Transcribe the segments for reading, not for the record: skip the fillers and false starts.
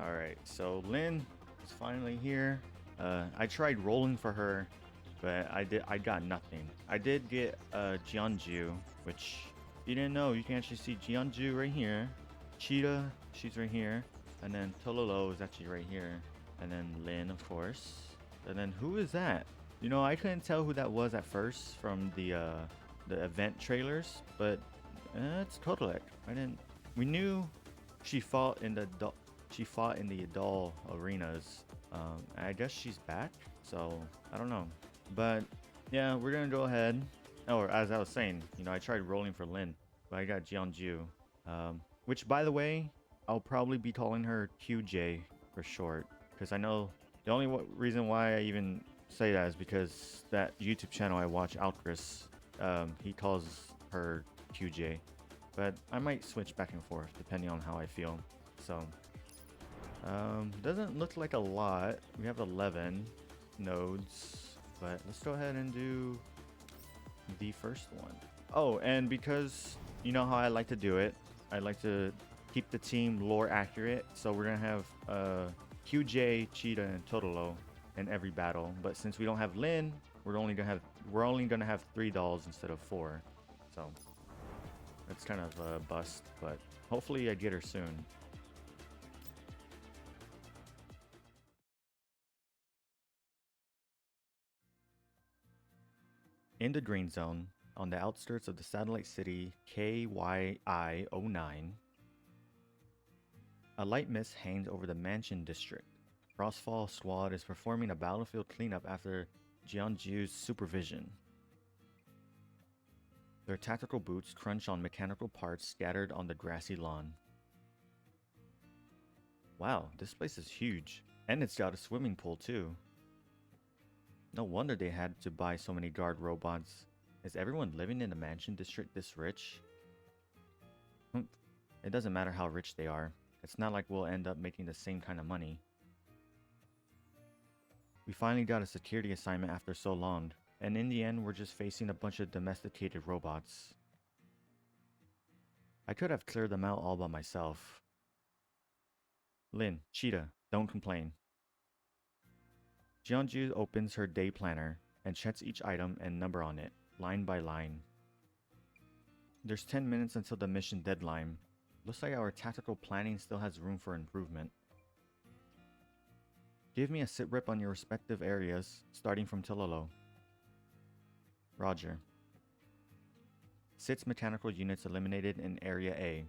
Alright, so Lynn is finally here. I tried rolling for her, but I got nothing. I did get Jeonju, which you didn't know. You can actually see Jeonju right here. Cheetah, she's right here. And then Tololo is actually right here. And then Lynn, of course. And then who is that? You know, I couldn't tell who that was at first from the event trailers, but it's Totolek. I didn't. We knew she fought in the doll arenas. I guess she's back, so I don't know. But yeah, we're gonna go ahead. Or as I was saying, you know, I tried rolling for Lin, but I got Jeonju. Which, by the way, I'll probably be calling her QJ for short, because I know the only reason why I even say that is because that YouTube channel I watch, Altris, he calls her QJ. But I might switch back and forth depending on how I feel. So doesn't look like a lot. We have 11 nodes, but let's go ahead and do the first one. Oh, and because you know how I like to do it, I like to keep the team lore accurate. So we're gonna have QJ, Cheetah, and Totolo in every battle. But since we don't have Lin, we're only gonna have 3 dolls instead of 4. So that's kind of a bust, but hopefully I get her soon. In the green zone, on the outskirts of the satellite city KYI-09, a light mist hangs over the Mansion District. Frostfall Squad is performing a battlefield cleanup after Jeonju's supervision. Their tactical boots crunch on mechanical parts scattered on the grassy lawn. Wow, this place is huge. And it's got a swimming pool too. No wonder they had to buy so many guard robots. Is everyone living in the Mansion District this rich? It doesn't matter how rich they are. It's not like we'll end up making the same kind of money. We finally got a security assignment after so long, and in the end we're just facing a bunch of domesticated robots. I could have cleared them out all by myself. Lin, Cheetah, don't complain. Jeonju opens her day planner and checks each item and number on it, line by line. There's 10 minutes until the mission deadline. Looks like our tactical planning still has room for improvement. Give me a sit rep on your respective areas, starting from Tololo. Roger. 6 mechanical units eliminated in Area A.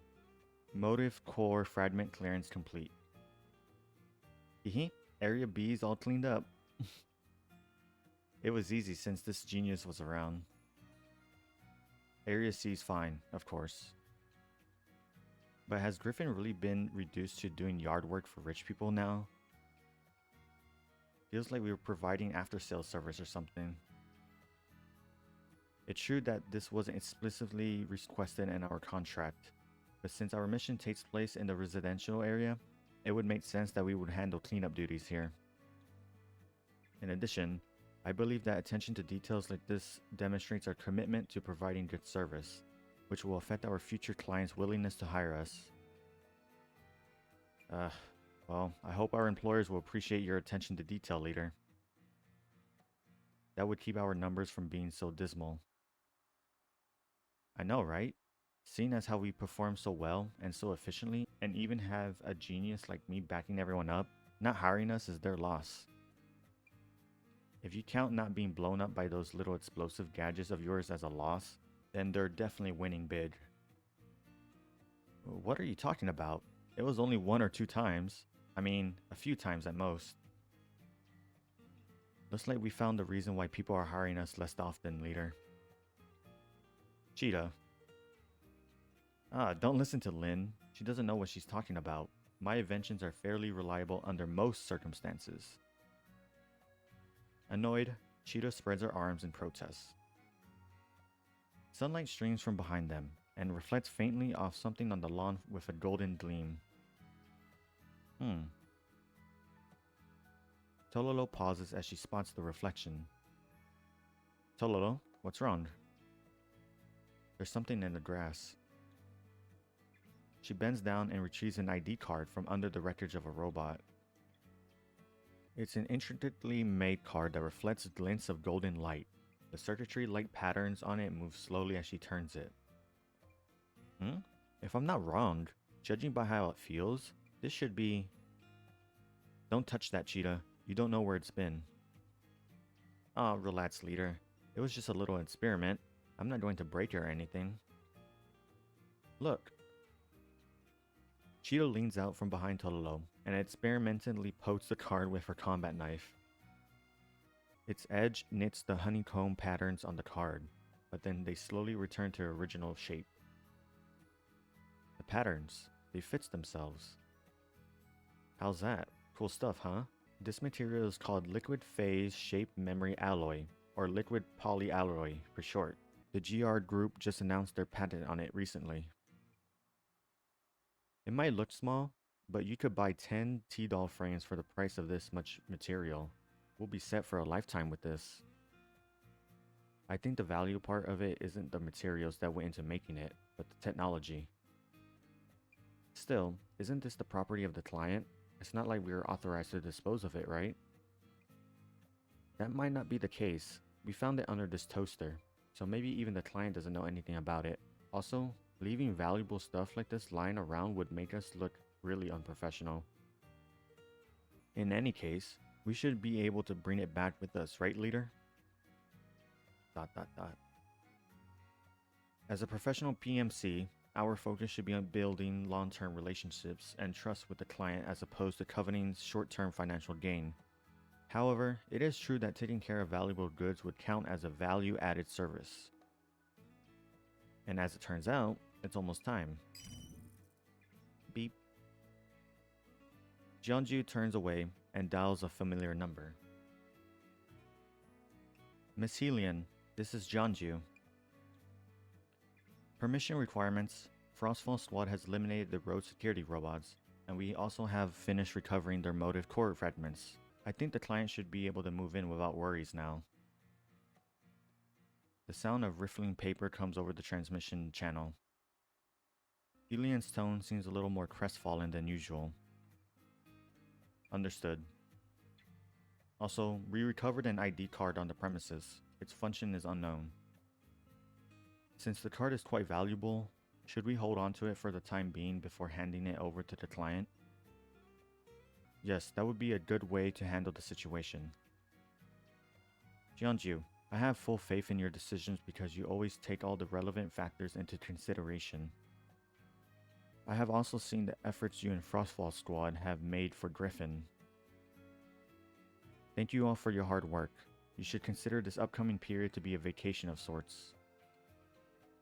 Motive core fragment clearance complete. Hehe, Area B is all cleaned up. It was easy since this genius was around. Area C is fine, of course. But has Griffin really been reduced to doing yard work for rich people now? Feels like we were providing after-sales service or something. It's true that this wasn't explicitly requested in our contract, but since our mission takes place in the residential area, it would make sense that we would handle cleanup duties here. In addition, I believe that attention to details like this demonstrates our commitment to providing good service, which will affect our future clients' willingness to hire us. Well, I hope our employers will appreciate your attention to detail, leader. That would keep our numbers from being so dismal. I know, right? Seeing as how we perform so well and so efficiently, and even have a genius like me backing everyone up, not hiring us is their loss. If you count not being blown up by those little explosive gadgets of yours as a loss, then they're definitely winning big. What are you talking about? It was only 1 or 2 times. I mean, a few times at most. Looks like we found the reason why people are hiring us less often, leader. Cheetah. Don't listen to Lin. She doesn't know what she's talking about. My inventions are fairly reliable under most circumstances. Annoyed, Cheetah spreads her arms in protest. Sunlight streams from behind them and reflects faintly off something on the lawn with a golden gleam. Tololo pauses as she spots the reflection. Tololo, what's wrong? There's something in the grass. She bends down and retrieves an ID card from under the wreckage of a robot. It's an intricately made card that reflects glints of golden light. The circuitry light patterns on it move slowly as she turns it. If I'm not wrong, judging by how it feels, this should be... Don't touch that, Cheetah. You don't know where it's been. Oh, relax, leader. It was just a little experiment. I'm not going to break it or anything. Look. Cheetah leans out from behind Tololo and experimentally pokes the card with her combat knife. Its edge knits the honeycomb patterns on the card, but then they slowly return to their original shape. The patterns, they fix themselves. How's that? Cool stuff, huh? This material is called Liquid Phase Shape Memory Alloy, or Liquid Polyalloy for short. The GR group just announced their patent on it recently. It might look small, but you could buy 10 T-doll frames for the price of this much material. We'll be set for a lifetime with this. I think the value part of it isn't the materials that went into making it, but the technology. Still, isn't this the property of the client? It's not like we were authorized to dispose of it, right? That might not be the case. We found it under this toaster, so maybe even the client doesn't know anything about it. Also, leaving valuable stuff like this lying around would make us look really unprofessional. In any case, we should be able to bring it back with us, right, leader? ... As a professional PMC, our focus should be on building long-term relationships and trust with the client as opposed to coveting short-term financial gain. However, it is true that taking care of valuable goods would count as a value-added service. And as it turns out, it's almost time. Beep. Jeonju turns away and dials a familiar number. Miss Helion, this is Jeonju. Permission requirements. Frostfall Squad has eliminated the road security robots, and we also have finished recovering their motive core fragments. I think the client should be able to move in without worries now. The sound of riffling paper comes over the transmission channel. Helion's tone seems a little more crestfallen than usual. Understood. Also, we recovered an ID card on the premises. Its function is unknown. Since the card is quite valuable, should we hold on to it for the time being before handing it over to the client? Yes, that would be a good way to handle the situation. Jeonju, I have full faith in your decisions because you always take all the relevant factors into consideration. I have also seen the efforts you and Frostfall Squad have made for Griffin. Thank you all for your hard work. You should consider this upcoming period to be a vacation of sorts.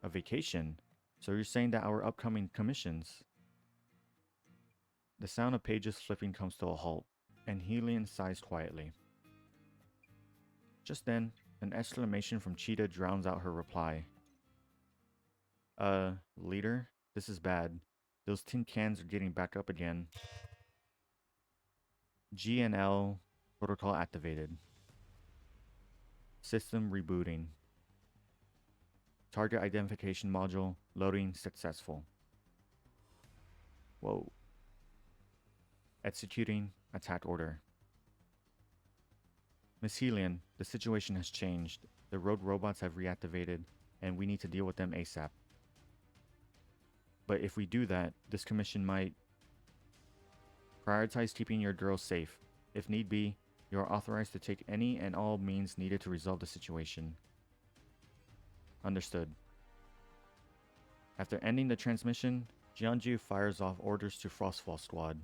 A vacation? So you're saying that our upcoming commissions... The sound of pages flipping comes to a halt, and Helion sighs quietly. Just then, an exclamation from Cheetah drowns out her reply. Leader, this is bad. Those tin cans are getting back up again. GNL protocol activated. System rebooting. Target identification module loading successful. Whoa. Executing attack order. Miss Helion, the situation has changed. The road robots have reactivated, and we need to deal with them ASAP. But if we do that, this commission might... Prioritize keeping your girls safe. If need be, you are authorized to take any and all means needed to resolve the situation. Understood. After ending the transmission, Jeonju fires off orders to Frostfall Squad.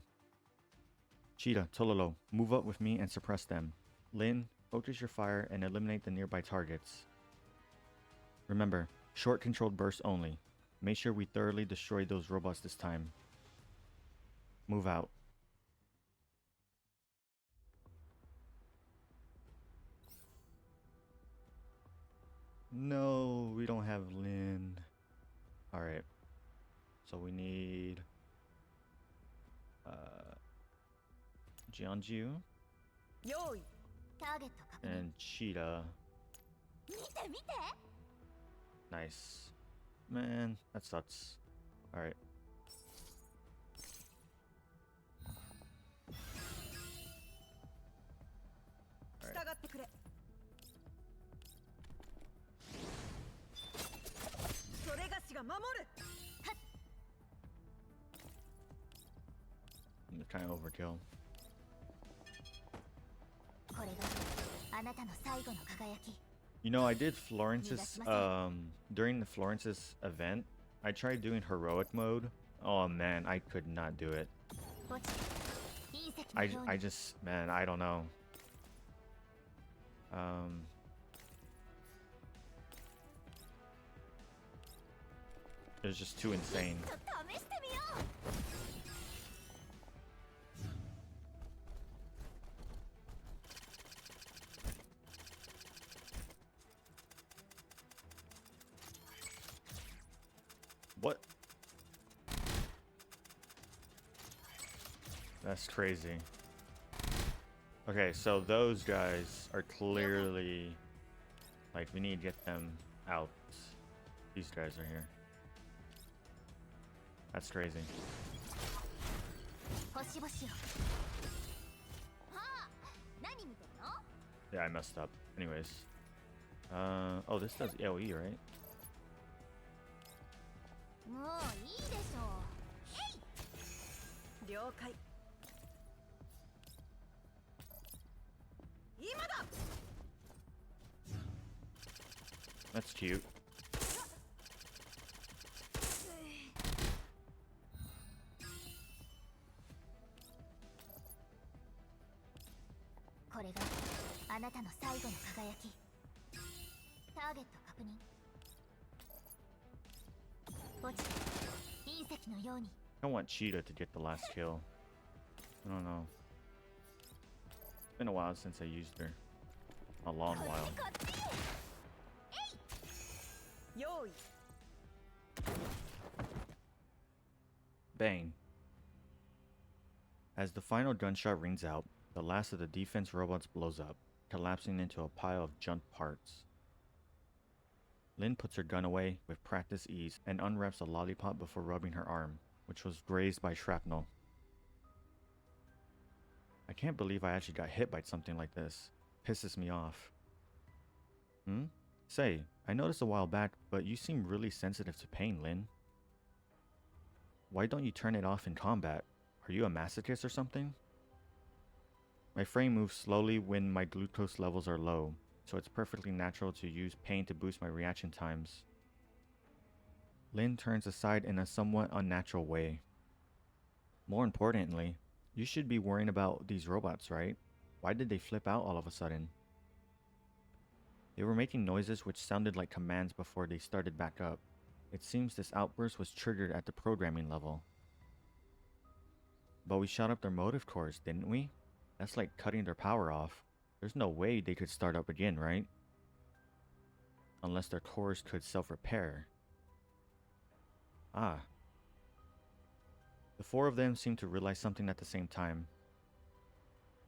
Cheetah, Tololo, move up with me and suppress them. Lin, focus your fire and eliminate the nearby targets. Remember, short controlled bursts only. Make sure we thoroughly destroy those robots this time. Move out. No, we don't have Lin. Alright. So we need... Jeonju. And Cheetah. Nice. Man, that sucks. Alright. kind of overkill. You know, I did Florence's during the Florence's event, I tried doing heroic mode. Oh man, I could not do it. I just, man, I don't know. It was just too insane. What? That's crazy. Okay, so those guys are clearly like, we need to get them out. These guys are here. That's crazy. Yeah, I messed up. Anyways. Oh, this does AoE, right? That's cute. I want Cheetah to get the last kill. I don't know. It's been a while since I used her. A long while. Bang. As the final gunshot rings out, the last of the defense robots blows up, collapsing into a pile of junk parts. Lynn puts her gun away with practiced ease and unwraps a lollipop before rubbing her arm, which was grazed by shrapnel. I can't believe I actually got hit by something like this. Pisses me off. Say, I noticed a while back, but you seem really sensitive to pain, Lynn. Why don't you turn it off in combat? Are you a masochist or something? My frame moves slowly when my glucose levels are low, so it's perfectly natural to use pain to boost my reaction times. Lynn turns aside in a somewhat unnatural way. More importantly, you should be worrying about these robots, right? Why did they flip out all of a sudden? They were making noises which sounded like commands before they started back up. It seems this outburst was triggered at the programming level. But we shot up their motive cores, didn't we? That's like cutting their power off. There's no way they could start up again, right? Unless their cores could self-repair. Ah. The four of them seem to realize something at the same time.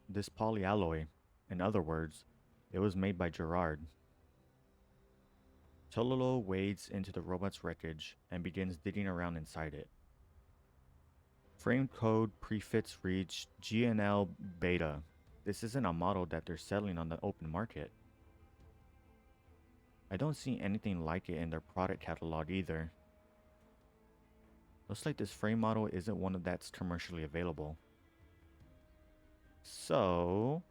This polyalloy, in other words, it was made by Gerard. Tololo wades into the robot's wreckage and begins digging around inside it. Frame code prefix reads GNL Beta. This isn't a model that they're selling on the open market. I don't see anything like it in their product catalog either. Looks like this frame model isn't one that's commercially available. So,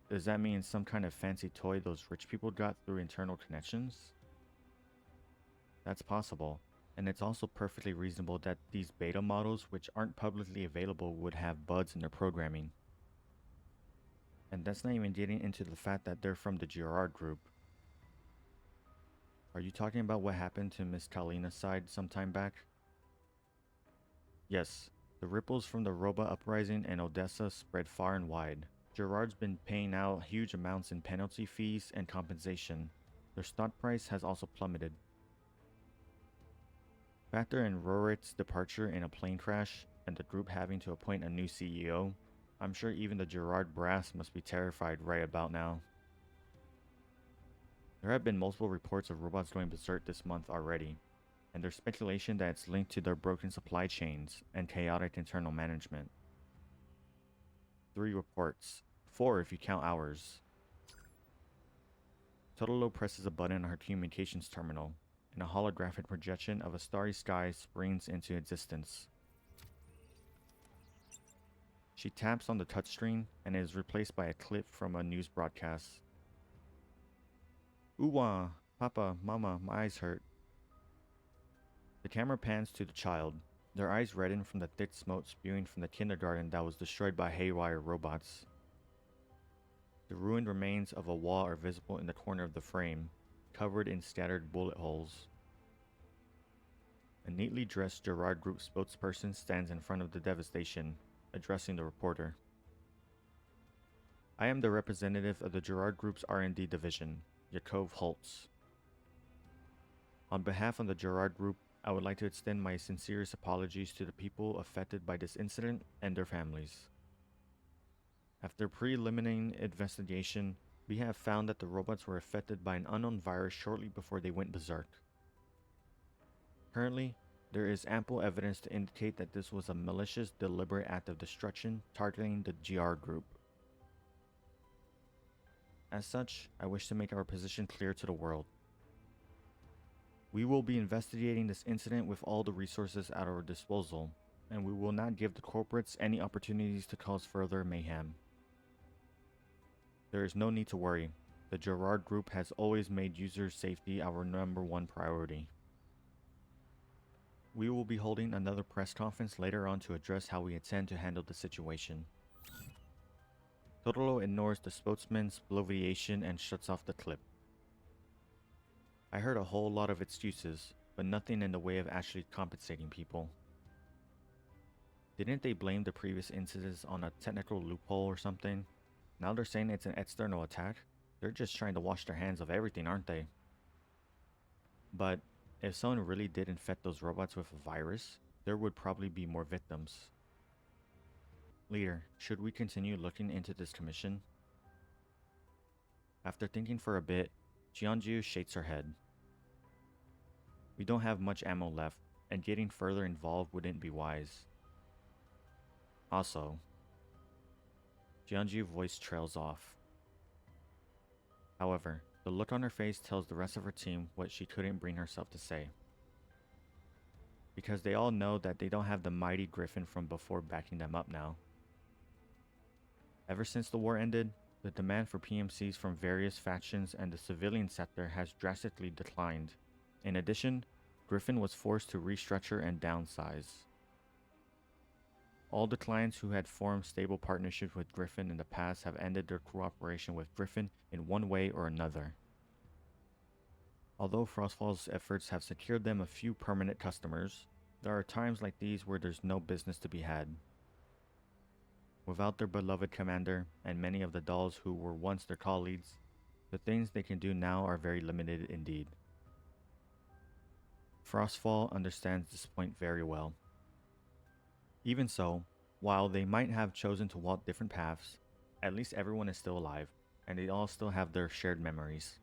does that mean some kind of fancy toy those rich people got through internal connections? That's possible, and it's also perfectly reasonable that these beta models, which aren't publicly available, would have bugs in their programming. And that's not even getting into the fact that they're from the Gerard group. Are you talking about what happened to Miss Kalina's side some time back? Yes, the ripples from the robot uprising in Odessa spread far and wide. Gerard's been paying out huge amounts in penalty fees and compensation. Their stock price has also plummeted. Factor in Rorit's departure in a plane crash and the group having to appoint a new CEO, I'm sure even the Gerard brass must be terrified right about now. There have been multiple reports of robots going berserk this month already, and there's speculation that it's linked to their broken supply chains and chaotic internal management. 3 reports, 4 if you count ours. Totolo presses a button on her communications terminal, and a holographic projection of a starry sky springs into existence. She taps on the touchscreen and is replaced by a clip from a news broadcast. Ooh-wah, Papa, Mama, my eyes hurt. The camera pans to the child. Their eyes redden from the thick smoke spewing from the kindergarten that was destroyed by haywire robots. The ruined remains of a wall are visible in the corner of the frame, covered in scattered bullet holes. A neatly dressed Gerard Group spokesperson stands in front of the devastation, addressing the reporter. I am the representative of the Gerard Group's R&D division, Yakov Holtz. On behalf of the Gerard Group, I would like to extend my sincerest apologies to the people affected by this incident and their families. After preliminary investigation, we have found that the robots were affected by an unknown virus shortly before they went berserk. Currently, there is ample evidence to indicate that this was a malicious, deliberate act of destruction targeting the GR Group. As such, I wish to make our position clear to the world. We will be investigating this incident with all the resources at our disposal, and we will not give the corporates any opportunities to cause further mayhem. There is no need to worry. The Gerard Group has always made user safety our #1 priority. We will be holding another press conference later on to address how we intend to handle the situation. Totoro ignores the spokesman's bloviation and shuts off the clip. I heard a whole lot of excuses, but nothing in the way of actually compensating people. Didn't they blame the previous incidents on a technical loophole or something? Now they're saying it's an external attack? They're just trying to wash their hands of everything, aren't they? But if someone really did infect those robots with a virus, there would probably be more victims. Leader, should we continue looking into this commission? After thinking for a bit, Jeonju shakes her head. We don't have much ammo left, and getting further involved wouldn't be wise. Also, Jeonju's voice trails off. However, the look on her face tells the rest of her team what she couldn't bring herself to say. Because they all know that they don't have the mighty Griffin from before backing them up now. Ever since the war ended, the demand for PMCs from various factions and the civilian sector has drastically declined. In addition, Griffin was forced to restructure and downsize. All the clients who had formed stable partnerships with Griffin in the past have ended their cooperation with Griffin in one way or another. Although Frostfall's efforts have secured them a few permanent customers, there are times like these where there's no business to be had. Without their beloved commander and many of the dolls who were once their colleagues, the things they can do now are very limited indeed. Frostfall understands this point very well. Even so, while they might have chosen to walk different paths, at least everyone is still alive, and they all still have their shared memories.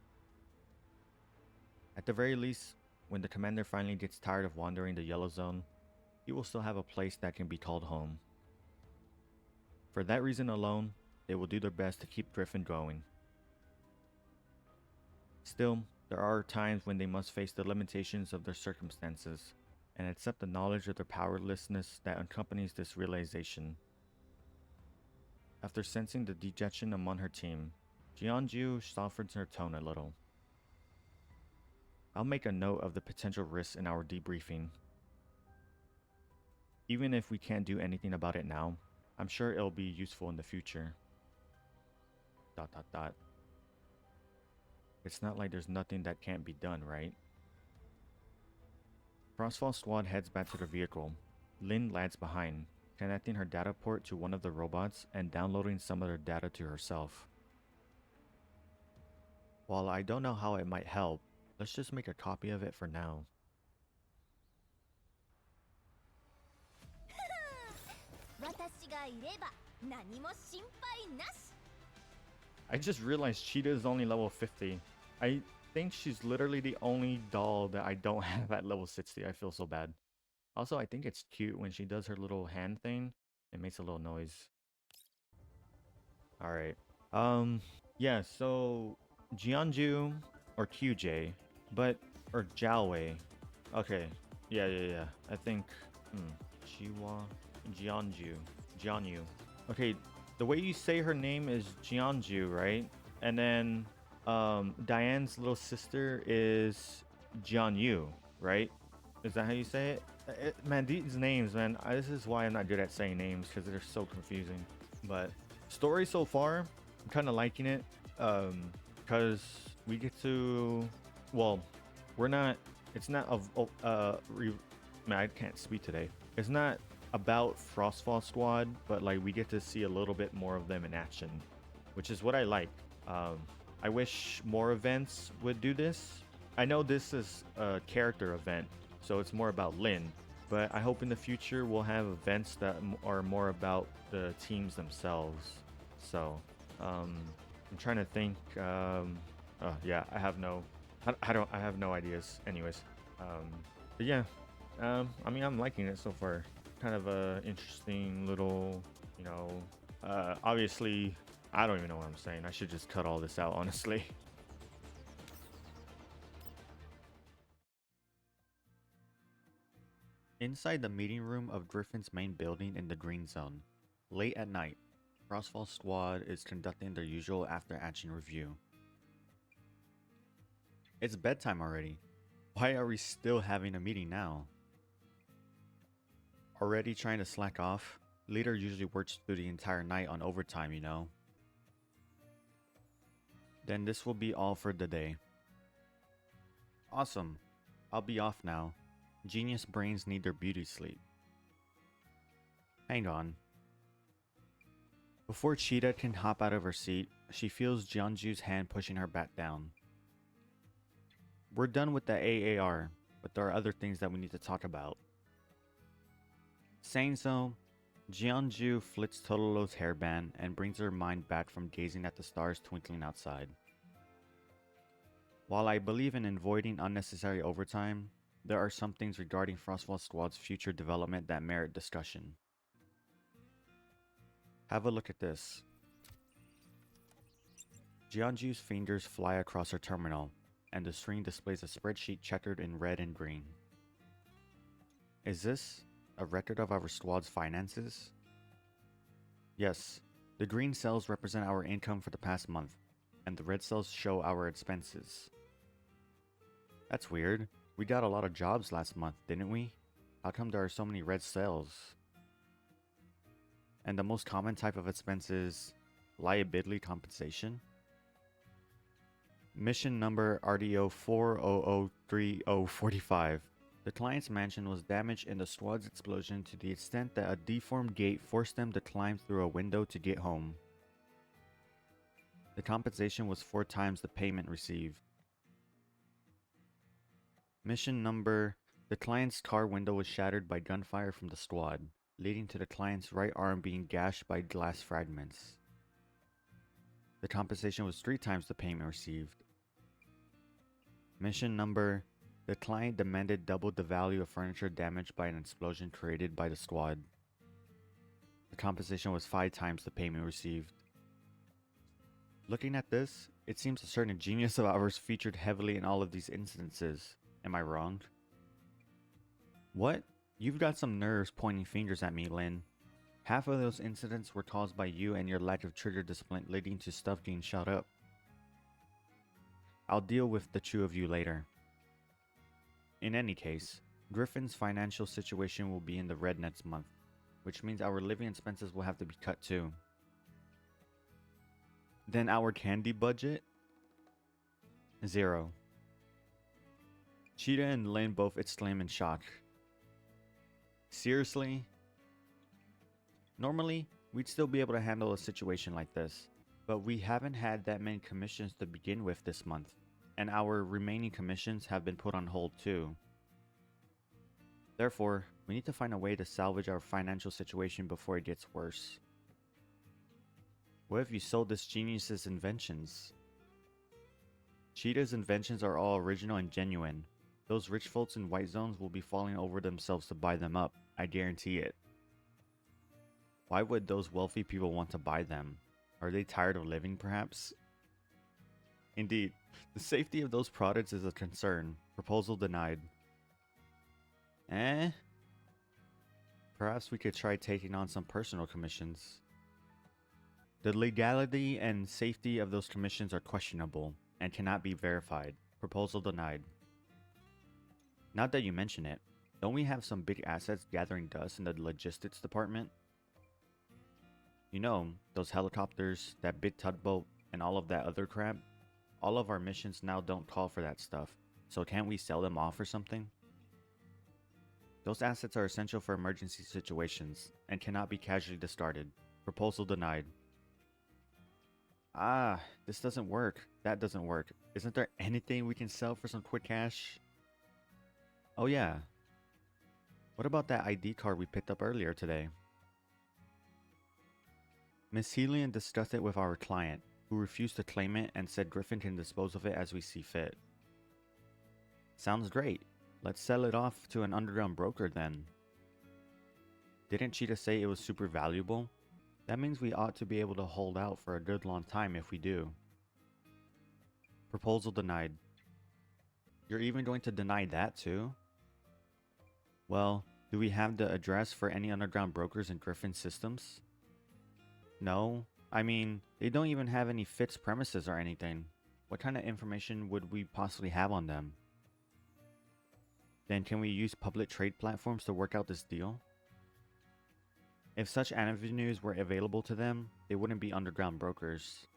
At the very least, when the commander finally gets tired of wandering the Yellow Zone, he will still have a place that can be called home. For that reason alone, they will do their best to keep Griffin going. Still, there are times when they must face the limitations of their circumstances, and accept the knowledge of their powerlessness that accompanies this realization. After sensing the dejection among her team, Jeonju softens her tone a little. I'll make a note of the potential risks in our debriefing. Even if we can't do anything about it now, I'm sure it'll be useful in the future. ... It's not like there's nothing that can't be done, right? Frostfall squad heads back to their vehicle. Lynn lags behind, connecting her data port to one of the robots and downloading some of their data to herself. While I don't know how it might help, let's just make a copy of it for now. I just realized Cheetah is only level 50. I think she's literally the only doll that I don't have at level 60. I feel so bad. Also, I think it's cute when she does her little hand thing. It makes a little noise. Alright. Yeah, so Jeonju or QJ, or Jiaowei. Okay. Yeah. I think Jeonju. Okay, the way you say her name is Jeonju, right? And then Diane's little sister is Jeonyu, right? Is that how you say it? Man, these names, man. This is why I'm not good at saying names because they're so confusing. But story so far, I'm kind of liking it. Because we get to, well, we're not. It's not of. Man, I can't speak today. It's not about Frostfall Squad, but like we get to see a little bit more of them in action, which is what I like. Um, I wish more events would do this. I know this is a character event, so it's more about Lynn, but I hope in the future we'll have events that are more about the teams themselves. So, I'm trying to think. Yeah, I have no, I have no ideas. Anyways, but yeah, I mean, I'm liking it so far. Kind of a interesting little, you know. Obviously, I don't even know what I'm saying. I should just cut all this out, honestly. Inside the meeting room of Griffin's main building in the Green Zone, late at night, Frostfall Squad is conducting their usual after-action review. It's bedtime already. Why are we still having a meeting now? Already trying to slack off? Leader usually works through the entire night on overtime, you know. Then this will be all for the day. Awesome. I'll be off now. Genius brains need their beauty sleep. Hang on. Before Cheetah can hop out of her seat, she feels Jeonju's hand pushing her back down. We're done with the AAR, but there are other things that we need to talk about. Saying so, Jeonju flicks Totolo's hairband and brings her mind back from gazing at the stars twinkling outside. While I believe in avoiding unnecessary overtime, there are some things regarding Frostfall Squad's future development that merit discussion. Have a look at this. Jeonju's fingers fly across her terminal, and the screen displays a spreadsheet checkered in red and green. Is this a record of our squad's finances? Yes, the green cells represent our income for the past month, and the red cells show our expenses. That's weird. We got a lot of jobs last month, didn't we? How come there are so many red cells? And the most common type of expense is liability compensation? Mission number RDO 4003045. The client's mansion was damaged in the squad's explosion to the extent that a deformed gate forced them to climb through a window to get home. The compensation was 4 times the payment received. Mission number: the client's car window was shattered by gunfire from the squad, leading to the client's right arm being gashed by glass fragments. The compensation was 3 times the payment received. Mission number: the client demanded double the value of furniture damaged by an explosion created by the squad. The compensation was 5 times the payment received. Looking at this, it seems a certain genius of ours featured heavily in all of these instances. Am I wrong? What? You've got some nerves pointing fingers at me, Lynn. Half of those incidents were caused by you and your lack of trigger discipline, leading to stuff getting shot up. I'll deal with the two of you later. In any case, Griffin's financial situation will be in the red next month, which means our living expenses will have to be cut too. Then our candy budget? 0. Cheetah and Lynn both exclaim in shock. Seriously? Normally, we'd still be able to handle a situation like this, but we haven't had that many commissions to begin with this month, and our remaining commissions have been put on hold too. Therefore, we need to find a way to salvage our financial situation before it gets worse. What if you sold this genius's inventions? Cheetah's inventions are all original and genuine. Those rich folks in white zones will be falling over themselves to buy them up, I guarantee it. Why would those wealthy people want to buy them? Are they tired of living, perhaps? Indeed, the safety of those products is a concern. Proposal denied. Perhaps we could try taking on some personal commissions. The legality and safety of those commissions are questionable and cannot be verified. Proposal denied. Now that you mention it, don't we have some big assets gathering dust in the logistics department? You know, those helicopters, that big tugboat, and all of that other crap? All of our missions now don't call for that stuff, so can't we sell them off or something? Those assets are essential for emergency situations and cannot be casually discarded. Proposal denied. Ah, this doesn't work. That doesn't work. Isn't there anything we can sell for some quick cash? Oh yeah. What about that ID card we picked up earlier today? Miss Helion discussed it with our client, who refused to claim it and said Griffin can dispose of it as we see fit. Sounds great. Let's sell it off to an underground broker then. Didn't Cheetah say it was super valuable? That means we ought to be able to hold out for a good long time if we do. Proposal denied. You're even going to deny that too? Well, do we have the address for any underground brokers in Griffin systems? No. I mean, they don't even have any fixed premises or anything. What kind of information would we possibly have on them? Then can we use public trade platforms to work out this deal? If such avenues were available to them, they wouldn't be underground brokers.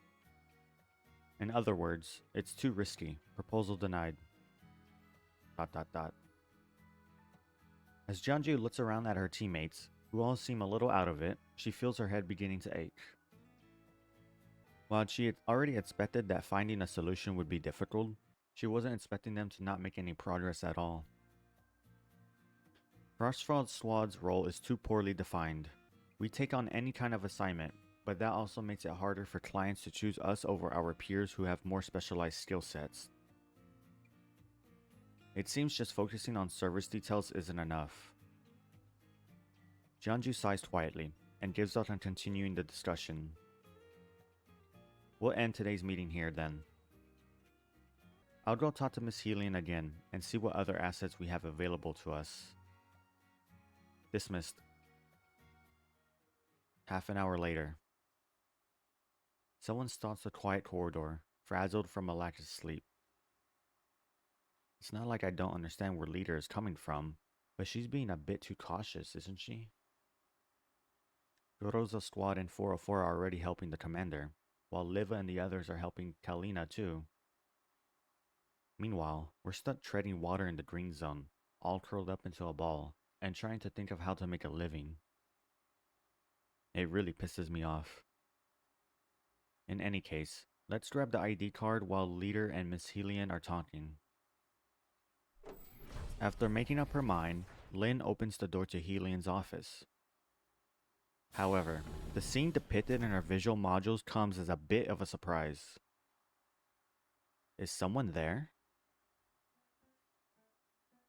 In other words, it's too risky. Proposal denied. ... As Jeonju looks around at her teammates, who all seem a little out of it, she feels her head beginning to ache. While she had already expected that finding a solution would be difficult, she wasn't expecting them to not make any progress at all. Frostfall Squad's role is too poorly defined. We take on any kind of assignment, but that also makes it harder for clients to choose us over our peers who have more specialized skill sets. It seems just focusing on service details isn't enough. Jeonju sighs quietly and gives up on continuing the discussion. We'll end today's meeting here then. I'll go talk to Miss Helion again and see what other assets we have available to us. Dismissed. Half an hour later. Someone stalks the quiet corridor, frazzled from a lack of sleep. It's not like I don't understand where Leader is coming from, but she's being a bit too cautious, isn't she? Goroza's squad and 404 are already helping the commander, while Liva and the others are helping Kalina too. Meanwhile, we're stuck treading water in the green zone, all curled up into a ball, and trying to think of how to make a living. It really pisses me off. In any case, let's grab the ID card while Leader and Miss Helion are talking. After making up her mind, Lynn opens the door to Helion's office. However, the scene depicted in her visual modules comes as a bit of a surprise. Is someone there?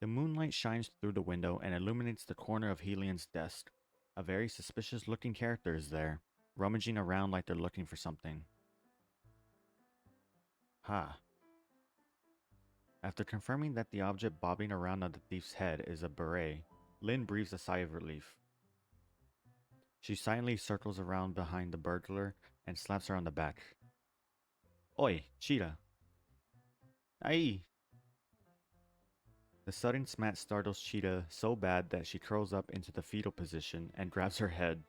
The moonlight shines through the window and illuminates the corner of Helion's desk. A very suspicious looking character is there, rummaging around like they're looking for something. Ha. After confirming that the object bobbing around on the thief's head is a beret, Lynn breathes a sigh of relief. She silently circles around behind the burglar and slaps her on the back. Oi, Cheetah! Aye! The sudden smack startles Cheetah so bad that she curls up into the fetal position and grabs her head.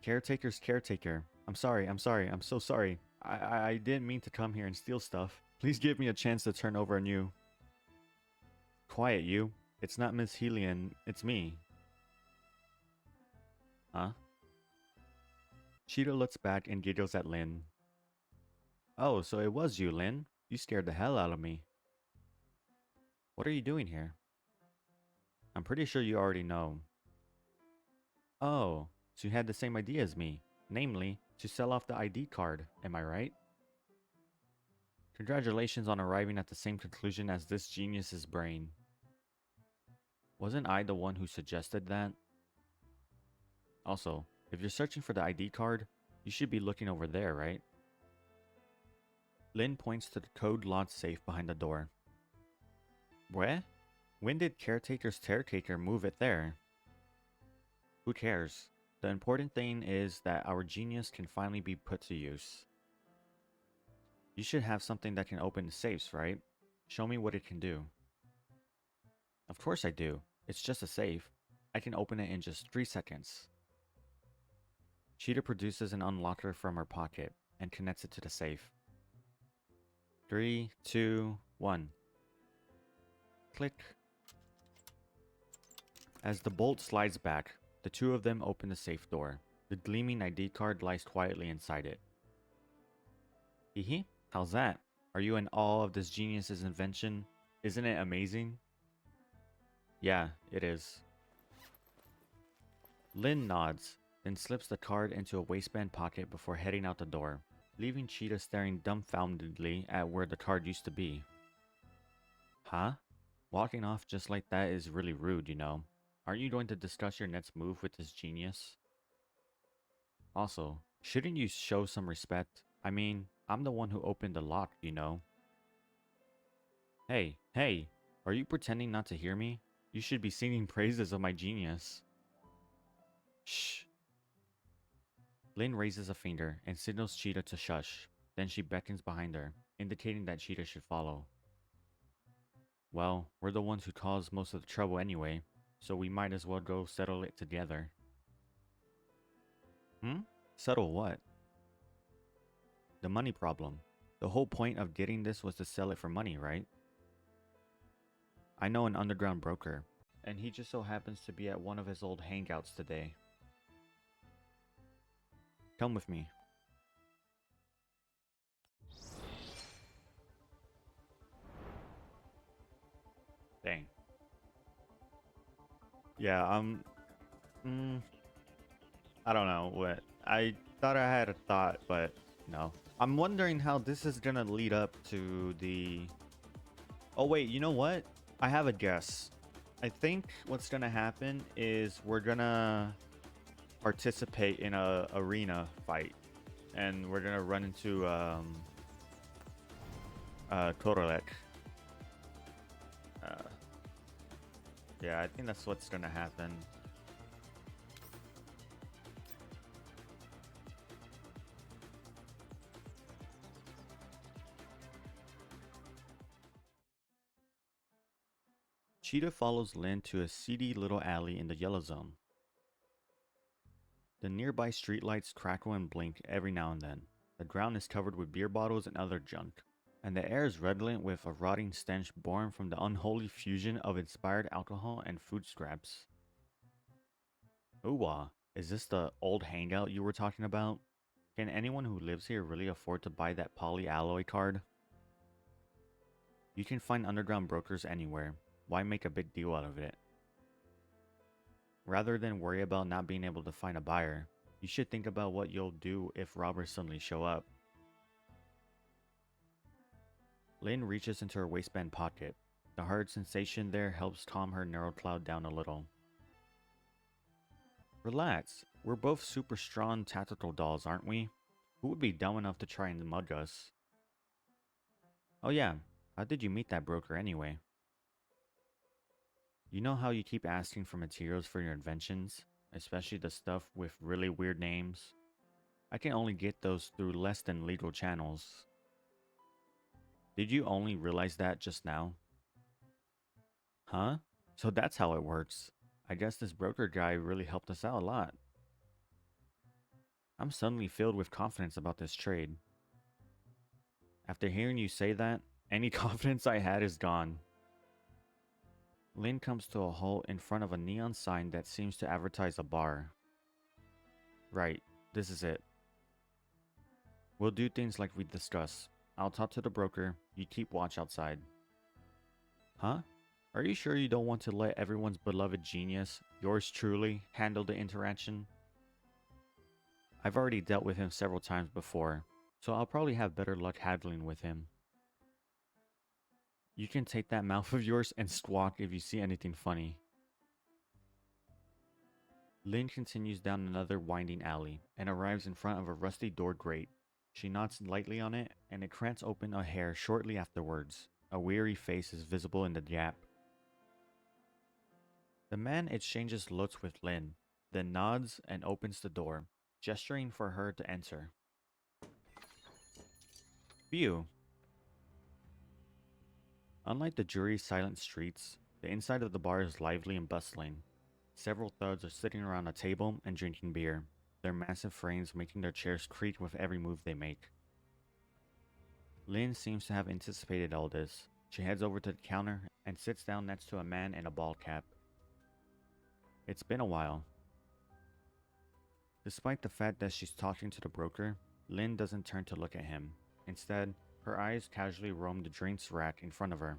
Caretaker's caretaker. I'm sorry, I'm so sorry. I didn't mean to come here and steal stuff. Please give me a chance to turn over anew. Quiet, you. It's not Miss Helion, it's me. Huh? Cheetah looks back and giggles at Lynn. Oh, so it was you, Lynn. You scared the hell out of me. What are you doing here? I'm pretty sure you already know. Oh, so you had the same idea as me. Namely, to sell off the ID card, am I right? Congratulations on arriving at the same conclusion as this genius's brain. Wasn't I the one who suggested that? Also, if you're searching for the ID card, you should be looking over there, right? Lynn points to the code-locked safe behind the door. Where? When did Caretaker's caretaker move it there? Who cares? The important thing is that our genius can finally be put to use. You should have something that can open safes, right? Show me what it can do. Of course I do. It's just a safe. I can open it in just 3 seconds. Cheetah produces an unlocker from her pocket and connects it to the safe. 3, 2, 1. Click. As the bolt slides back, the two of them open the safe door. The gleaming ID card lies quietly inside it. Hehe, how's that? Are you in awe of this genius's invention? Isn't it amazing? Yeah, it is. Lynn nods, then slips the card into a waistband pocket before heading out the door, leaving Cheetah staring dumbfoundedly at where the card used to be. Huh? Walking off just like that is really rude, you know. Aren't you going to discuss your next move with this genius? Also, shouldn't you show some respect? I mean, I'm the one who opened the lock, you know. Hey, are you pretending not to hear me? You should be singing praises of my genius. Shh. Lynn raises a finger and signals Cheetah to shush. Then she beckons behind her, indicating that Cheetah should follow. Well, we're the ones who caused most of the trouble anyway, so we might as well go settle it together. Settle what? The money problem. The whole point of getting this was to sell it for money, right? I know an underground broker, and he just so happens to be at one of his old hangouts today. Come with me. Dang. Yeah, I don't know what. I thought I had a thought, but no. I'm wondering how this is gonna lead up to the... Oh wait, you know what? I have a guess. I think what's gonna happen is we're gonna participate in a arena fight, and we're gonna run into Turbulent. Yeah, I think that's what's gonna happen. Cheetah follows Lynn to a seedy little alley in the yellow zone. The nearby streetlights crackle and blink every now and then. The ground is covered with beer bottles and other junk, and the air is redolent with a rotting stench born from the unholy fusion of inspired alcohol and food scraps. Ooh, is this the old hangout you were talking about? Can anyone who lives here really afford to buy that polyalloy card? You can find underground brokers anywhere. Why make a big deal out of it? Rather than worry about not being able to find a buyer, you should think about what you'll do if robbers suddenly show up. Lynn reaches into her waistband pocket. The hard sensation there helps calm her narrow cloud down a little. Relax, we're both super strong tactical dolls, aren't we? Who would be dumb enough to try and mug us? Oh yeah, how did you meet that broker anyway? You know how you keep asking for materials for your inventions, especially the stuff with really weird names? I can only get those through less than legal channels. Did you only realize that just now? Huh? So that's how it works. I guess this broker guy really helped us out a lot. I'm suddenly filled with confidence about this trade. After hearing you say that, any confidence I had is gone. Lynn comes to a halt in front of a neon sign that seems to advertise a bar. Right, this is it. We'll do things like we discussed. I'll talk to the broker, you keep watch outside. Huh? Are you sure you don't want to let everyone's beloved genius, yours truly, handle the interaction? I've already dealt with him several times before, so I'll probably have better luck handling with him. You can take that mouth of yours and squawk if you see anything funny. Lynn continues down another winding alley and arrives in front of a rusty door grate. She nods lightly on it, and it cracks open a hair shortly afterwards. A weary face is visible in the gap. The man exchanges looks with Lynn, then nods and opens the door, gesturing for her to enter. Phew. Unlike the jury's silent streets, the inside of the bar is lively and bustling. Several thugs are sitting around a table and drinking beer, their massive frames making their chairs creak with every move they make. Lynn seems to have anticipated all this. She heads over to the counter and sits down next to a man in a ball cap. It's been a while. Despite the fact that she's talking to the broker, Lynn doesn't turn to look at him. Instead, her eyes casually roam the drinks rack in front of her.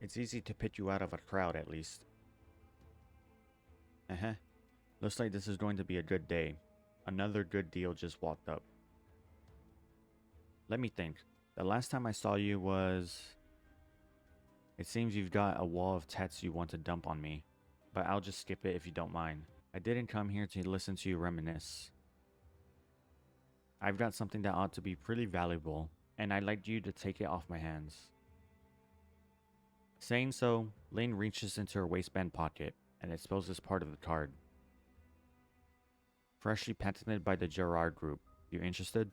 It's easy to pick you out of a crowd, at least. Looks like this is going to be a good day. Another good deal just walked up. Let me think. The last time I saw you was... It seems you've got a wall of tats you want to dump on me, but I'll just skip it if you don't mind. I didn't come here to listen to you reminisce. I've got something that ought to be pretty valuable, and I'd like you to take it off my hands. Saying so, Lane reaches into her waistband pocket and exposes part of the card. Freshly patented by the Gerard Group. You interested? ...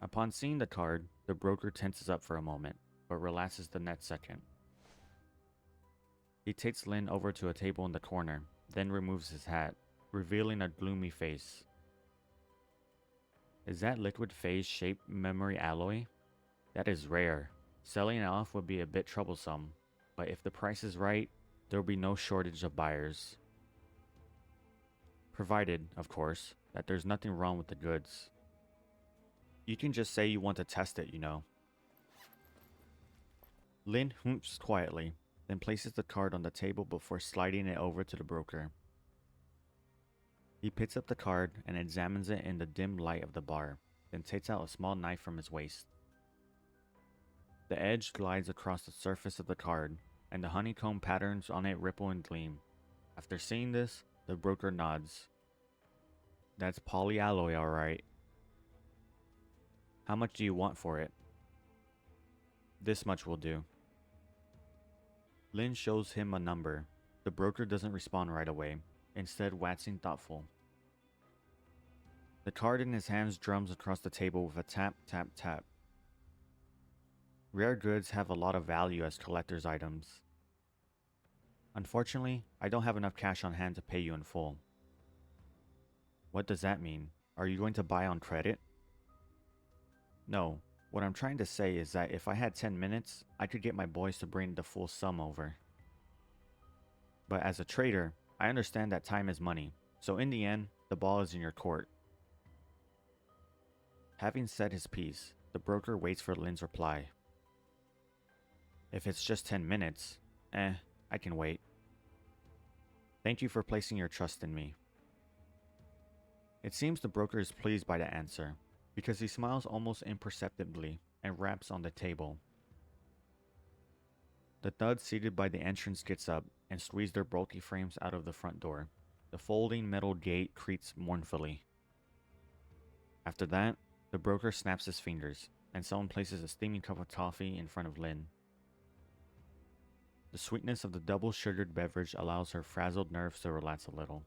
Upon seeing the card, the broker tenses up for a moment, but relaxes the next second. He takes Lynn over to a table in the corner, then removes his hat, revealing a gloomy face. Is that liquid phase-shaped memory alloy? That is rare. Selling it off would be a bit troublesome, but if the price is right, there will be no shortage of buyers. Provided, of course, that there's nothing wrong with the goods. You can just say you want to test it, you know. Lynn hoops quietly, then places the card on the table before sliding it over to the broker. He picks up the card and examines it in the dim light of the bar, then takes out a small knife from his waist. The edge glides across the surface of the card, and the honeycomb patterns on it ripple and gleam. After seeing this, the broker nods. That's polyalloy, alright. How much do you want for it? This much will do. Lynn shows him a number. The broker doesn't respond right away, instead waxing thoughtful. The card in his hands drums across the table with a tap, tap, tap. Rare goods have a lot of value as collector's items. Unfortunately, I don't have enough cash on hand to pay you in full. What does that mean? Are you going to buy on credit? No, what I'm trying to say is that if I had 10 minutes, I could get my boys to bring the full sum over. But as a trader, I understand that time is money, so in the end, the ball is in your court. Having said his piece, the broker waits for Lynn's reply. If it's just 10 minutes, I can wait. Thank you for placing your trust in me. It seems the broker is pleased by the answer, because he smiles almost imperceptibly and raps on the table. The thud seated by the entrance gets up and squeezes their bulky frames out of the front door. The folding metal gate creaks mournfully. After that, the broker snaps his fingers, and someone places a steaming cup of coffee in front of Lynn. The sweetness of the double-sugared beverage allows her frazzled nerves to relax a little.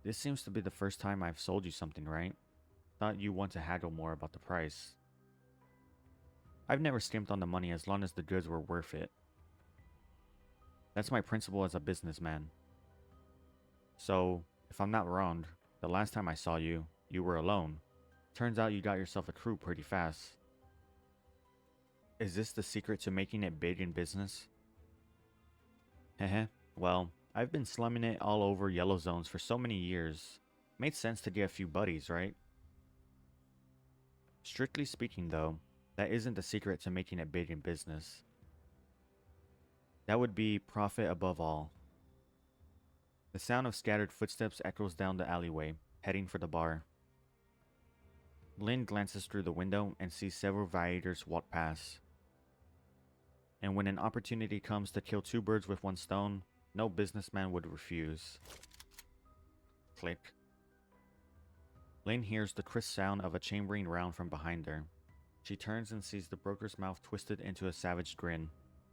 This seems to be the first time I've sold you something, right? Thought you want to haggle more about the price. I've never skimped on the money as long as the goods were worth it. That's my principle as a businessman. So, if I'm not wrong, the last time I saw you, you were alone. Turns out you got yourself a crew pretty fast. Is this the secret to making it big in business? Heh. Well, I've been slumming it all over yellow zones for so many years. Made sense to get a few buddies, right? Strictly speaking though, that isn't the secret to making it big in business. That would be profit above all. The sound of scattered footsteps echoes down the alleyway, heading for the bar. Lynn glances through the window and sees several Viators walk past. And when an opportunity comes to kill two birds with one stone, no businessman would refuse. Click. Lynn hears the crisp sound of a chambering round from behind her. She turns and sees the broker's mouth twisted into a savage grin.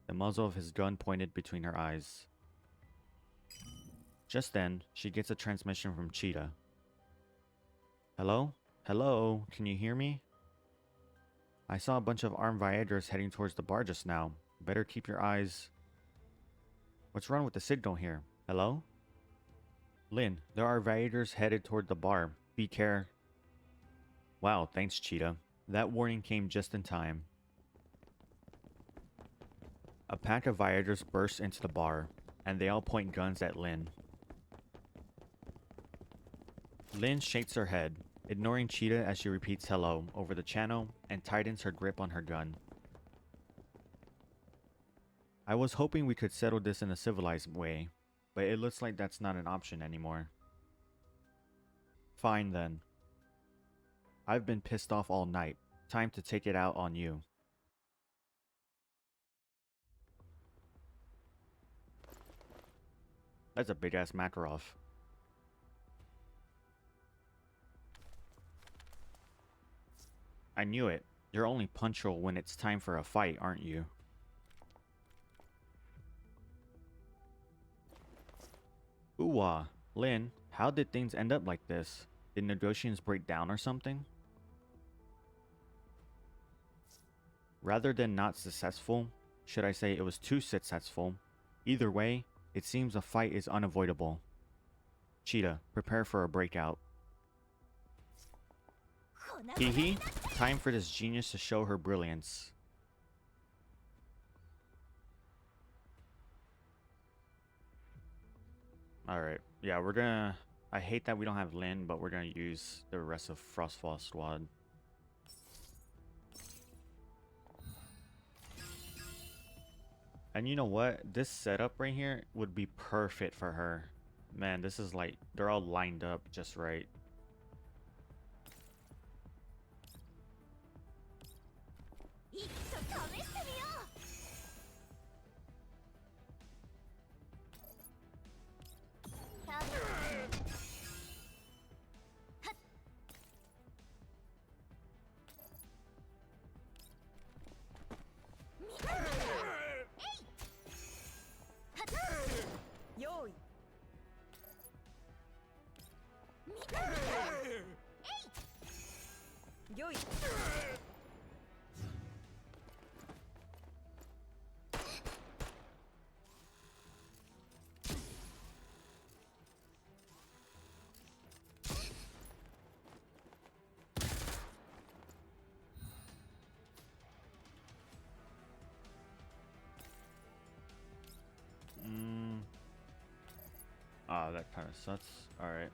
the muzzle of his gun pointed between her eyes. Just then, she gets a transmission from Cheetah. Hello? Hello? Can you hear me? I saw a bunch of armed Viagers heading towards the bar just now. Better keep your eyes... What's wrong with the signal here? Hello? Lynn, there are Viagers headed toward the bar. Be care. Wow, thanks, Cheetah. That warning came just in time. A pack of Viagers bursts into the bar, and they all point guns at Lynn. Lynn shakes her head, ignoring Cheetah as she repeats hello over the channel and tightens her grip on her gun. I was hoping we could settle this in a civilized way, but it looks like that's not an option anymore. Fine then. I've been pissed off all night. Time to take it out on you. That's a big ass Makarov. I knew it. You're only punctual when it's time for a fight, aren't you? Ooh-wah. Lynn, how did things end up like this? Did negotiations break down or something? Rather than not successful, should I say it was too successful? Either way, it seems a fight is unavoidable. Cheetah, prepare for a breakout. Hee, time for this genius to show her brilliance. Alright, yeah, we're gonna... I hate that we don't have Lynn, but we're gonna use the rest of Frostfall squad. And you know what? This setup right here would be perfect for her. Man, this is like... They're all lined up just right. Ah, that kind of sucks. Alright.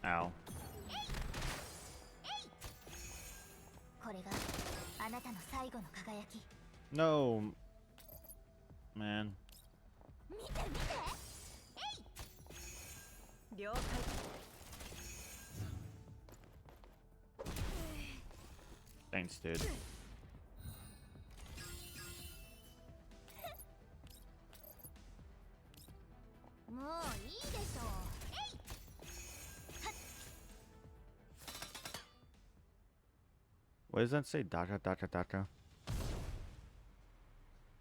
Ow. No, man. Thanks, dude. What does that say? Daka daka daka.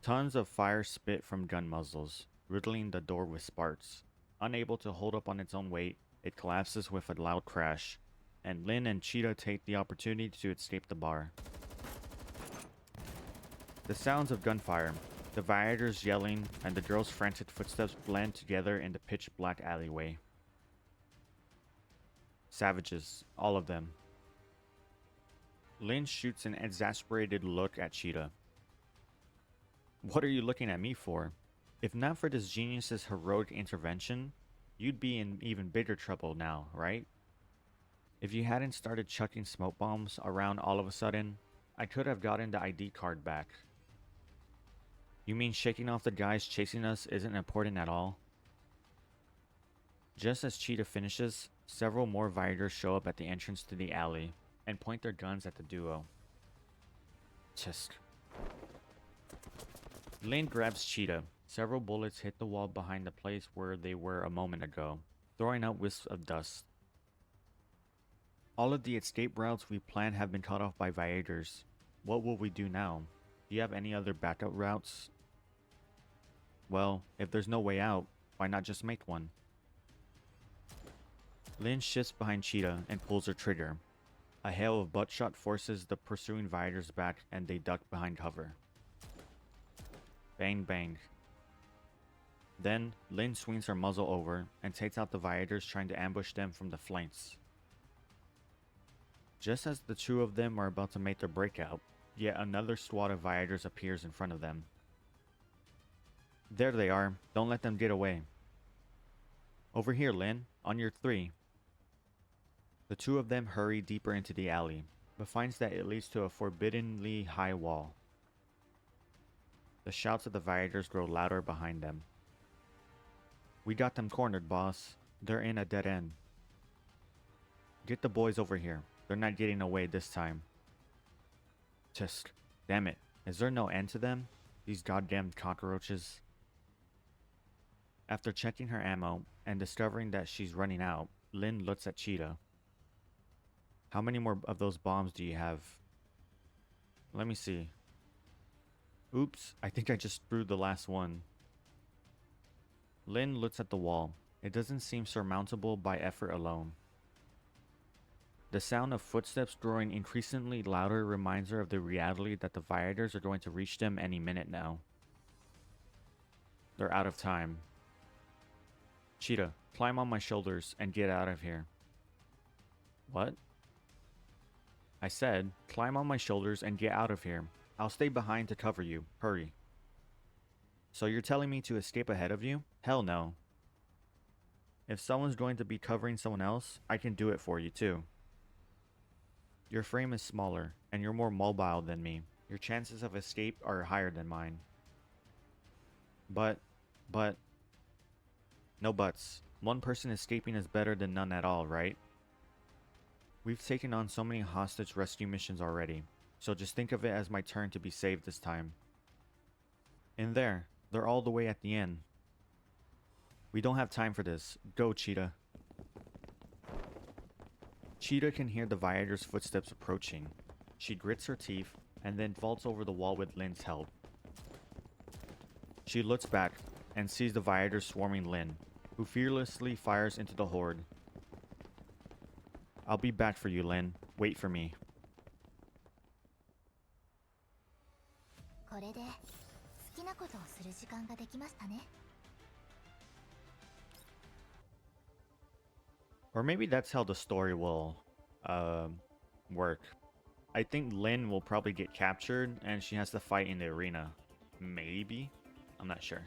Tons of fire spit from gun muzzles, riddling the door with sparks. Unable to hold up on its own weight, it collapses with a loud crash, and Lynn and Cheetah take the opportunity to escape the bar. The sounds of gunfire, the Viagers yelling, and the girl's frantic footsteps blend together in the pitch-black alleyway. Savages, all of them. Lynn shoots an exasperated look at Cheetah. What are you looking at me for? If not for this genius's heroic intervention, you'd be in even bigger trouble now, right? If you hadn't started chucking smoke bombs around all of a sudden, I could have gotten the ID card back. You mean shaking off the guys chasing us isn't important at all? Just as Cheetah finishes, several more Viagers show up at the entrance to the alley and point their guns at the duo. Tisk. Lynn grabs Cheetah, Several bullets hit the wall behind the place where they were a moment ago, throwing out wisps of dust. All of the escape routes we planned have been cut off by Viators. What will we do now? Do you have any other backup routes? Well, if there's no way out, why not just make one? Lynn shifts behind Cheetah and pulls her trigger. A hail of buttshot forces the pursuing Viators back and they duck behind cover. Bang bang. Then, Lynn swings her muzzle over and takes out the Viators trying to ambush them from the flanks. Just as the two of them are about to make their breakout, yet another squad of Viators appears in front of them. There they are, don't let them get away. Over here, Lynn, on your 3. The two of them hurry deeper into the alley, but finds that it leads to a forbiddingly high wall. The shouts of the Viators grow louder behind them. We got them cornered, boss. They're in a dead end. Get the boys over here. They're not getting away this time. Just, damn it. Is there no end to them? These goddamn cockroaches. After checking her ammo and discovering that she's running out, Lynn looks at Cheetah. How many more of those bombs do you have? Let me see. Oops, I think I just threw the last one. Lynn looks at the wall. It doesn't seem surmountable by effort alone. The sound of footsteps growing increasingly louder reminds her of the reality that the Viators are going to reach them any minute now. They're out of time. Cheetah, climb on my shoulders and get out of here. What? I said, climb on my shoulders and get out of here. I'll stay behind to cover you. Hurry. So you're telling me to escape ahead of you? Hell no. If someone's going to be covering someone else, I can do it for you too. Your frame is smaller, and you're more mobile than me. Your chances of escape are higher than mine. But... No buts. One person escaping is better than none at all, right? We've taken on so many hostage rescue missions already, so just think of it as my turn to be saved this time. In there, they're all the way at the end. We don't have time for this. Go, Cheetah. Cheetah can hear the Viator's footsteps approaching. She grits her teeth and then vaults over the wall with Lynn's help. She looks back and sees the Viator swarming Lynn, who fearlessly fires into the horde. I'll be back for you, Lynn. Wait for me. これで好きなことをする時間ができましたね。 Or maybe that's how the story will work. I think Lynn will probably get captured and she has to fight in the arena. Maybe? I'm not sure.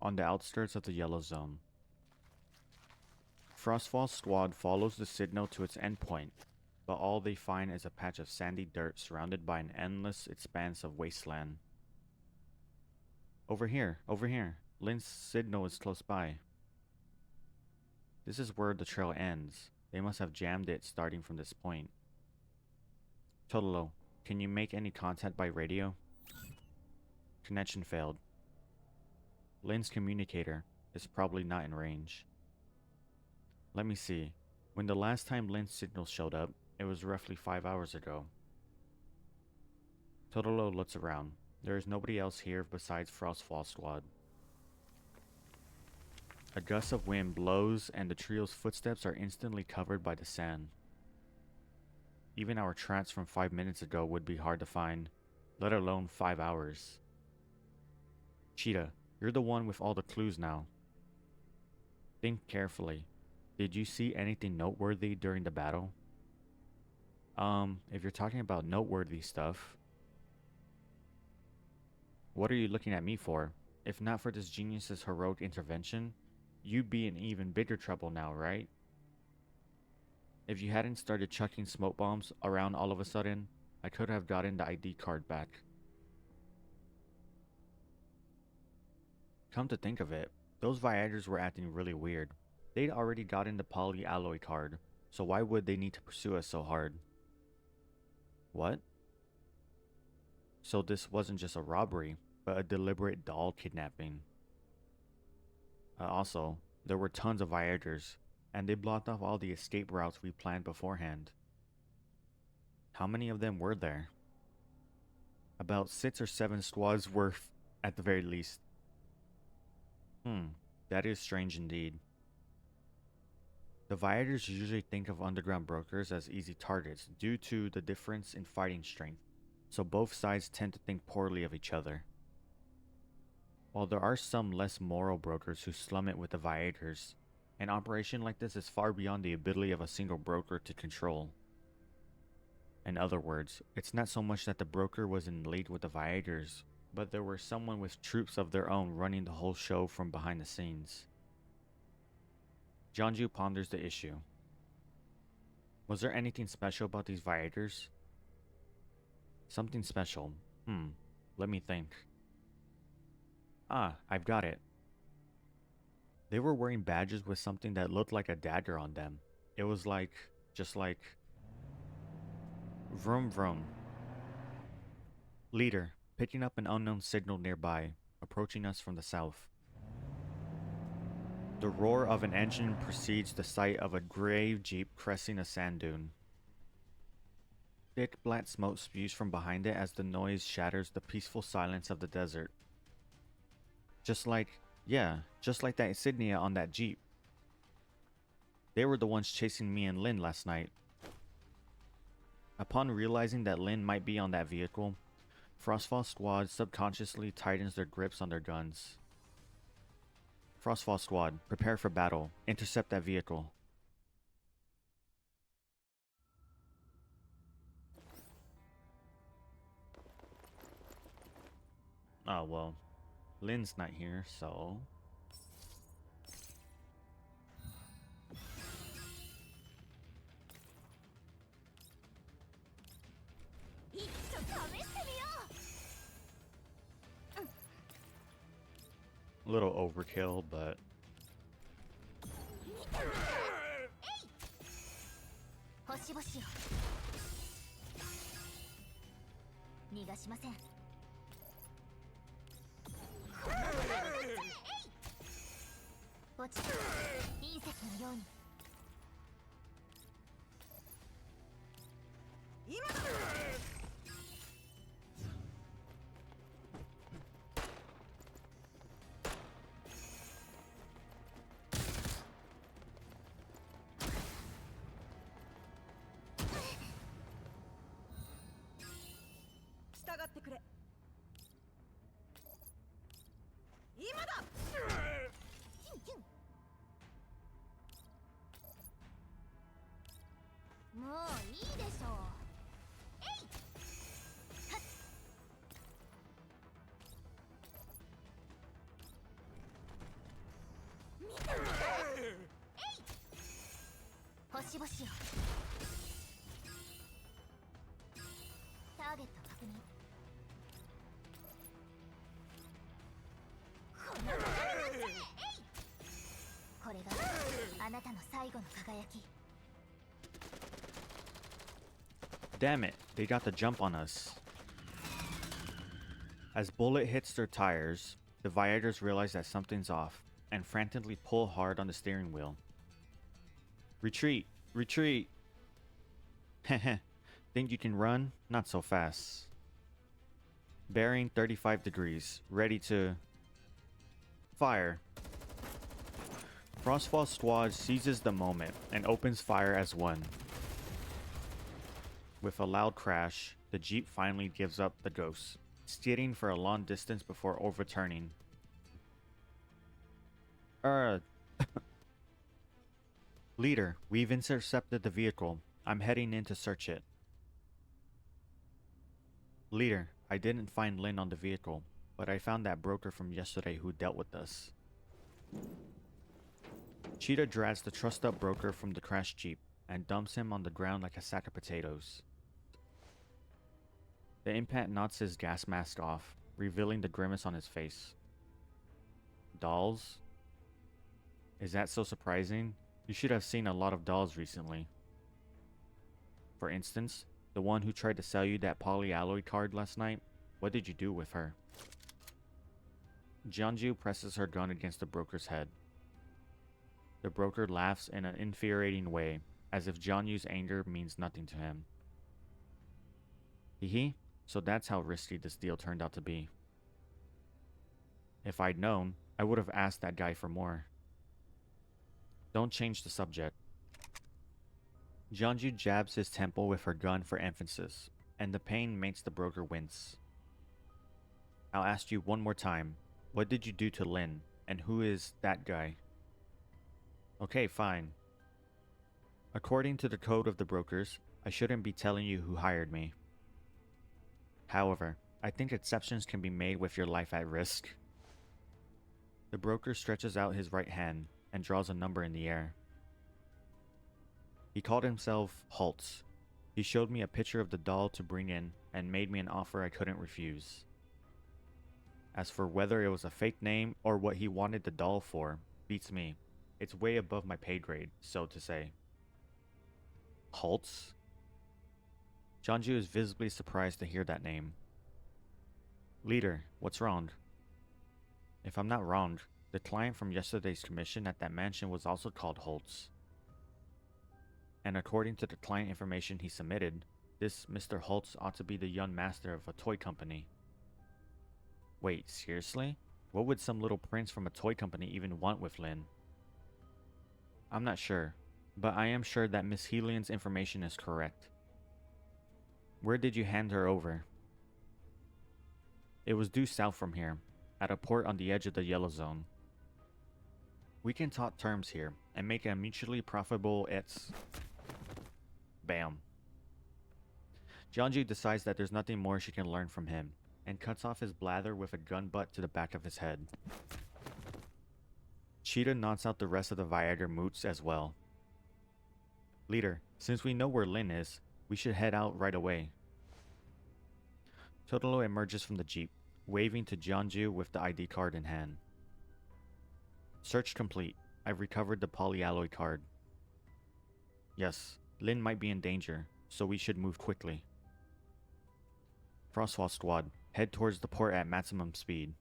On the outskirts of the Yellow Zone, Frostfall's squad follows the signal to its endpoint, but all they find is a patch of sandy dirt surrounded by an endless expanse of wasteland. Over here, over here. Lynn's signal is close by. This is where the trail ends. They must have jammed it starting from this point. Totolo, can you make any contact by radio? Connection failed. Lynn's communicator is probably not in range. Let me see. When the last time Lynn's signal showed up, it was roughly 5 hours ago. Totolo looks around. There is nobody else here besides Frostfall squad. A gust of wind blows and the trio's footsteps are instantly covered by the sand. Even our tracks from 5 minutes ago would be hard to find, let alone 5 hours. Cheetah, you're the one with all the clues now. Think carefully. Did you see anything noteworthy during the battle? If you're talking about noteworthy stuff, what are you looking at me for? If not for this genius's heroic intervention, you'd be in even bigger trouble now, right? If you hadn't started chucking smoke bombs around all of a sudden, I could have gotten the ID card back. Come to think of it, those Viators were acting really weird. They'd already gotten the polyalloy card, so why would they need to pursue us so hard? What? So this wasn't just a robbery, but a deliberate doll kidnapping. Also, there were tons of Viators, and they blocked off all the escape routes we planned beforehand. How many of them were there? About 6 or 7 squads worth, at the very least. That is strange indeed. The Viators usually think of underground brokers as easy targets due to the difference in fighting strength, so both sides tend to think poorly of each other. While there are some less moral brokers who slum it with the Viators, an operation like this is far beyond the ability of a single broker to control. In other words, it's not so much that the broker was in league with the Viators, but there were someone with troops of their own running the whole show from behind the scenes. Jianju ponders the issue. Was there anything special about these Viators? Something special. Let me think. Ah, I've got it. They were wearing badges with something that looked like a dagger on them. It was just like... Vroom vroom. Leader, picking up an unknown signal nearby, approaching us from the south. The roar of an engine precedes the sight of a gray jeep cresting a sand dune. Thick black smoke spews from behind it as the noise shatters the peaceful silence of the desert. Just like that insignia on that jeep. They were the ones chasing me and Lin last night. Upon realizing that Lin might be on that vehicle, Frostfall Squad subconsciously tightens their grips on their guns. Frostfall Squad, prepare for battle. Intercept that vehicle. Oh well, Lin's not here, so... A little overkill, but... Damn it, they got the jump on us. As bullet hits their tires, the Viators realize that something's off and frantically pull hard on the steering wheel. Retreat! Retreat! Heh. Think you can run? Not so fast. Bearing 35 degrees, ready to... fire. Frostfall Squad seizes the moment and opens fire as one. With a loud crash, the Jeep finally gives up the ghost, skidding for a long distance before overturning. Leader, we've intercepted the vehicle. I'm heading in to search it. Leader, I didn't find Lin on the vehicle, but I found that broker from yesterday who dealt with us. Cheetah drags the trussed-up broker from the crashed Jeep and dumps him on the ground like a sack of potatoes. The impact knocks his gas mask off, revealing the grimace on his face. Dolls? Is that so surprising? You should have seen a lot of dolls recently. For instance, the one who tried to sell you that polyalloy card last night. What did you do with her? Jeonju presses her gun against the broker's head. The broker laughs in an infuriating way, as if Jeonju's anger means nothing to him. Hee, so that's how risky this deal turned out to be. If I'd known, I would have asked that guy for more. Don't change the subject. Jeonju jabs his temple with her gun for emphasis, and the pain makes the broker wince. I'll ask you one more time. What did you do to Lin, and who is that guy? Okay, fine. According to the code of the brokers, I shouldn't be telling you who hired me. However, I think exceptions can be made with your life at risk. The broker stretches out his right hand and draws a number in the air. He called himself Holtz. He showed me a picture of the doll to bring in and made me an offer I couldn't refuse. As for whether it was a fake name or what he wanted the doll for, beats me. It's way above my pay grade, so to say. Holtz? Jeonju is visibly surprised to hear that name. Leader, what's wrong? If I'm not wrong, the client from yesterday's commission at that mansion was also called Holtz. And according to the client information he submitted, this Mr. Holtz ought to be the young master of a toy company. Wait, seriously? What would some little prince from a toy company even want with Lin? I'm not sure, but I am sure that Miss Helian's information is correct. Where did you hand her over? It was due south from here, at a port on the edge of the Yellow Zone. We can talk terms here, and make a mutually profitable Bam. Jeonju decides that there's nothing more she can learn from him, and cuts off his blather with a gun butt to the back of his head. Cheetah knocks out the rest of the Viagra moots as well. Leader, since we know where Lin is, we should head out right away. Totoro emerges from the jeep, waving to Jeonju with the ID card in hand. Search complete. I've recovered the polyalloy card. Yes, Lin might be in danger, so we should move quickly. Frostwall squad, head towards the port at maximum speed.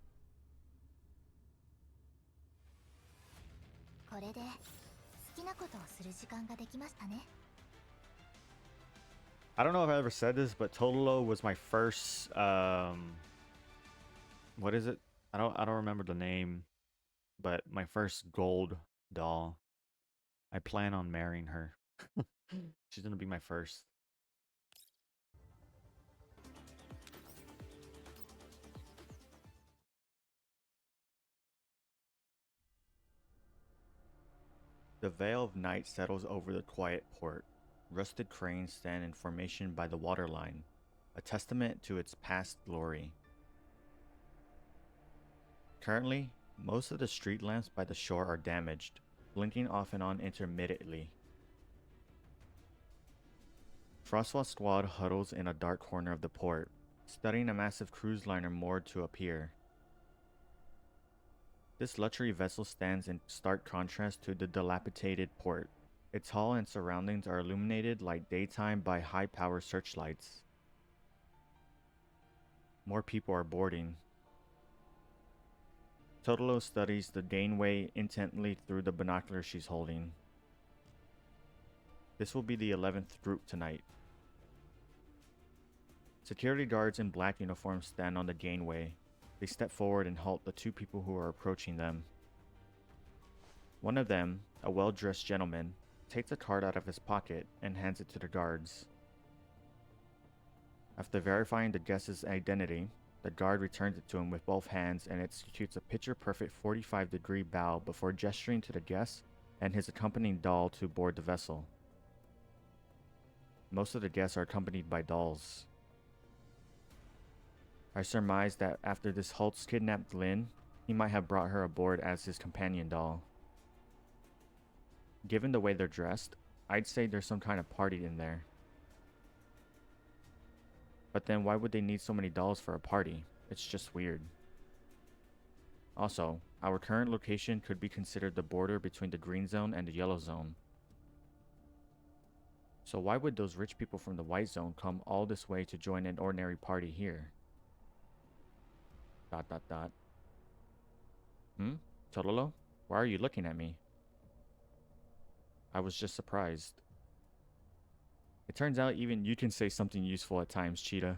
これで好きなことをする時間ができましたね。 I don't know if I ever said this, but Totoro was my first what is it? I don't remember the name, but my first gold doll. I plan on marrying her. She's gonna be my first. The veil of night settles over the quiet port. Rusted cranes stand in formation by the waterline, a testament to its past glory. Currently, most of the street lamps by the shore are damaged, blinking off and on intermittently. Frostwall squad huddles in a dark corner of the port, studying a massive cruise liner moored to a pier. This luxury vessel stands in stark contrast to the dilapidated port. Its hull and surroundings are illuminated like daytime by high-power searchlights. More people are boarding. Totoro studies the gangway intently through the binoculars she's holding. This will be the 11th group tonight. Security guards in black uniforms stand on the gangway. They step forward and halt the two people who are approaching them. One of them, a well-dressed gentleman, takes a card out of his pocket and hands it to the guards. After verifying the guest's identity, the guard returns it to him with both hands and executes a picture-perfect 45-degree bow before gesturing to the guest and his accompanying doll to board the vessel. Most of the guests are accompanied by dolls. I surmise that after this Holtz kidnapped Lin, he might have brought her aboard as his companion doll. Given the way they're dressed, I'd say there's some kind of party in there. But then why would they need so many dolls for a party? It's just weird. Also, Our current location could be considered the border between the green zone and the yellow zone. So why would those rich people from the white zone come all this way to join an ordinary party here? ... Totolo? Why are you looking at me? I was just surprised. It turns out even you can say something useful at times, Cheetah.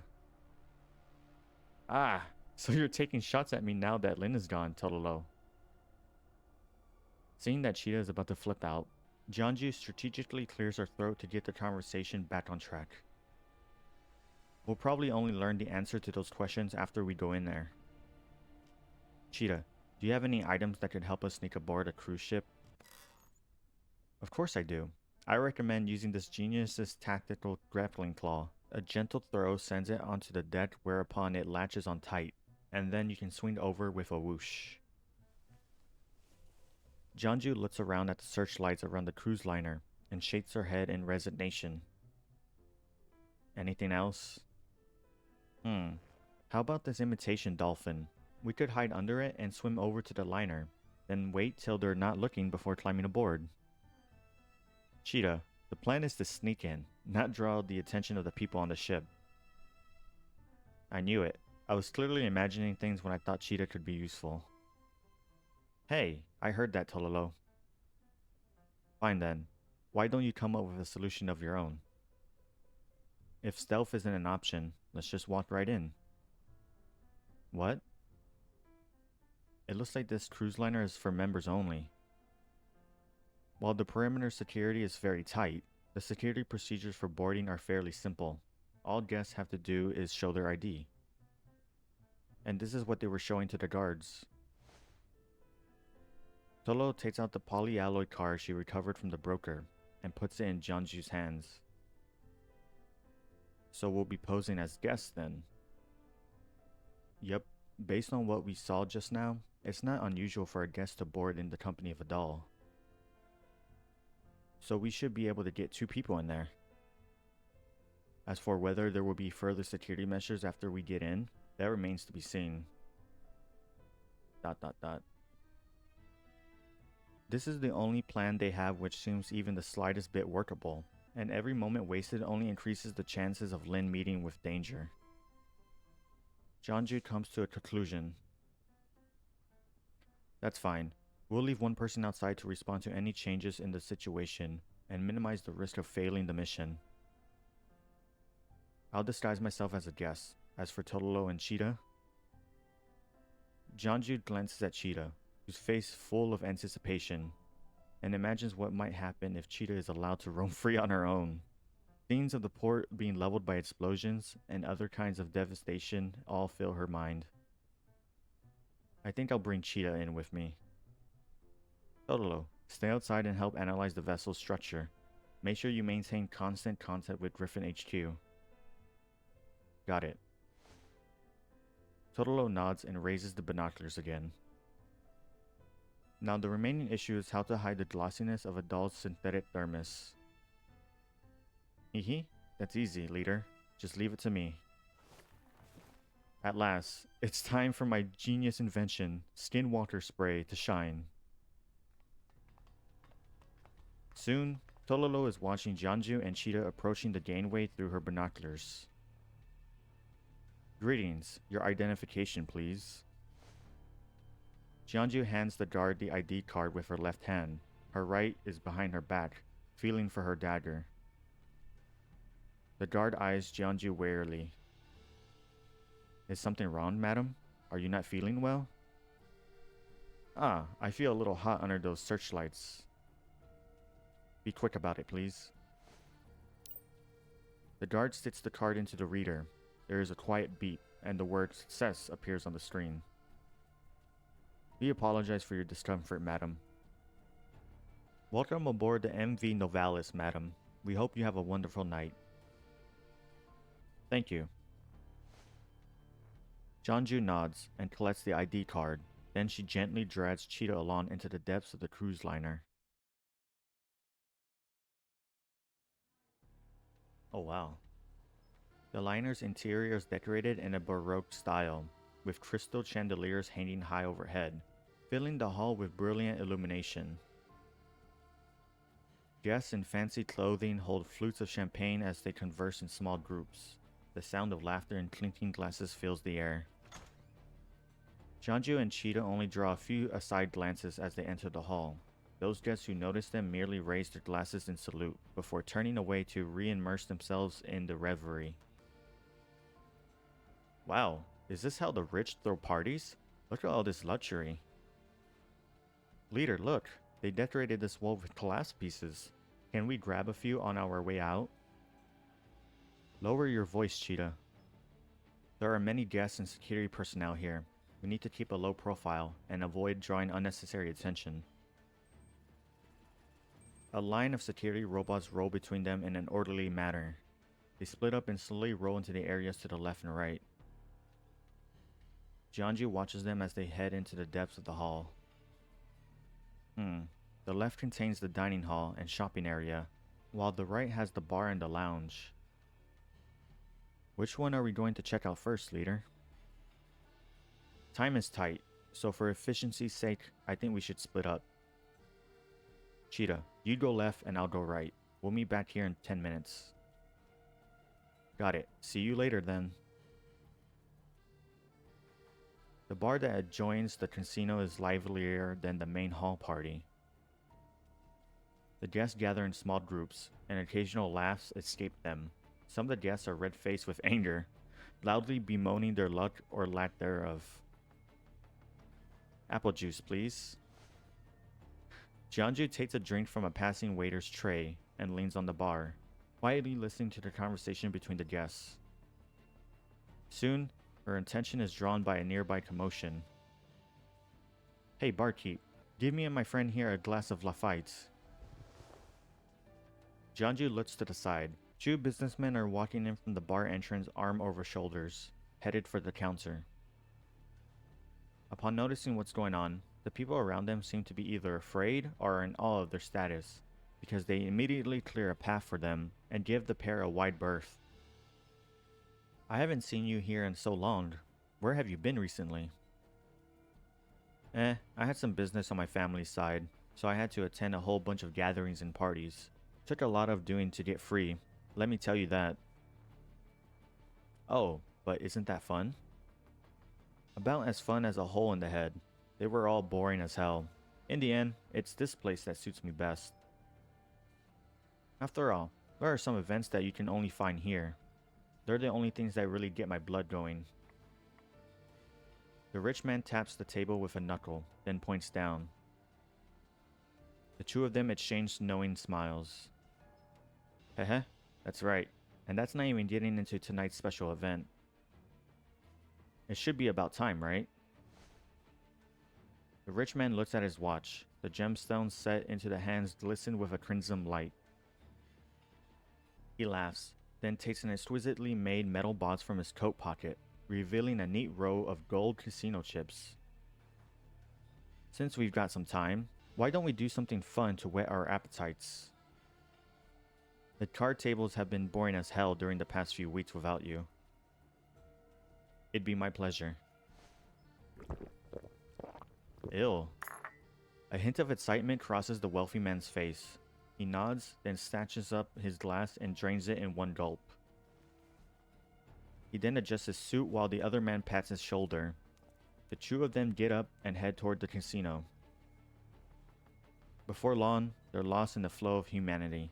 Ah, so you're taking shots at me now that Lin is gone, Totolo. Seeing that Cheetah is about to flip out, Jianju strategically clears her throat to get the conversation back on track. We'll probably only learn the answer to those questions after we go in there. Cheetah, do you have any items that could help us sneak aboard a cruise ship? Of course I do. I recommend using this genius's tactical grappling claw. A gentle throw sends it onto the deck, whereupon it latches on tight, and then you can swing over with a whoosh. Jianju looks around at the searchlights around the cruise liner and shakes her head in resignation. Anything else? How about this imitation dolphin? We could hide under it and swim over to the liner, then wait till they're not looking before climbing aboard. Cheetah, the plan is to sneak in, not draw the attention of the people on the ship. I knew it. I was clearly imagining things when I thought Cheetah could be useful. Hey, I heard that, Tololo. Fine then. Why don't you come up with a solution of your own? If stealth isn't an option, let's just walk right in. What? It looks like this cruise liner is for members only. While the perimeter security is very tight, the security procedures for boarding are fairly simple. All guests have to do is show their ID. And this is what they were showing to the guards. Tolo takes out the polyalloy card she recovered from the broker and puts it in Jianju's hands. So we'll be posing as guests then. Yep, based on what we saw just now, it's not unusual for a guest to board in the company of a doll. So we should be able to get 2 people in there. As for whether there will be further security measures after we get in, that remains to be seen. ... This is the only plan they have which seems even the slightest bit workable, and every moment wasted only increases the chances of Lin meeting with danger. Jianju comes to a conclusion. That's fine. We'll leave one person outside to respond to any changes in the situation and minimize the risk of failing the mission. I'll disguise myself as a guest. As for Totolo and Cheetah... Jianju glances at Cheetah, whose face full of anticipation, and imagines what might happen if Cheetah is allowed to roam free on her own. Scenes of the port being leveled by explosions and other kinds of devastation all fill her mind. I think I'll bring Cheetah in with me. Totolo, stay outside and help analyze the vessel's structure. Make sure you maintain constant contact with Griffin HQ. Got it. Totolo nods and raises the binoculars again. Now the remaining issue is how to hide the glossiness of a doll's synthetic thermos. Hehe, that's easy, leader. Just leave it to me. At last, it's time for my genius invention, Skinwalker Spray, to shine. Soon, Tololo is watching Jianju and Cheetah approaching the gangway through her binoculars. Greetings, your identification please. Jianju hands the guard the ID card with her left hand. Her right is behind her back, feeling for her dagger. The guard eyes Jianju warily. Is something wrong, madam? Are you not feeling well? Ah, I feel a little hot under those searchlights. Be quick about it, please. The guard sticks the card into the reader. There is a quiet beep, and the word success appears on the screen. We apologize for your discomfort, madam. Welcome aboard the MV Novalis, madam. We hope you have a wonderful night. Thank you. Jianju nods and collects the ID card. Then she gently drags Cheetah along into the depths of the cruise liner. Oh wow. The liner's interior is decorated in a Baroque style, with crystal chandeliers hanging high overhead, filling the hall with brilliant illumination. Guests in fancy clothing hold flutes of champagne as they converse in small groups. The sound of laughter and clinking glasses fills the air. Jianju and Cheetah only draw a few aside glances as they enter the hall. Those guests who notice them merely raise their glasses in salute before turning away to re-immerse themselves in the reverie. Wow, is this how the rich throw parties? Look at all this luxury. Leader, look, they decorated this wall with glass pieces. Can we grab a few on our way out? Lower your voice, Cheetah. There are many guests and security personnel here. We need to keep a low profile and avoid drawing unnecessary attention. A line of security robots roll between them in an orderly manner. They split up and slowly roll into the areas to the left and right. Jianju watches them as they head into the depths of the hall. The left contains the dining hall and shopping area, while the right has the bar and the lounge. Which one are we going to check out first, leader? Time is tight, so for efficiency's sake, I think we should split up. Cheetah, you go left and I'll go right. We'll meet back here in 10 minutes. Got it. See you later then. The bar that adjoins the casino is livelier than the main hall party. The guests gather in small groups, and occasional laughs escape them. Some of the guests are red-faced with anger, loudly bemoaning their luck or lack thereof. Apple juice, please. Jianju takes a drink from a passing waiter's tray and leans on the bar, quietly listening to the conversation between the guests. Soon, her attention is drawn by a nearby commotion. Hey, barkeep, give me and my friend here a glass of Lafite. Jianju looks to the side. Two businessmen are walking in from the bar entrance arm over shoulders, headed for the counter. Upon noticing what's going on, the people around them seem to be either afraid or in awe of their status, because they immediately clear a path for them and give the pair a wide berth. I haven't seen you here in so long. Where have you been recently? I had some business on my family's side, so I had to attend a whole bunch of gatherings and parties. Took a lot of doing to get free, let me tell you that. Oh, but isn't that fun? About as fun as a hole in the head. They were all boring as hell. In the end, it's this place that suits me best. After all, there are some events that you can only find here. They're the only things that really get my blood going. The rich man taps the table with a knuckle, then points down. The two of them exchange knowing smiles. Heh, that's right. And that's not even getting into tonight's special event. It should be about time, right? The rich man looks at his watch. The gemstones set into the hands glisten with a crimson light. He laughs, then takes an exquisitely made metal box from his coat pocket, revealing a neat row of gold casino chips. Since we've got some time, why don't we do something fun to whet our appetites? The card tables have been boring as hell during the past few weeks without you. It'd be my pleasure. Ew. A hint of excitement crosses the wealthy man's face. He nods, then snatches up his glass and drains it in one gulp. He then adjusts his suit while the other man pats his shoulder. The two of them get up and head toward the casino. Before long, they're lost in the flow of humanity. ...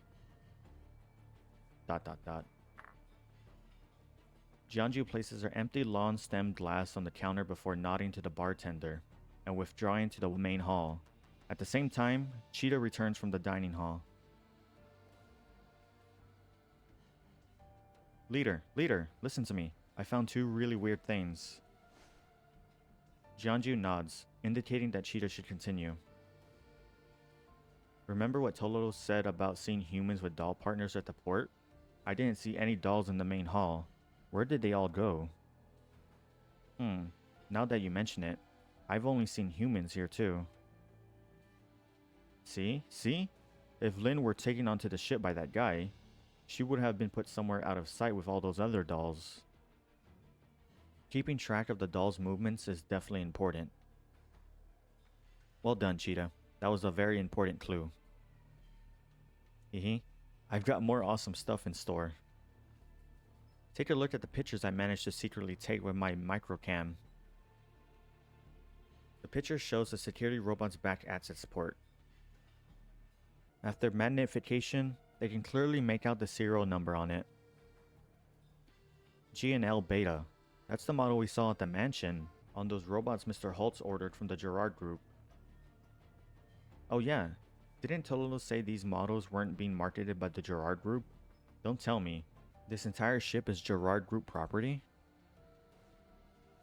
Jianju places her empty lawn-stemmed glass on the counter before nodding to the bartender and withdrawing to the main hall. At the same time, Cheetah returns from the dining hall. Leader, listen to me. I found two really weird things. Jianju nods, indicating that Cheetah should continue. Remember what Tolo said about seeing humans with doll partners at the port? I didn't see any dolls in the main hall. Where did they all go? Now that you mention it, I've only seen humans here too. See? If Lynn were taken onto the ship by that guy, she would have been put somewhere out of sight with all those other dolls. Keeping track of the dolls' movements is definitely important. Well done, Cheetah. That was a very important clue. Hehe. I've got more awesome stuff in store. Take a look at the pictures I managed to secretly take with my microcam. The picture shows the security robot's back at its port. After magnification, they can clearly make out the serial number on it. G&L Beta. That's the model we saw at the mansion on those robots Mr. Holtz ordered from the Gerard group. Oh yeah, didn't Tololo say these models weren't being marketed by the Gerard group? Don't tell me. This entire ship is Gerard group property?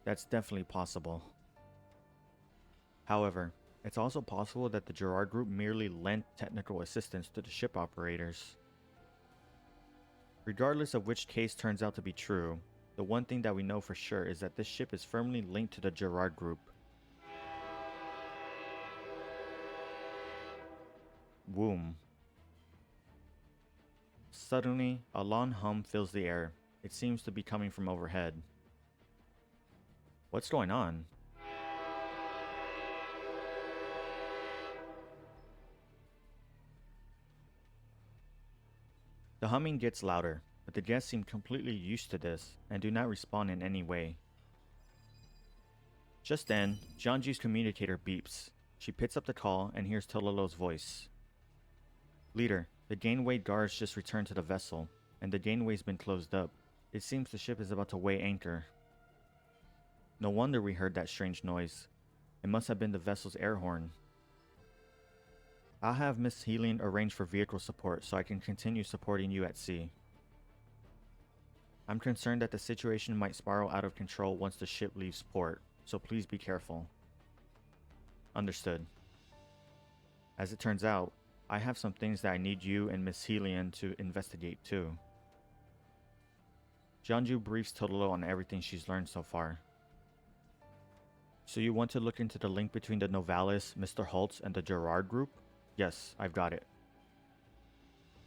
That's definitely possible. However, it's also possible that the Gerard group merely lent technical assistance to the ship operators. Regardless of which case turns out to be true, the one thing that we know for sure is that this ship is firmly linked to the Gerard group. Womb. Suddenly, a long hum fills the air. It seems to be coming from overhead. What's going on? The humming gets louder, but the guests seem completely used to this and do not respond in any way. Just then, Jianju's communicator beeps. She picks up the call and hears Tololo's voice. Leader, the gangway guards just returned to the vessel, and the gangway's been closed up. It seems the ship is about to weigh anchor. No wonder we heard that strange noise. It must have been the vessel's air horn. I'll have Miss Healing arrange for vehicle support so I can continue supporting you at sea. I'm concerned that the situation might spiral out of control once the ship leaves port, so please be careful. Understood. As it turns out, I have some things that I need you and Miss Helian to investigate too. Jianju briefs Totoro on everything she's learned so far. So you want to look into the link between the Novalis, Mr. Holtz, and the Gerard group? Yes, I've got it.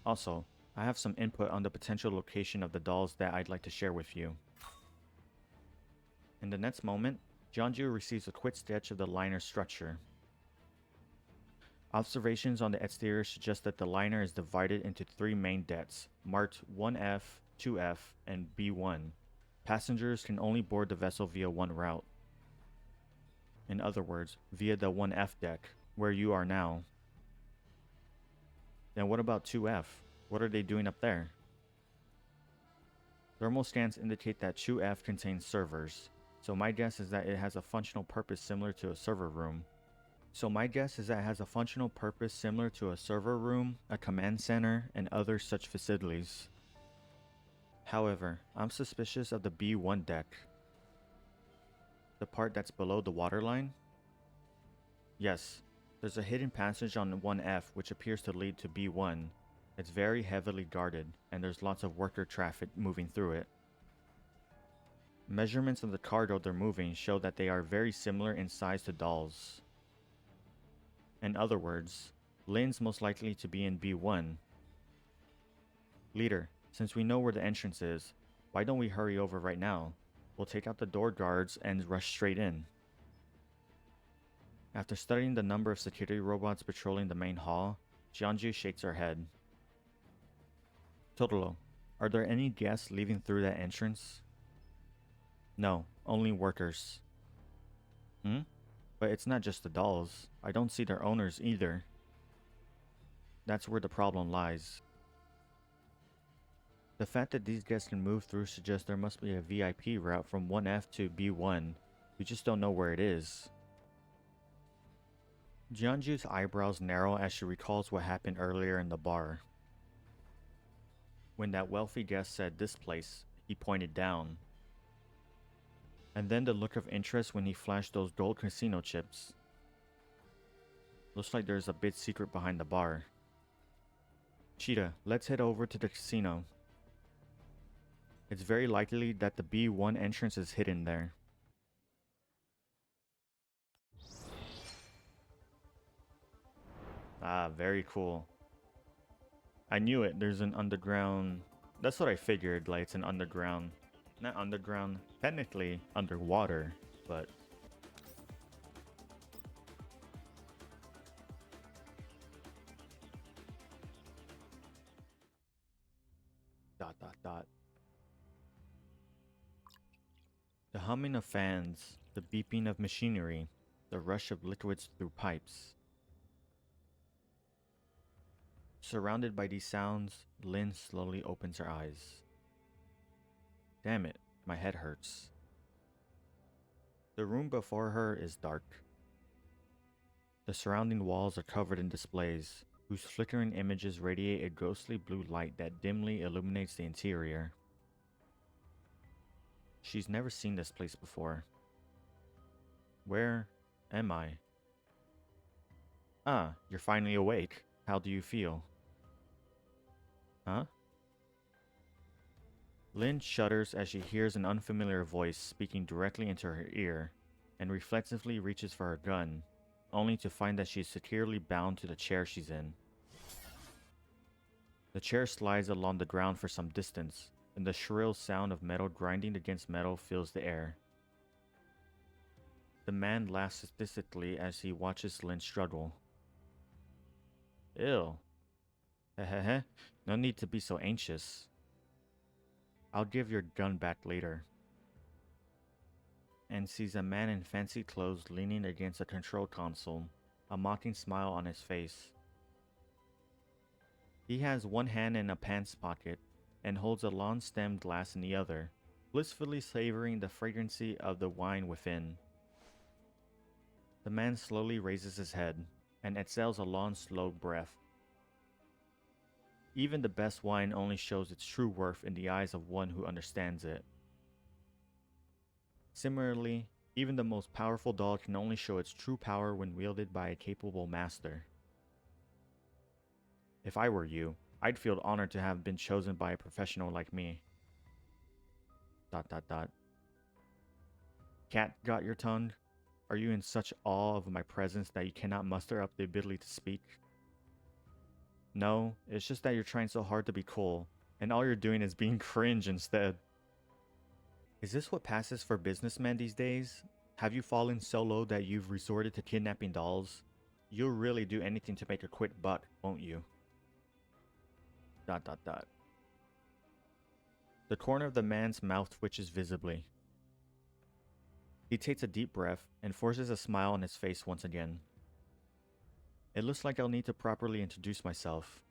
Also, I have some input on the potential location of the dolls that I'd like to share with you. In the next moment, Jianju receives a quick sketch of the liner structure. Observations on the exterior suggest that the liner is divided into 3 main decks, marked 1F, 2F, and B1. Passengers can only board the vessel via one route. In other words, via the 1F deck, where you are now. Then what about 2F? What are they doing up there? Thermal scans indicate that 2F contains servers, so my guess is that it has a functional purpose similar to a server room. A command center, and other such facilities. However, I'm suspicious of the B1 deck. The part that's below the waterline? Yes, there's a hidden passage on 1F which appears to lead to B1. It's very heavily guarded, and there's lots of worker traffic moving through it. Measurements of the cargo they're moving show that they are very similar in size to dolls. In other words, Lynn's most likely to be in B1. Leader, since we know where the entrance is, why don't we hurry over right now? We'll take out the door guards and rush straight in. After studying the number of security robots patrolling the main hall, Jianju shakes her head. Totoro, are there any guests leaving through that entrance? No, only workers. But it's not just the dolls. I don't see their owners either. That's where the problem lies. The fact that these guests can move through suggests there must be a VIP route from 1F to B1. We just don't know where it is. Jianju's eyebrows narrow as she recalls what happened earlier in the bar. When that wealthy guest said this place, he pointed down. And then the look of interest when he flashed those gold casino chips. Looks like there's a big secret behind the bar. Cheetah, let's head over to the casino. It's very likely that the B1 entrance is hidden there. Ah, very cool. I knew it. There's an underground... That's what I figured. Like, it's an underground... Not underground. Technically underwater, but... The humming of fans, the beeping of machinery, the rush of liquids through pipes. Surrounded by these sounds, Lynn slowly opens her eyes. Damn it, my head hurts. The room before her is dark. The surrounding walls are covered in displays, whose flickering images radiate a ghostly blue light that dimly illuminates the interior. She's never seen this place before. Where am I? Ah, you're finally awake. How do you feel? Huh? Lynn shudders as she hears an unfamiliar voice speaking directly into her ear, and reflexively reaches for her gun, only to find that she is securely bound to the chair she's in. The chair slides along the ground for some distance, and the shrill sound of metal grinding against metal fills the air. The man laughs sadistically as he watches Lynn struggle. Ew. Hehehe, no need to be so anxious. I'll give your gun back later. And sees a man in fancy clothes leaning against a control console, a mocking smile on his face. He has one hand in a pants pocket and holds a long-stemmed glass in the other, blissfully savoring the fragrancy of the wine within. The man slowly raises his head and exhales a long, slow breath. Even the best wine only shows its true worth in the eyes of one who understands it. Similarly, even the most powerful doll can only show its true power when wielded by a capable master. If I were you, I'd feel honored to have been chosen by a professional like me. ... Cat got your tongue? Are you in such awe of my presence that you cannot muster up the ability to speak? No, it's just that you're trying so hard to be cool, and all you're doing is being cringe instead. Is this what passes for businessmen these days? Have you fallen so low that you've resorted to kidnapping dolls? You'll really do anything to make a quick buck, won't you? ... The corner of the man's mouth twitches visibly. He takes a deep breath and forces a smile on his face once again. It looks like I'll need to properly introduce myself.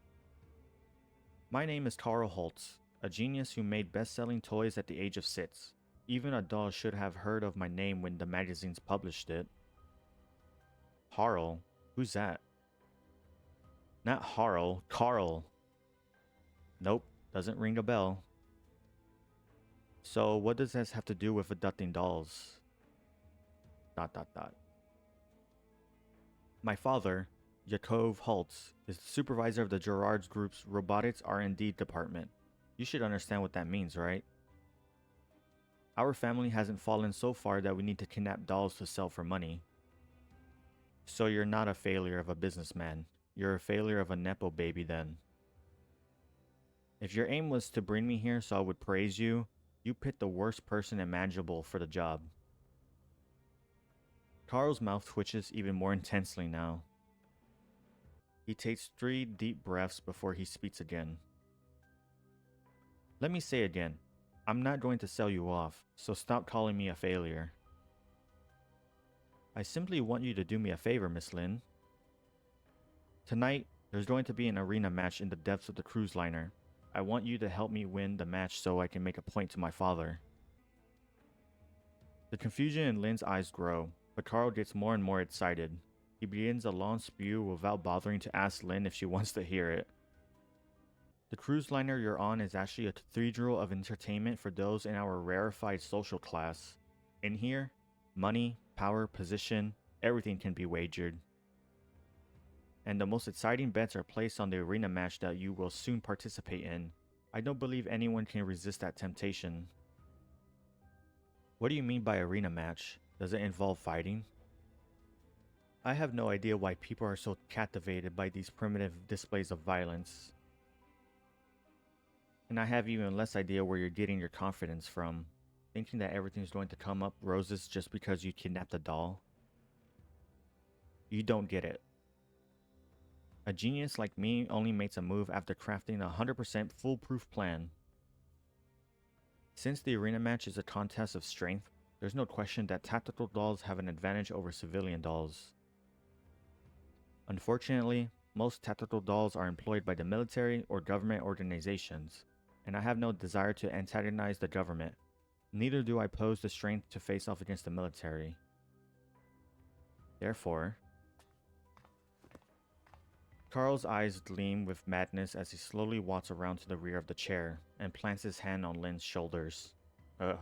My name is Carl Holtz, a genius who made best-selling toys at the age of 6. Even a doll should have heard of my name when the magazines published it. Harl? Who's that? Not Harl, Carl. Nope, doesn't ring a bell. So what does this have to do with abducting dolls? ... My father, Yakov Holtz, is the supervisor of the Gerards Group's Robotics R&D department. You should understand what that means, right? Our family hasn't fallen so far that we need to kidnap dolls to sell for money. So you're not a failure of a businessman. You're a failure of a Nepo baby then. If your aim was to bring me here so I would praise you, you picked the worst person imaginable for the job. Carl's mouth twitches even more intensely now. He takes 3 deep breaths before he speaks again. Let me say again, I'm not going to sell you off, so stop calling me a failure. I simply want you to do me a favor, Miss Lin. Tonight, there's going to be an arena match in the depths of the cruise liner. I want you to help me win the match so I can make a point to my father. The confusion in Lin's eyes grow, but Carl gets more and more excited. He begins a long spew without bothering to ask Lin if she wants to hear it. The cruise liner you're on is actually a cathedral of entertainment for those in our rarefied social class. In here, money, power, position, everything can be wagered. And the most exciting bets are placed on the arena match that you will soon participate in. I don't believe anyone can resist that temptation. What do you mean by arena match? Does it involve fighting? I have no idea why people are so captivated by these primitive displays of violence. And I have even less idea where you're getting your confidence from, thinking that everything's going to come up roses just because you kidnapped a doll. You don't get it. A genius like me only makes a move after crafting a 100% foolproof plan. Since the arena match is a contest of strength, There's no question that tactical dolls have an advantage over civilian dolls. Unfortunately, most tactical dolls are employed by the military or government organizations, and I have no desire to antagonize the government. Neither do I pose the strength to face off against the military. Therefore, Carl's eyes gleam with madness as he slowly walks around to the rear of the chair and plants his hand on Lynn's shoulders. Ugh.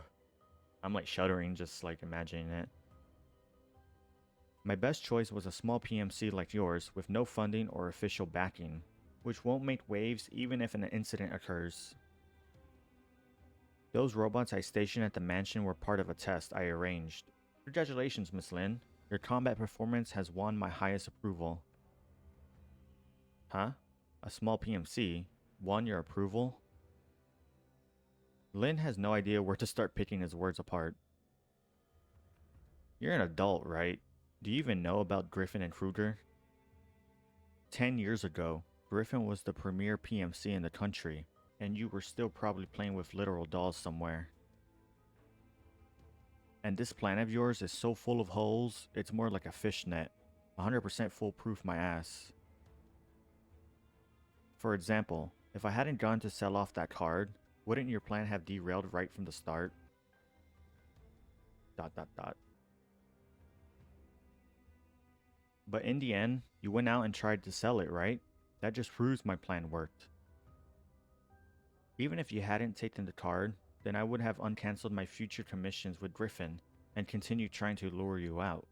I'm like shuddering just like imagining it. My best choice was a small PMC like yours with no funding or official backing, which won't make waves even if an incident occurs. Those robots I stationed at the mansion were part of a test I arranged. Congratulations, Miss Lynn. Your combat performance has won my highest approval. Huh? A small PMC? Won your approval? Lynn has no idea where to start picking his words apart. You're an adult, right? Do you even know about Griffin and Kruger? 10 years ago, Griffin was the premier PMC in the country, and you were still probably playing with literal dolls somewhere. And this plan of yours is so full of holes, it's more like a fishnet. 100% foolproof my ass. For example, if I hadn't gone to sell off that card, wouldn't your plan have derailed right from the start? ... But in the end, you went out and tried to sell it, right? That just proves my plan worked. Even if you hadn't taken the card, then I would have uncancelled my future commissions with Griffin and continued trying to lure you out.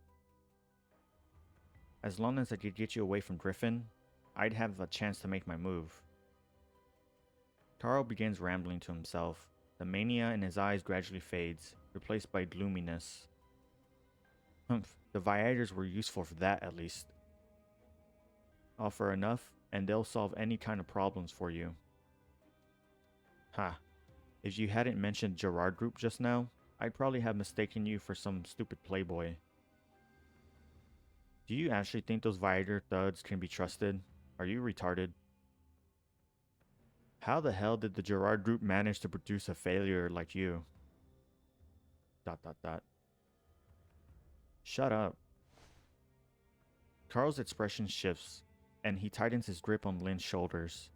As long as I could get you away from Griffin, I'd have a chance to make my move. Carl begins rambling to himself. The mania in his eyes gradually fades, replaced by gloominess. Humph, the Viators were useful for that at least. Offer enough, and they'll solve any kind of problems for you. Ha. If you hadn't mentioned Gerard Group just now, I'd probably have mistaken you for some stupid playboy. Do you actually think those Viator thugs can be trusted? Are you retarded? How the hell did the Gerard Group manage to produce a failure like you? ... Shut up. Carl's expression shifts, and he tightens his grip on Lynn's shoulders.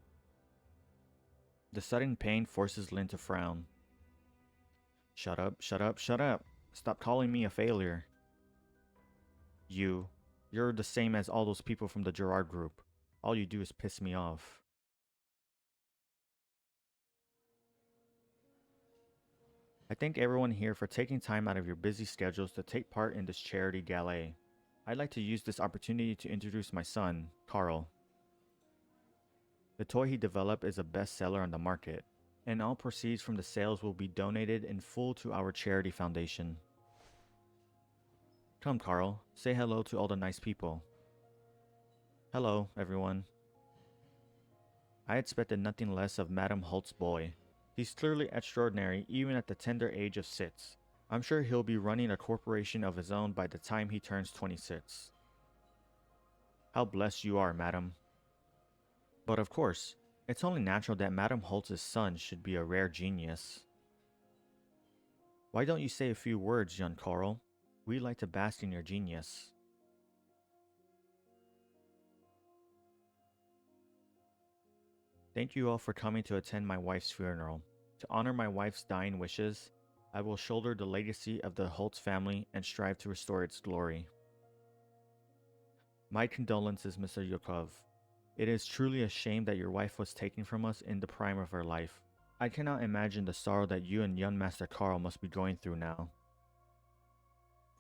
The sudden pain forces Lynn to frown. Shut up, shut up, shut up. Stop calling me a failure. You're the same as all those people from the Gerard Group. All you do is piss me off. I thank everyone here for taking time out of your busy schedules to take part in this charity gala. I'd like to use this opportunity to introduce my son, Carl. The toy he developed is a bestseller on the market, and all proceeds from the sales will be donated in full to our charity foundation. Come, Carl, say hello to all the nice people. Hello, everyone. I expected nothing less of Madame Holt's boy. He's clearly extraordinary even at the tender age of 6. I'm sure he'll be running a corporation of his own by the time he turns 26. How blessed you are, madam. But of course, it's only natural that Madame Holtz's son should be a rare genius. Why don't you say a few words, young Carl? We like to bask in your genius. Thank you all for coming to attend my wife's funeral. To honor my wife's dying wishes, I will shoulder the legacy of the Holtz family and strive to restore its glory. My condolences, Mr. Yukov. It is truly a shame that your wife was taken from us in the prime of her life. I cannot imagine the sorrow that you and young Master Carl must be going through now.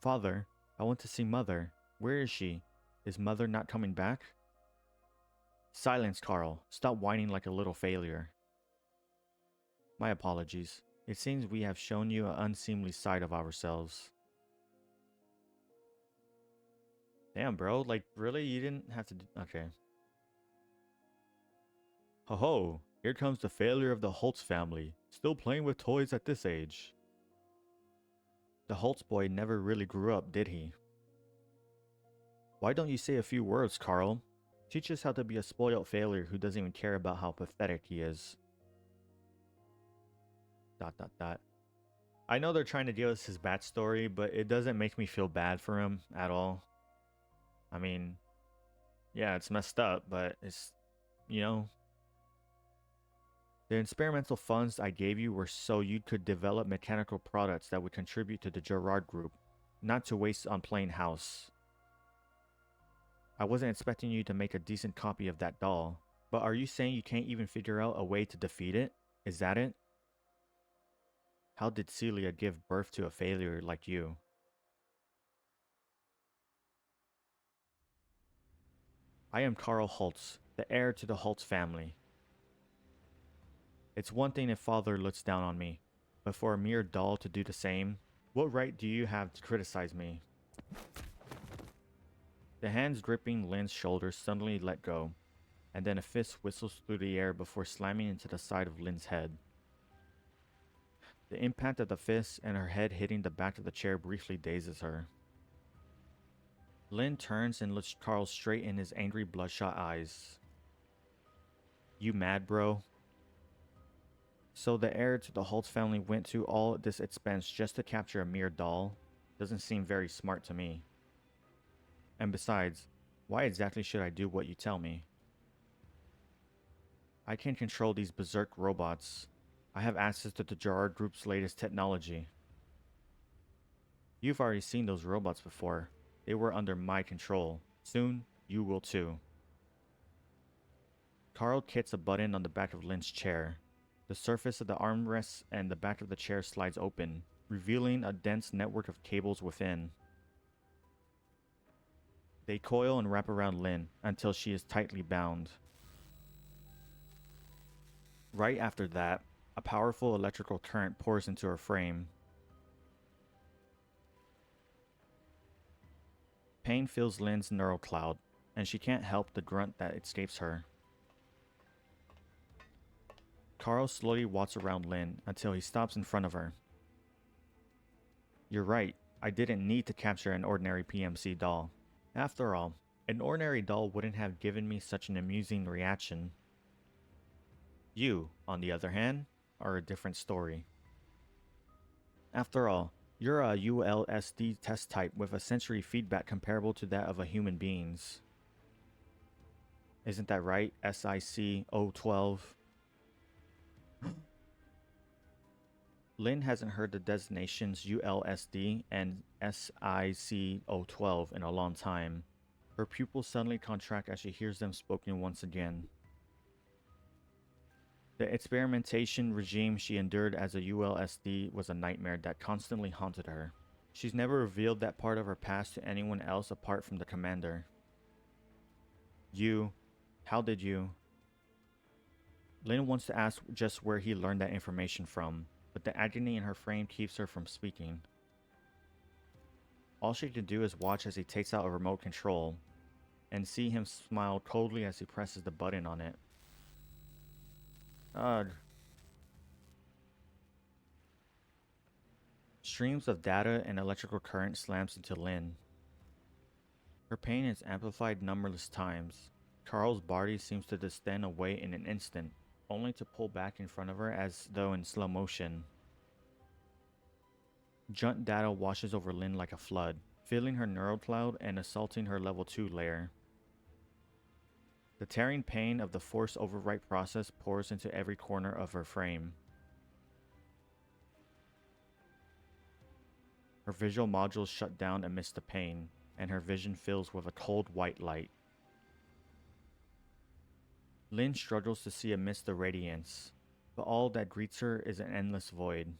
Father, I want to see Mother. Where is she? Is Mother not coming back? Silence, Carl. Stop whining like a little failure. My apologies. It seems we have shown you an unseemly side of ourselves. Damn, bro. Like, really? You didn't have to do... Okay. Ho ho! Here comes the failure of the Holtz family. Still playing with toys at this age. The Holtz boy never really grew up, did he? Why don't you say a few words, Carl? Teach us how to be a spoiled failure who doesn't even care about how pathetic he is. ... I know they're trying to give us his backstory, but it doesn't make me feel bad for him at all. I mean, yeah, it's messed up, but it's, you know, the experimental funds I gave you were so you could develop mechanical products that would contribute to the Gerard Group, not to waste on playing house. I wasn't expecting you to make a decent copy of that doll, but are you saying you can't even figure out a way to defeat it? Is that it? How did Celia give birth to a failure like you? I am Carl Holtz, the heir to the Holtz family. It's one thing if father looks down on me, but for a mere doll to do the same, what right do you have to criticize me? The hands gripping Lynn's shoulders suddenly let go, and then a fist whistles through the air before slamming into the side of Lynn's head. The impact of the fist and her head hitting the back of the chair briefly dazes her. Lynn turns and looks Carl straight in his angry bloodshot eyes. You mad, bro? So the heir to the Holtz family went to all this expense just to capture a mere doll? Doesn't seem very smart to me. And besides, why exactly should I do what you tell me? I can control these berserk robots. I have access to the Gerard Group's latest technology. You've already seen those robots before. They were under my control. Soon, you will too. Carl hits a button on the back of Lynn's chair. The surface of the armrests and the back of the chair slides open, revealing a dense network of cables within. They coil and wrap around Lynn until she is tightly bound. Right after that, a powerful electrical current pours into her frame. Pain fills Lynn's neural cloud, and she can't help the grunt that escapes her. Carl slowly walks around Lynn until he stops in front of her. You're right, I didn't need to capture an ordinary PMC doll. After all, an ordinary doll wouldn't have given me such an amusing reaction. You, on the other hand, are a different story. After all, you're a ULSD test type with a sensory feedback comparable to that of a human being's. Isn't that right, SIC-012? Lynn hasn't heard the designations ULSD and SIC-012 in a long time. Her pupils suddenly contract as she hears them spoken once again. The experimentation regime she endured as a ULSD was a nightmare that constantly haunted her. She's never revealed that part of her past to anyone else apart from the commander. How did you? Lynn wants to ask just where he learned that information from, but the agony in her frame keeps her from speaking. All she can do is watch as he takes out a remote control, and see him smile coldly as he presses the button on it. Ugh. Streams of data and electrical current slams into Lynn. Her pain is amplified numberless times. Carl's body seems to distend away in an instant, only to pull back in front of her as though in slow motion. Junt data washes over Lynn like a flood, filling her neural cloud and assaulting her level 2 layer. The tearing pain of the force overwrite process pours into every corner of her frame. Her visual modules shut down amidst the pain, and her vision fills with a cold white light. Lynn struggles to see amidst the radiance, but all that greets her is an endless void.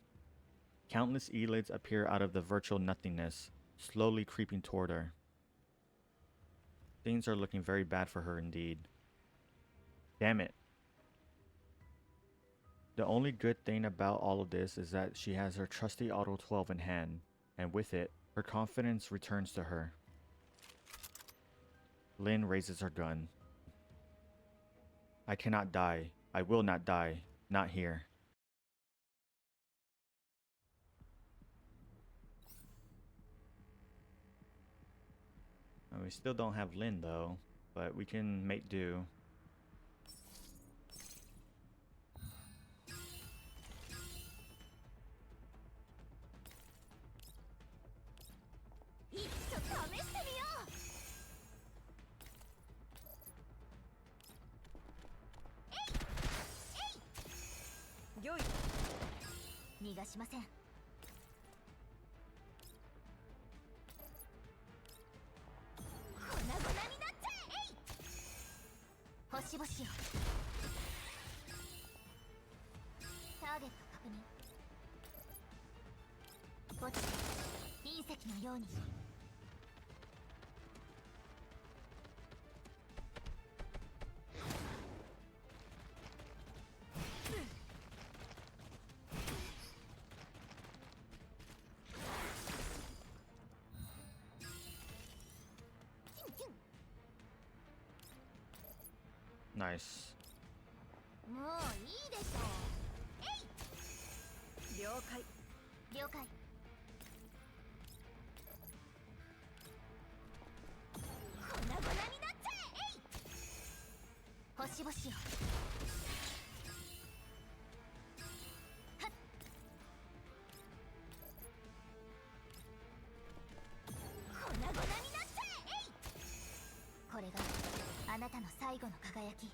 Countless elids appear out of the virtual nothingness, slowly creeping toward her. Things are looking very bad for her indeed. Damn it. The only good thing about all of this is that she has her trusty Auto 12 in hand, and with it, her confidence returns to her. Lynn raises her gun. I cannot die. I will not die. Not here. And we still don't have Lynn though, but we can make do. はしません。粉々になっちゃえ。星々よ。ターゲット確認。墓地隕石のように。Nice. もういいでしょう。了解了解。粉々になっちゃえ。星々よ。はっ。粉々になっちゃえ。これがあなたの最後の輝き。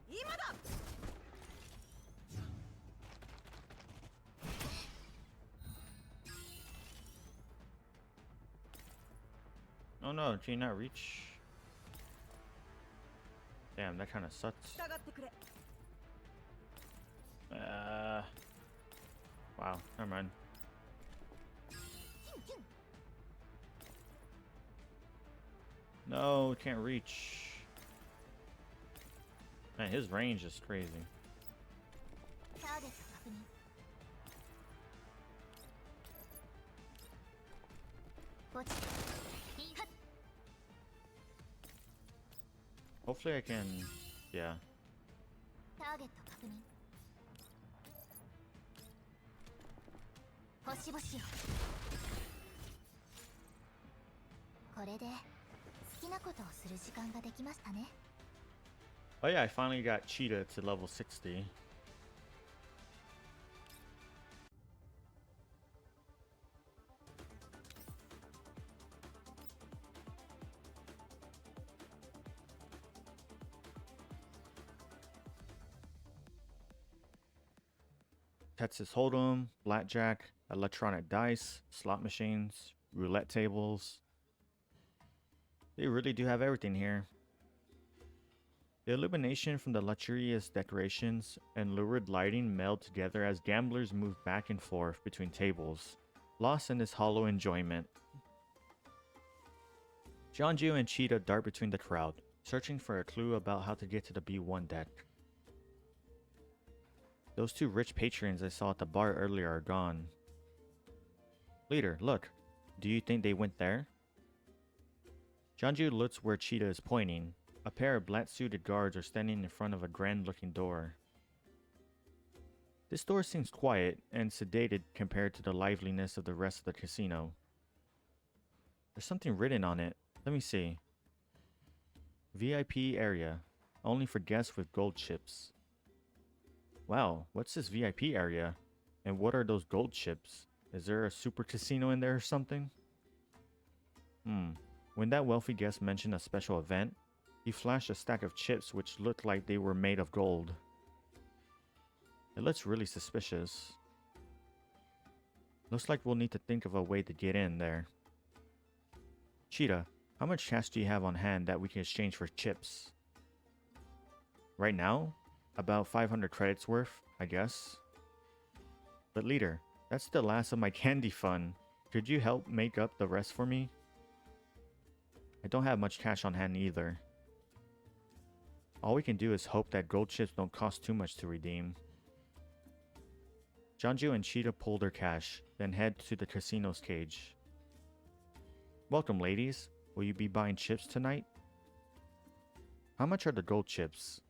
今だ。Oh no, can you not reach? Damn, that kind of sucks. 従ってくれ。Wow, never mind. No, can't reach. Man, his range is crazy. ターゲット確認。墓地はっ。 Hopefully I can, yeah. ターゲット確認。星々よ。これで好きなことをする時間ができましたね。 Oh yeah, I finally got Cheetah to level 60. Texas Hold'em, Blackjack, electronic dice, slot machines, roulette tables. They really do have everything here. The illumination from the luxurious decorations and lurid lighting meld together as gamblers move back and forth between tables, lost in this hollow enjoyment. Jeonju and Cheetah dart between the crowd, searching for a clue about how to get to the B1 deck. Those two rich patrons I saw at the bar earlier are gone. Leader, look. Do you think they went there? Jeonju looks where Cheetah is pointing. A pair of black-suited guards are standing in front of a grand-looking door. This door seems quiet and sedated compared to the liveliness of the rest of the casino. There's something written on it. Let me see. VIP area. Only for guests with gold chips. Wow, what's this VIP area? And what are those gold chips? Is there a super casino in there or something? When that wealthy guest mentioned a special event, he flashed a stack of chips which looked like they were made of gold. It looks really suspicious. Looks like we'll need to think of a way to get in there. Cheetah, how much cash do you have on hand that we can exchange for chips? Right now? About 500 credits worth, I guess. But leader, that's the last of my candy fund. Could you help make up the rest for me? I don't have much cash on hand either. All we can do is hope that gold chips don't cost too much to redeem. Jeonju and Cheetah pull their cash, then head to the casino's cage. Welcome, ladies. Will you be buying chips tonight? How much are the gold chips?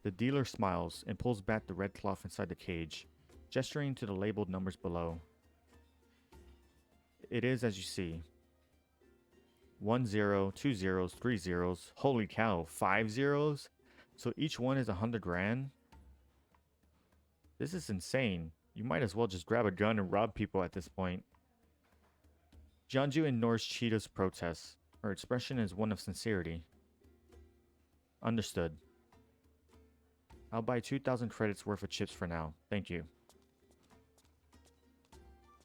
The dealer smiles and pulls back the red cloth inside the cage, gesturing to the labeled numbers below. It is as you see. 1 0, 2 zeros, 3 zeros. Holy cow, 5 zeros? So each one is 100 grand? This is insane. You might as well just grab a gun and rob people at this point. Jeonju ignores Cheetah's protests. Her expression is one of sincerity. Understood. I'll buy 2,000 credits worth of chips for now. Thank you.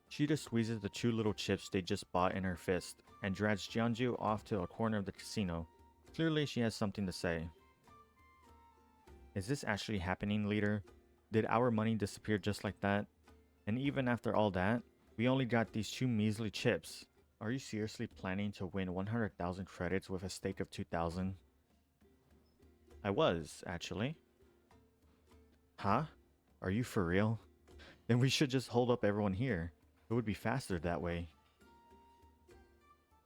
Cheetah squeezes the 2 little chips they just bought in her fist and drags Jianju off to a corner of the casino. Clearly, she has something to say. Is this actually happening, leader? Did our money disappear just like that? And even after all that, we only got these 2 measly chips. Are you seriously planning to win 100,000 credits with a stake of 2,000? I was, actually. Huh? Are you for real? Then we should just hold up everyone here. It would be faster that way.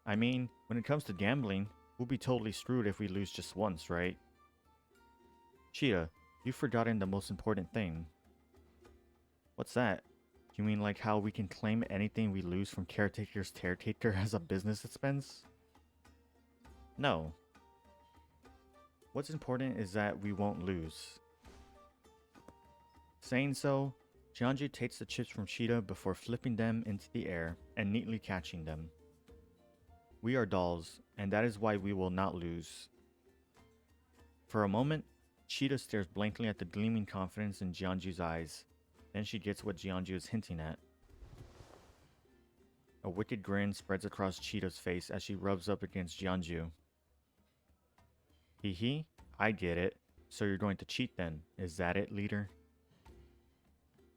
I mean, when it comes to gambling, we'll be totally screwed if we lose just once, right? Cheetah, you've forgotten the most important thing. What's that? You mean like how we can claim anything we lose from Caretaker's caretaker as a business expense? No. What's important is that we won't lose. Saying so, Jianju takes the chips from Cheetah before flipping them into the air and neatly catching them. We are dolls, and that is why we will not lose. For a moment, Cheetah stares blankly at the gleaming confidence in Jianju's eyes. Then she gets what Jianju is hinting at. A wicked grin spreads across Cheetah's face as she rubs up against Jianju. Hee hee, I get it. So you're going to cheat then, is that it, leader?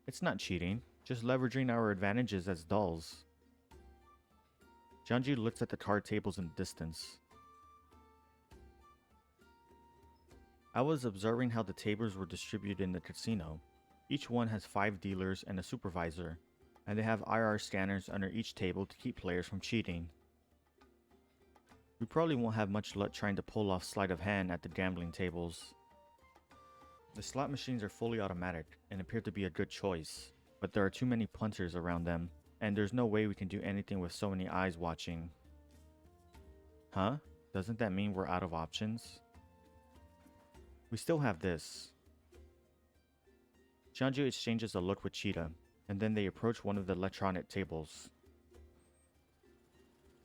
It's not cheating, just leveraging our advantages as dolls. Jianju looks at the card tables in the distance. I was observing how the tables were distributed in the casino. Each one has 5 dealers and a supervisor, and they have IR scanners under each table to keep players from cheating. We probably won't have much luck trying to pull off sleight of hand at the gambling tables. The slot machines are fully automatic and appear to be a good choice, but there are too many punters around them, and there's no way we can do anything with so many eyes watching. Huh? Doesn't that mean we're out of options? We still have this. Jianju exchanges a look with Cheetah, and then they approach one of the electronic tables.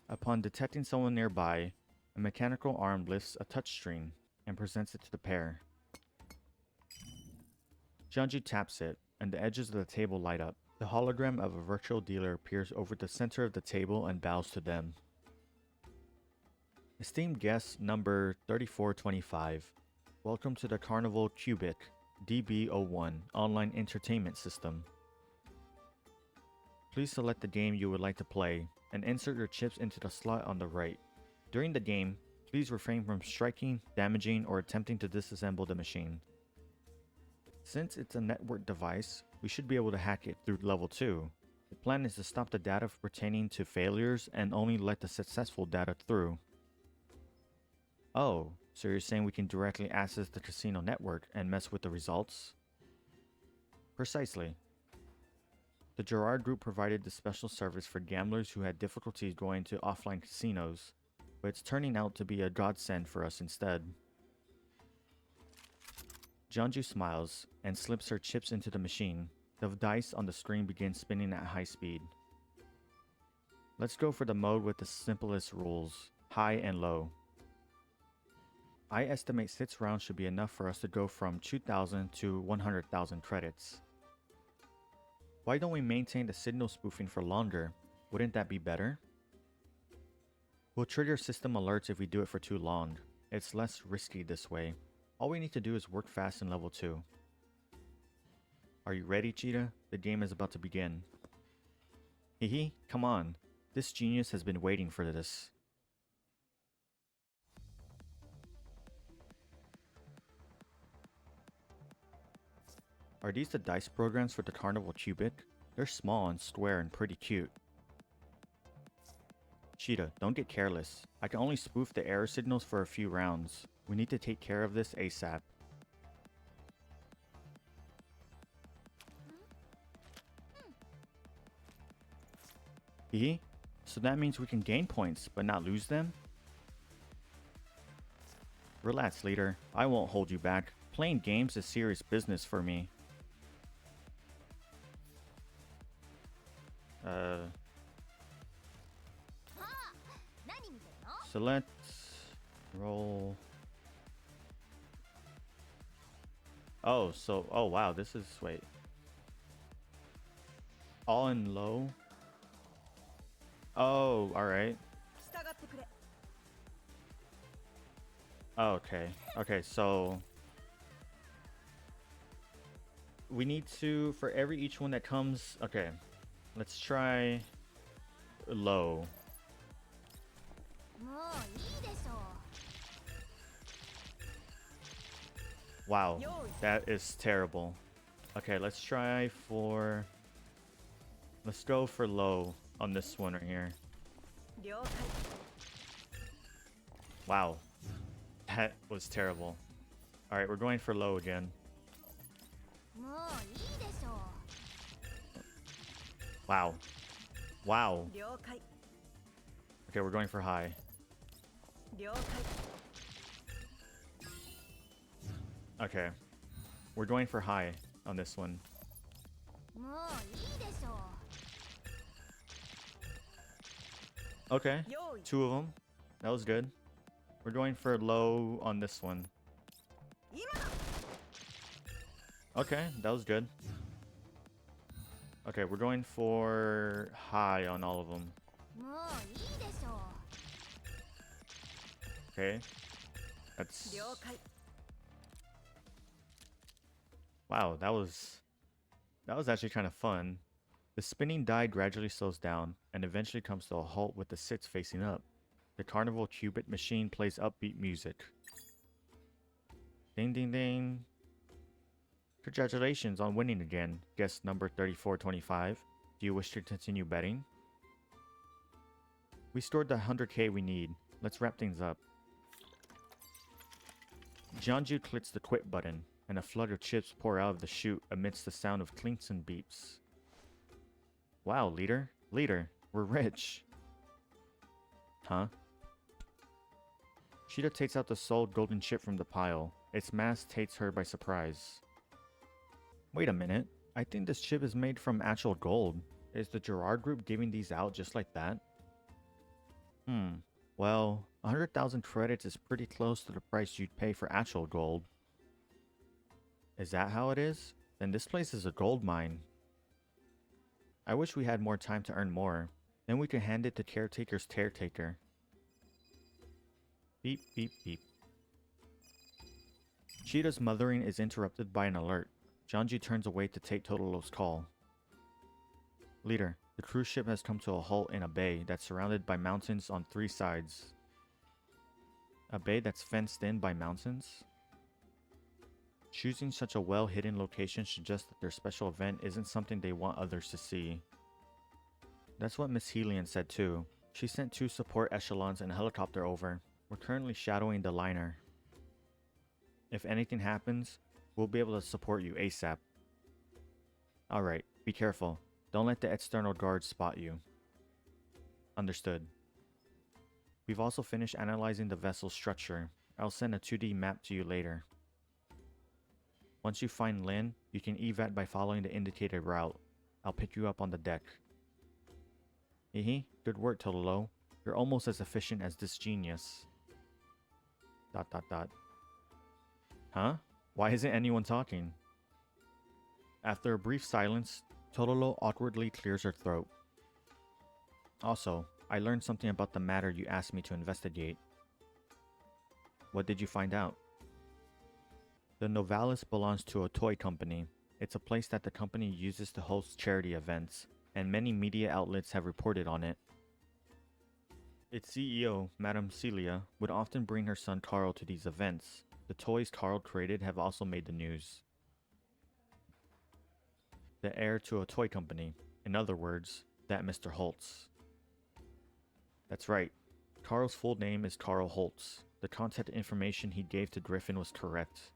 Upon detecting someone nearby, a mechanical arm lifts a touchscreen and presents it to the pair. Jianju taps it, and the edges of the table light up. The hologram of a virtual dealer appears over the center of the table and bows to them. Esteemed guest number 3425, welcome to the Carnival Cubic DB01 online entertainment system. Please select the game you would like to play and insert your chips into the slot on the right. During the game, please refrain from striking, damaging, or attempting to disassemble the machine. Since it's a network device, we should be able to hack it through level 2. The plan is to stop the data pertaining to failures and only let the successful data through. Oh, so you're saying we can directly access the casino network and mess with the results? Precisely. The Gerard Group provided the special service for gamblers who had difficulties going to offline casinos, but it's turning out to be a godsend for us instead. Jianju smiles and slips her chips into the machine. The dice on the screen begin spinning at high speed. Let's go for the mode with the simplest rules, high and low. I estimate 6 rounds should be enough for us to go from 2,000 to 100,000 credits. Why don't we maintain the signal spoofing for longer? Wouldn't that be better? We'll trigger system alerts if we do it for too long. It's less risky this way. All we need to do is work fast in level 2. Are you ready, Cheetah? The game is about to begin. Hehe, come on. This genius has been waiting for this. Are these the dice programs for the Carnival Cubic? They're small and square and pretty cute. Cheetah, don't get careless. I can only spoof the error signals for a few rounds. We need to take care of this ASAP. So that means we can gain points, but not lose them? Relax, leader. I won't hold you back. Playing games is serious business for me. Select, roll. Oh, so oh wow, this is wait. All in low. Oh, all right. 従ってくれ。 Oh, okay. Okay, so we need to for every each one that comes. Okay, let's try low. もういいでしょ Wow, that is terrible. Okay, let's try for. Let's go for low on this one right here. 了解。 Wow, that was terrible. All right, we're going for low again. うもういいでしょ Wow, wow. 了解。 Okay, we're going for high. 了解。 Okay, we're going for high on this one. うもういいでしょ Okay, 用意。 two of them. That was good. We're going for low on this one. 今だ。 Okay, that was good. Okay, we're going for high on all of them. もういいでしょ Okay, that's 了解。 wow. That was actually kind of fun. The spinning die gradually slows down and eventually comes to a halt with the sits facing up. The carnival qubit machine plays upbeat music. Ding ding ding. Congratulations on winning again, guest number 3425. Do you wish to continue betting? We stored the 100k we need. Let's wrap things up. Jianju clicks the quit button, and a flood of chips pour out of the chute amidst the sound of clinks and beeps. Wow, leader. Leader, we're rich. Huh? Sheeta takes out the sold golden chip from the pile. Its mass takes her by surprise. Wait a minute. I think this chip is made from actual gold. Is the Gerard group giving these out just like that? Well, 100,000 credits is pretty close to the price you'd pay for actual gold. Is that how it is? Then this place is a gold mine. I wish we had more time to earn more. Then we could hand it to Caretaker's caretaker. Beep, beep, beep. Cheetah's mothering is interrupted by an alert. Janji turns away to take Totolo's call. Leader, the cruise ship has come to a halt in a bay that's surrounded by mountains on 3 sides. A bay that's fenced in by mountains? Choosing such a well-hidden location suggests that their special event isn't something they want others to see. That's what Miss Helian said too. She sent 2 support echelons and a helicopter over. We're currently shadowing the liner. If anything happens, we'll be able to support you ASAP. Alright, be careful. Don't let the external guards spot you. Understood. We've also finished analyzing the vessel's structure. I'll send a 2D map to you later. Once you find Lin, you can evac by following the indicated route. I'll pick you up on the deck. Hehe, good work, Totolo. You're almost as efficient as this genius. ... Huh? Why isn't anyone talking? After a brief silence, Totolo awkwardly clears her throat. Also, I learned something about the matter you asked me to investigate. What did you find out? The Novalis belongs to a toy company. It's a place that the company uses to host charity events, and many media outlets have reported on it. Its CEO, Madame Celia, would often bring her son Carl to these events. The toys Carl created have also made the news. The heir to a toy company. In other words, that Mr. Holtz. That's right. Carl's full name is Carl Holtz. The contact information he gave to Griffin was correct.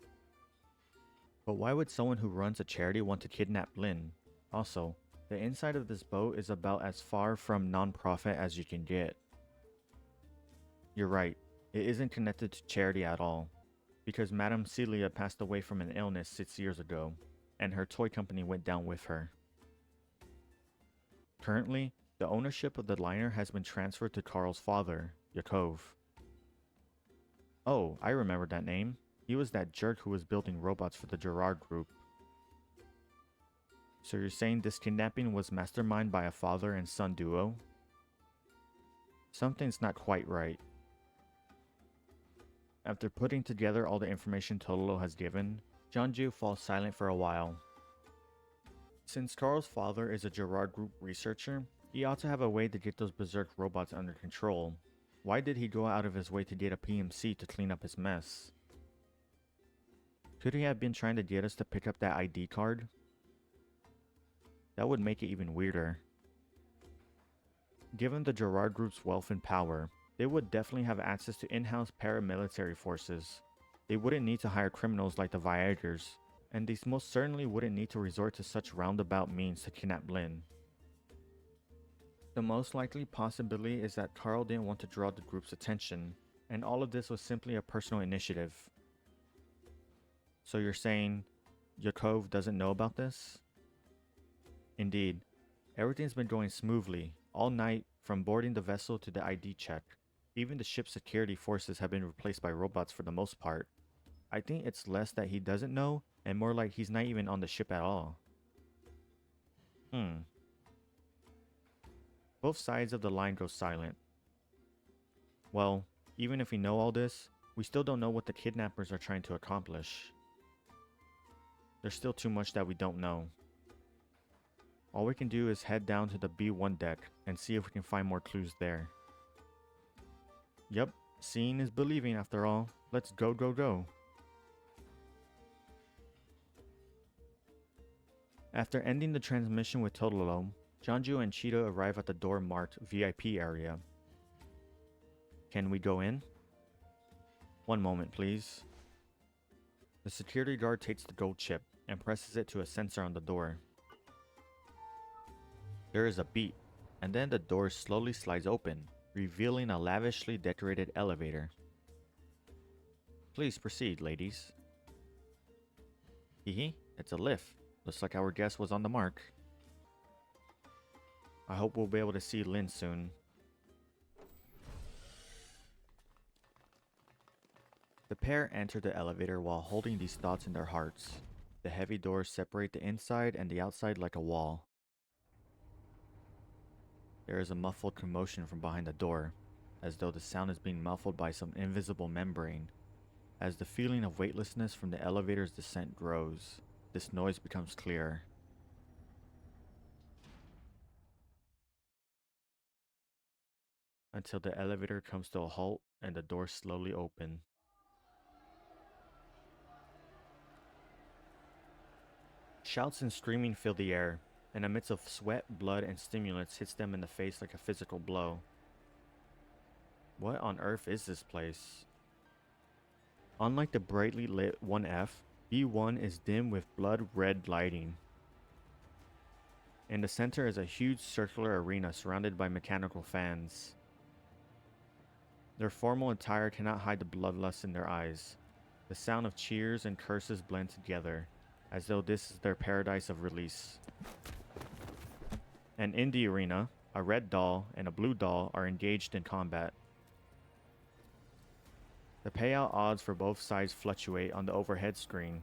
But why would someone who runs a charity want to kidnap Lynn? Also, the inside of this boat is about as far from non-profit as you can get. You're right. It isn't connected to charity at all. Because Madame Celia passed away from an illness 6 years ago, and her toy company went down with her. Currently, the ownership of the liner has been transferred to Carl's father, Yakov. Oh, I remember that name. He was that jerk who was building robots for the Gerard group. So you're saying this kidnapping was masterminded by a father and son duo? Something's not quite right. After putting together all the information Totoro has given, Jeonju falls silent for a while. Since Carl's father is a Gerard Group researcher, he ought to have a way to get those berserk robots under control. Why did he go out of his way to get a PMC to clean up his mess? Could he have been trying to get us to pick up that ID card? That would make it even weirder. Given the Gerard Group's wealth and power, they would definitely have access to in-house paramilitary forces. They wouldn't need to hire criminals like the Viagers, and they most certainly wouldn't need to resort to such roundabout means to kidnap Lin. The most likely possibility is that Carl didn't want to draw the group's attention, and all of this was simply a personal initiative. So you're saying Yakov doesn't know about this? Indeed, everything's been going smoothly all night from boarding the vessel to the ID check. Even the ship's security forces have been replaced by robots for the most part. I think it's less that he doesn't know and more like he's not even on the ship at all. Both sides of the line go silent. Well, even if we know all this, we still don't know what the kidnappers are trying to accomplish. There's still too much that we don't know. All we can do is head down to the B1 deck and see if we can find more clues there. Yep, seeing is believing after all. Let's go, go, go. After ending the transmission with Totoro, Jeonju and Cheetah arrive at the door marked VIP area. Can we go in? One moment, please. The security guard takes the gold chip and presses it to a sensor on the door. There is a beep, and then the door slowly slides open, revealing a lavishly decorated elevator. Please proceed, ladies. Hehe, it's a lift. Looks like our guest was on the mark. I hope we'll be able to see Lin soon. The pair enter the elevator while holding these thoughts in their hearts. The heavy doors separate the inside and the outside like a wall. There is a muffled commotion from behind the door, as though the sound is being muffled by some invisible membrane. As the feeling of weightlessness from the elevator's descent grows, this noise becomes clearer. Until the elevator comes to a halt and the doors slowly open. Shouts and screaming fill the air, and a mist of sweat, blood, and stimulants hits them in the face like a physical blow. What on earth is this place? Unlike the brightly lit 1F, B1 is dim with blood red lighting. In the center is a huge circular arena surrounded by mechanical fans. Their formal attire cannot hide the bloodlust in their eyes. The sound of cheers and curses blend together, as though this is their paradise of release. And in the arena, a red doll and a blue doll are engaged in combat. The payout odds for both sides fluctuate on the overhead screen,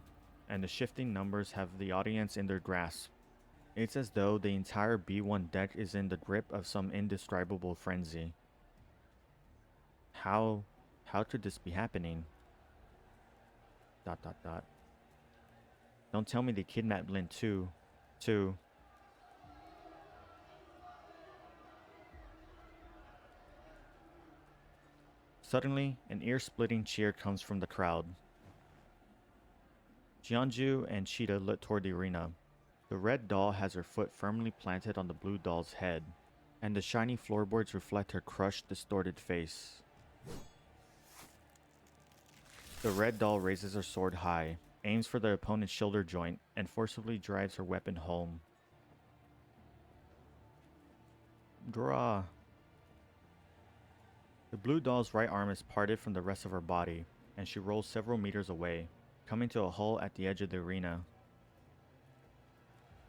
and the shifting numbers have the audience in their grasp. It's as though the entire B1 deck is in the grip of some indescribable frenzy. How could this be happening? ... Don't tell me they kidnapped Lin too. Suddenly, an ear-splitting cheer comes from the crowd. Jeonju and Cheetah look toward the arena. The red doll has her foot firmly planted on the blue doll's head, and the shiny floorboards reflect her crushed, distorted face. The red doll raises her sword high, aims for the opponent's shoulder joint, and forcibly drives her weapon home. Draw. The blue doll's right arm is parted from the rest of her body, and she rolls several meters away, coming to a halt at the edge of the arena.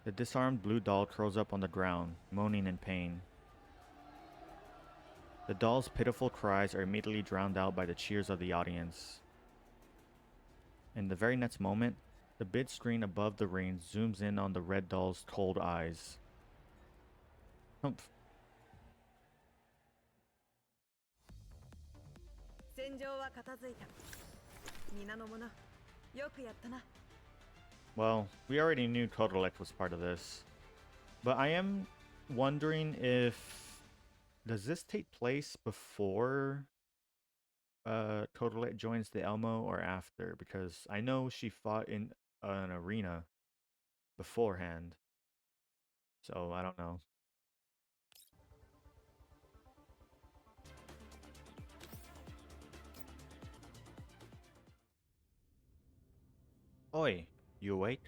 The disarmed blue doll curls up on the ground, moaning in pain. The doll's pitiful cries are immediately drowned out by the cheers of the audience. In the very next moment, the bid screen above the ring zooms in on the red doll's cold eyes. Humph. 戦場は片付いた。皆の者、よくやったな。 Well, we already knew Kodalek was part of this. But I am wondering if... Does this take place before Kodalek joins the Elmo or after? Because I know she fought in an arena beforehand. So I don't know. Oi, you awake?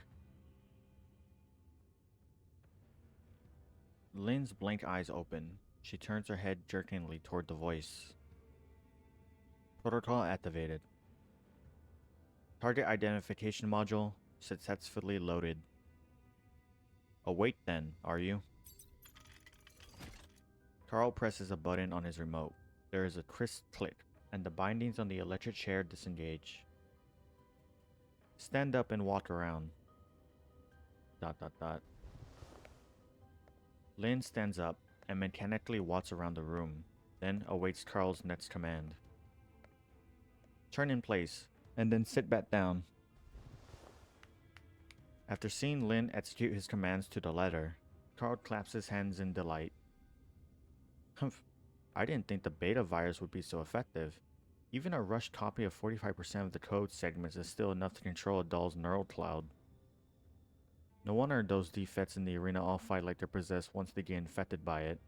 Lynn's blank eyes open. She turns her head jerkingly toward the voice. Protocol activated. Target identification module successfully loaded. Awake then, are you? Carl presses a button on his remote. There is a crisp click, and the bindings on the electric chair disengage. Stand up and walk around. ... Lynn stands up and mechanically walks around the room, then awaits Carl's next command. Turn in place, and then sit back down. After seeing Lynn execute his commands to the letter, Carl claps his hands in delight. Humph, I didn't think the beta virus would be so effective. Even a rushed copy of 45% of the code segments is still enough to control a doll's neural cloud. No wonder those defects in the arena all fight like they're possessed once they get infected by it.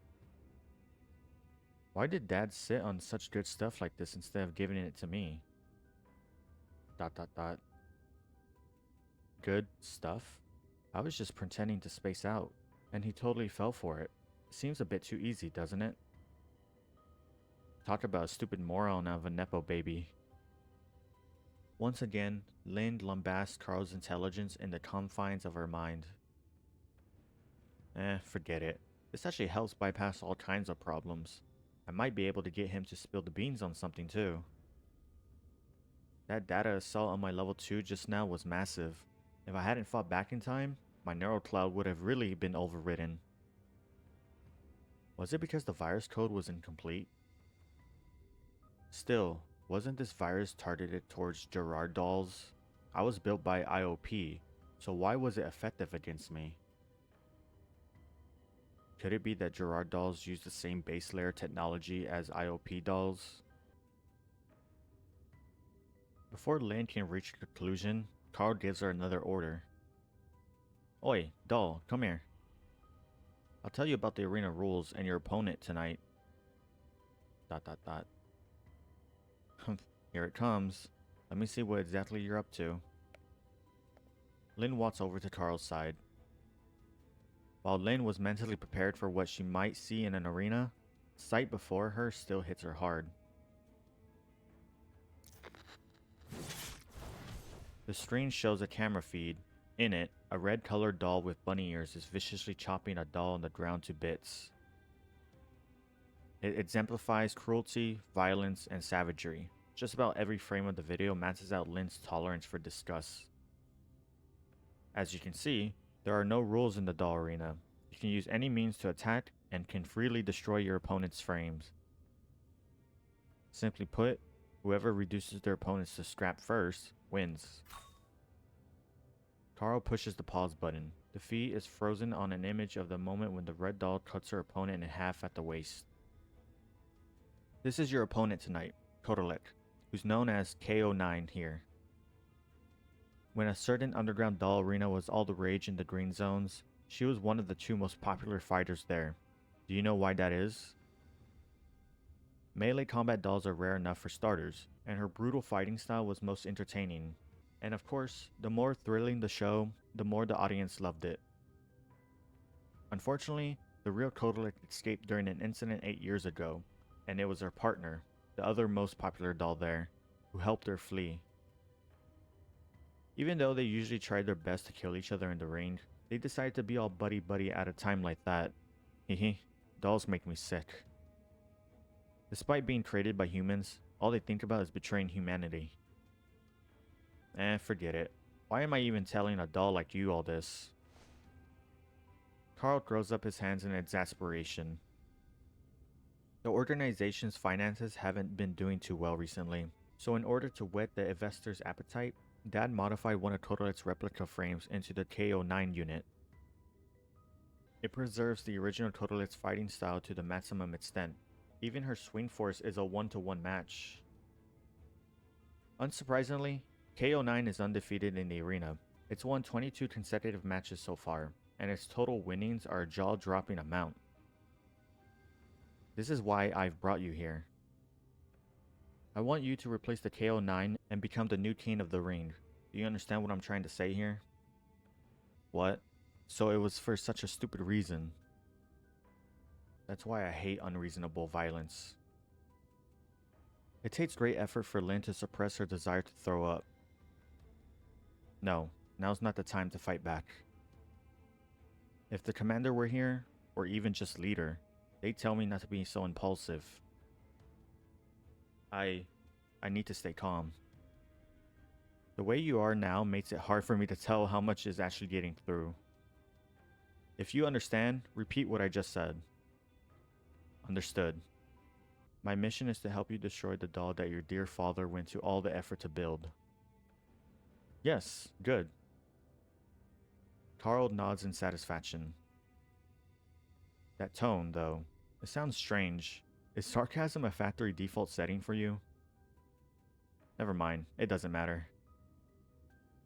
Why did Dad sit on such good stuff like this instead of giving it to me? ... Good stuff? I was just pretending to space out, and he totally fell for it. Seems a bit too easy, doesn't it? Talk about a stupid moron out of a Nepo baby. Once again, Lynn lambasts Carl's intelligence in the confines of her mind. Forget it. This actually helps bypass all kinds of problems. I might be able to get him to spill the beans on something too. That data assault on my level 2 just now was massive. If I hadn't fought back in time, my neural cloud would have really been overridden. Was it because the virus code was incomplete? Still, wasn't this virus targeted towards Gerard dolls? I was built by IOP, so why was it effective against me? Could it be that Gerard dolls use the same base layer technology as IOP dolls? Before Lynn can reach a conclusion, Carl gives her another order. Oi, doll, come here. I'll tell you about the arena rules and your opponent tonight. ... Here it comes. Let me see what exactly you're up to. Lynn walks over to Carl's side. While Lynn was mentally prepared for what she might see in an arena, sight before her still hits her hard. The screen shows a camera feed. In it, a red-colored doll with bunny ears is viciously chopping a doll on the ground to bits. It exemplifies cruelty, violence, and savagery. Just about every frame of the video matches out Lynn's tolerance for disgust. As you can see, there are no rules in the doll arena. You can use any means to attack and can freely destroy your opponent's frames. Simply put, whoever reduces their opponents to scrap first wins. Carl pushes the pause button. The feed is frozen on an image of the moment when the red doll cuts her opponent in half at the waist. This is your opponent tonight, Kodalek, who's known as KO9 here. When a certain underground doll arena was all the rage in the green zones, she was one of the 2 most popular fighters there. Do you know why that is? Melee combat dolls are rare enough for starters, and her brutal fighting style was most entertaining. And of course, the more thrilling the show, the more the audience loved it. Unfortunately, the real Kodalek escaped during an incident 8 years ago, and it was her partner, the other most popular doll there, who helped her flee. Even though they usually tried their best to kill each other in the ring, they decided to be all buddy-buddy at a time like that. Hehe, dolls make me sick. Despite being created by humans, all they think about is betraying humanity. Forget it. Why am I even telling a doll like you all this? Carl throws up his hands in exasperation. The organization's finances haven't been doing too well recently, so in order to whet the investors' appetite, Dad modified one of Totalet's replica frames into the KO9 unit. It preserves the original Totalet's fighting style to the maximum extent. Even her swing force is a 1-to-1 match. Unsurprisingly, KO9 is undefeated in the arena. It's won 22 consecutive matches so far, and its total winnings are a jaw-dropping amount. This is why I've brought you here. I want you to replace the KO9 and become the new king of the ring. Do you understand what I'm trying to say here? What? So it was for such a stupid reason. That's why I hate unreasonable violence. It takes great effort for Lynn to suppress her desire to throw up. No, now's not the time to fight back. If the commander were here, or even just leader, they'd tell me not to be so impulsive. I need to stay calm. The way you are now makes it hard for me to tell how much is actually getting through. If you understand, repeat what I just said. Understood. My mission is to help you destroy the doll that your dear father went to all the effort to build. Yes, good. Carl nods in satisfaction. That tone, though, it sounds strange. Is sarcasm a factory default setting for you? Never mind, it doesn't matter.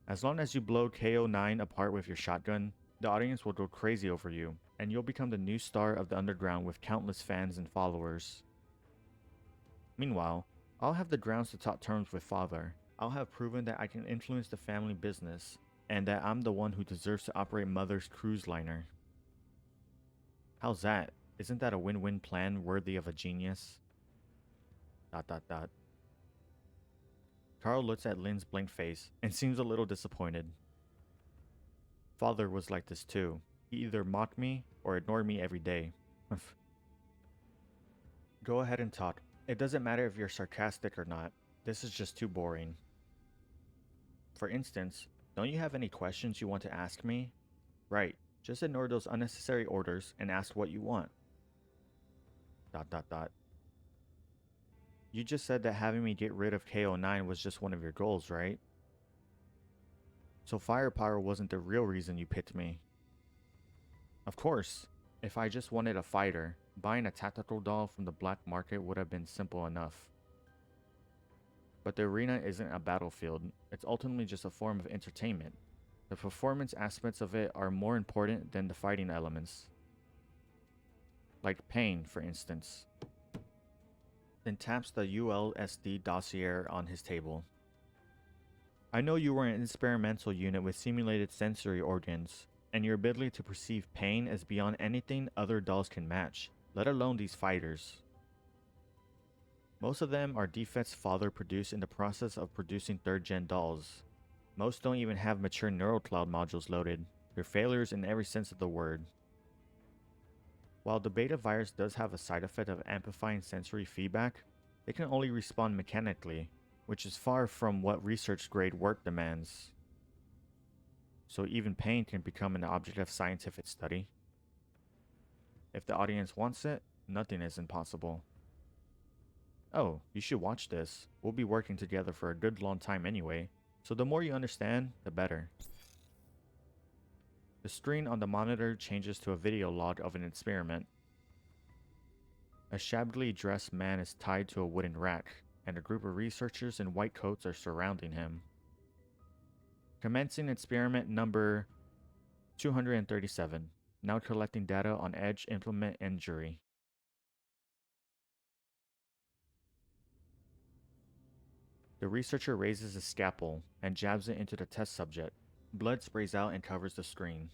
As long as you blow KO9 apart with your shotgun, the audience will go crazy over you, and you'll become the new star of the underground with countless fans and followers. Meanwhile, I'll have the grounds to talk terms with Father. I'll have proven that I can influence the family business, and that I'm the one who deserves to operate Mother's cruise liner. How's that? Isn't that a win-win plan worthy of a genius? ... Carl looks at Lynn's blank face and seems a little disappointed. Father was like this too. He either mocked me or ignored me every day. Go ahead and talk. It doesn't matter if you're sarcastic or not. This is just too boring. For instance, don't you have any questions you want to ask me? Right, just ignore those unnecessary orders and ask what you want. ... You just said that having me get rid of KO9 was just one of your goals, right? So firepower wasn't the real reason you picked me. Of course, if I just wanted a fighter, buying a tactical doll from the black market would have been simple enough. But the arena isn't a battlefield, it's ultimately just a form of entertainment. The performance aspects of it are more important than the fighting elements. Like pain, for instance. Then taps the ULSD dossier on his table. I know you were an experimental unit with simulated sensory organs, and your ability to perceive pain is beyond anything other dolls can match, let alone these fighters. Most of them are defects Father produced in the process of producing 3rd-gen dolls. Most don't even have mature neural cloud modules loaded. They're failures in every sense of the word. While the beta virus does have a side effect of amplifying sensory feedback, it can only respond mechanically, which is far from what research-grade work demands. So even pain can become an object of scientific study. If the audience wants it, nothing is impossible. Oh, you should watch this. We'll be working together for a good long time anyway, so the more you understand, the better. The screen on the monitor changes to a video log of an experiment. A shabbily dressed man is tied to a wooden rack, and a group of researchers in white coats are surrounding him. Commencing experiment number 237. Now collecting data on edge implement injury. The researcher raises a scalpel and jabs it into the test subject. Blood sprays out and covers the screen.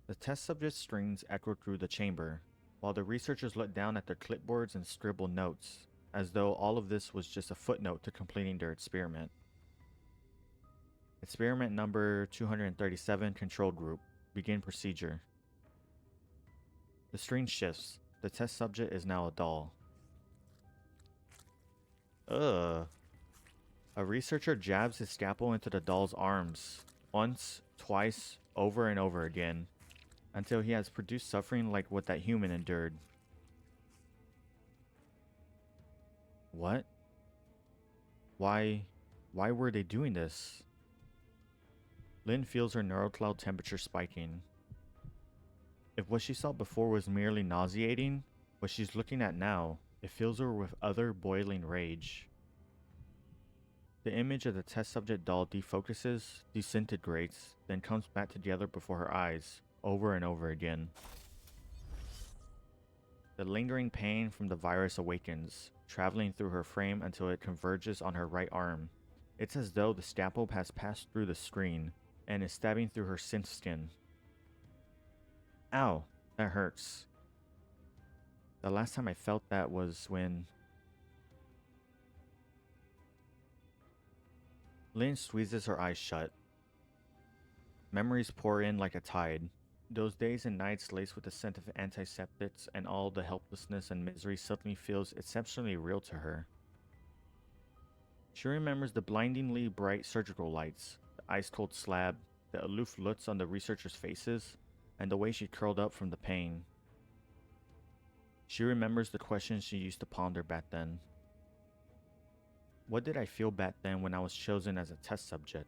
The test subject's screams echo through the chamber, while the researchers look down at their clipboards and scribble notes, as though all of this was just a footnote to completing their experiment. Experiment number 237, Control Group. Begin procedure. The screen shifts. The test subject is now a doll. Ugh. A researcher jabs his scalpel into the doll's arms, once, twice, over and over again, until he has produced suffering like what that human endured. What? Why were they doing this? Lynn feels her neurocloud temperature spiking. If what she saw before was merely nauseating, what she's looking at now, it fills her with utter boiling rage. The image of the test subject doll defocuses, disintegrates, then comes back together before her eyes, over and over again. The lingering pain from the virus awakens, traveling through her frame until it converges on her right arm. It's as though the scalpel has passed through the screen and is stabbing through her synth skin. Ow, that hurts. The last time I felt that was when... Lynn squeezes her eyes shut. Memories pour in like a tide. Those days and nights laced with the scent of antiseptics and all the helplessness and misery suddenly feels exceptionally real to her. She remembers the blindingly bright surgical lights, the ice-cold slab, the aloof looks on the researchers' faces, and the way she curled up from the pain. She remembers the questions she used to ponder back then. What did I feel back then when I was chosen as a test subject?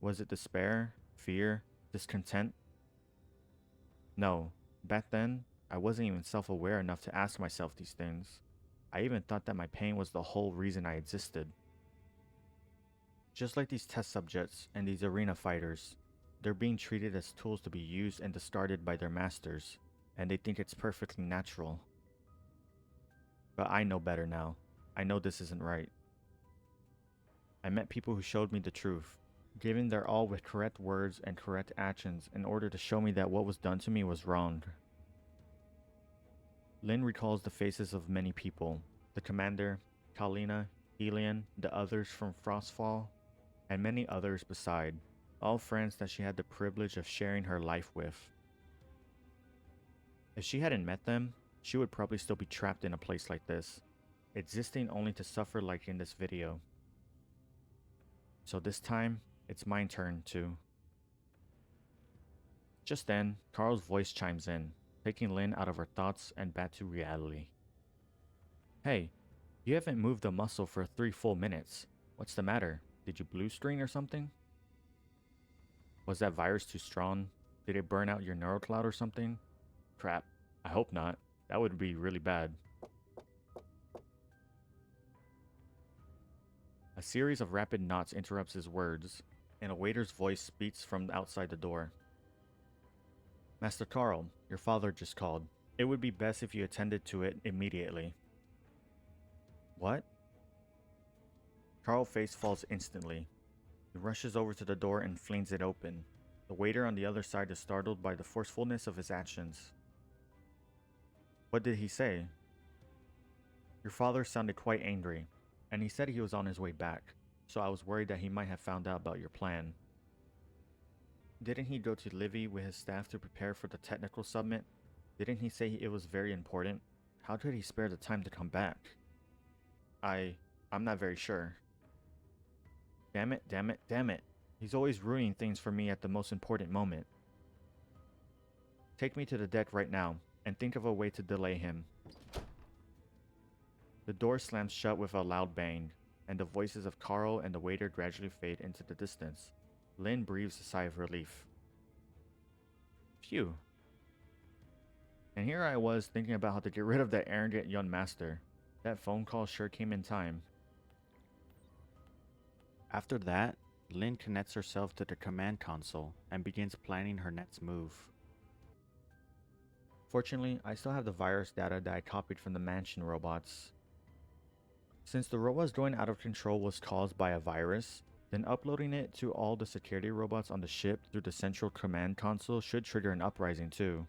Was it despair, fear, discontent? No, back then, I wasn't even self-aware enough to ask myself these things. I even thought that my pain was the whole reason I existed. Just like these test subjects and these arena fighters, they're being treated as tools to be used and discarded by their masters, and they think it's perfectly natural. But I know better now. I know this isn't right. I met people who showed me the truth, giving their all with correct words and correct actions in order to show me that what was done to me was wrong. Lynn recalls the faces of many people, the commander, Kalina, Elian, the others from Frostfall, and many others beside, all friends that she had the privilege of sharing her life with. If she hadn't met them, she would probably still be trapped in a place like this, existing only to suffer like in this video. So this time, it's my turn too. Just then, Carl's voice chimes in, taking Lynn out of her thoughts and back to reality. Hey, you haven't moved a muscle for 3 full minutes. What's the matter? Did you blue screen or something? Was that virus too strong? Did it burn out your neurocloud or something? Crap, I hope not. That would be really bad. A series of rapid knots interrupts his words, and a waiter's voice speaks from outside the door. Master Carl, your father just called. It would be best if you attended to it immediately. What? Carl's face falls instantly. He rushes over to the door and flings it open. The waiter on the other side is startled by the forcefulness of his actions. What did he say? Your father sounded quite angry, and he said he was on his way back, so I was worried that he might have found out about your plan. Didn't he go to Livy with his staff to prepare for the technical summit? Didn't he say it was very important? How could he spare the time to come back? I'm not very sure. Damn it, damn it, damn it. He's always ruining things for me at the most important moment. Take me to the deck right now, and think of a way to delay him. The door slams shut with a loud bang, and the voices of Carl and the waiter gradually fade into the distance. Lynn breathes a sigh of relief. Phew. And here I was thinking about how to get rid of that arrogant young master. That phone call sure came in time. After that, Lynn connects herself to the command console and begins planning her next move. Fortunately, I still have the virus data that I copied from the mansion robots. Since the robots going out of control was caused by a virus, then uploading it to all the security robots on the ship through the central command console should trigger an uprising too.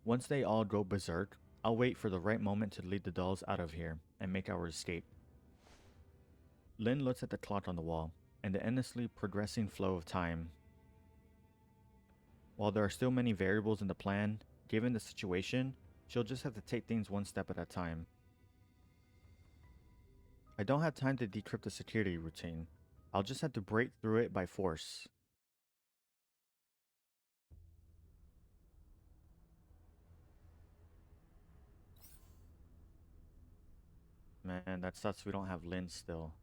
Once they all go berserk, I'll wait for the right moment to lead the dolls out of here and make our escape. Lynn looks at the clock on the wall and the endlessly progressing flow of time. While there are still many variables in the plan, given the situation, she'll just have to take things one step at a time. I don't have time to decrypt the security routine. I'll just have to break through it by force. Man, that sucks we don't have Lynn still.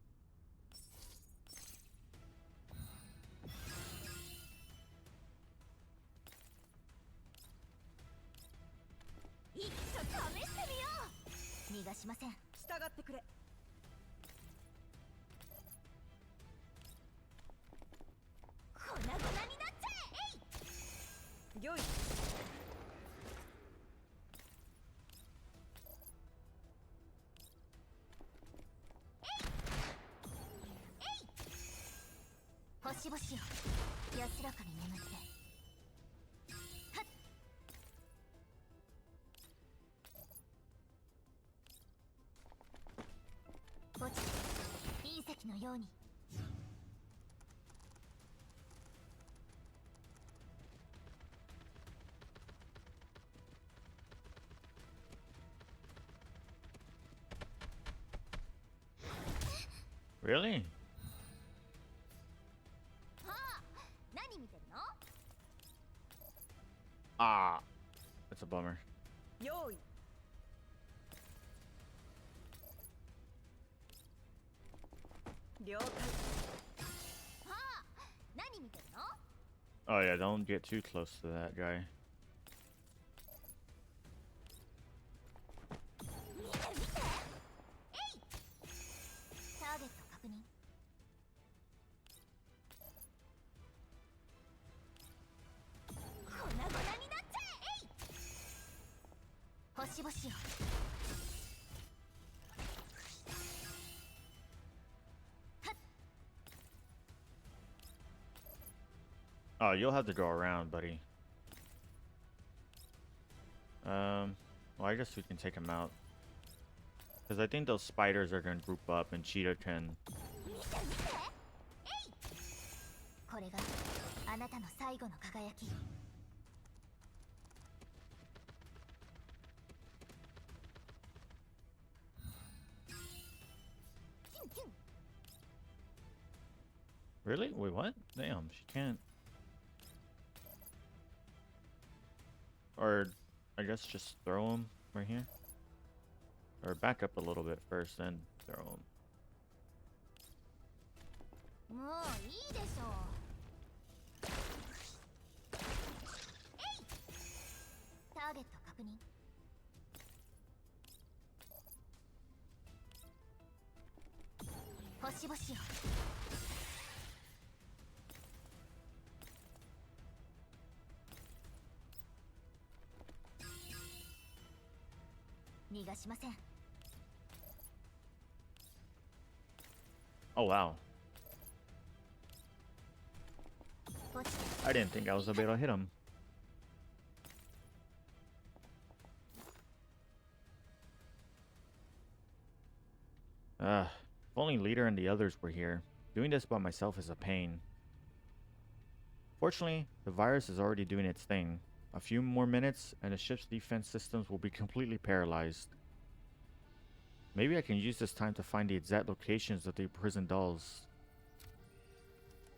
Really? Ah, that's a bummer. 用意 了解 Oh yeah, don't get too close to that guy. Oh, you'll have to go around, buddy. Well, I guess we can take him out. Because I think those spiders are going to group up and Cheetah can... Really? Wait, what? Damn, she can't... Or, I guess just throw him right here. Or back up a little bit first, then throw him. Oh wow. I didn't think I was able to hit him. If only Leader and the others were here. Doing this by myself is a pain. Fortunately, the virus is already doing its thing. A few more minutes and the ship's defense systems will be completely paralyzed. Maybe I can use this time to find the exact locations of the imprisoned dolls.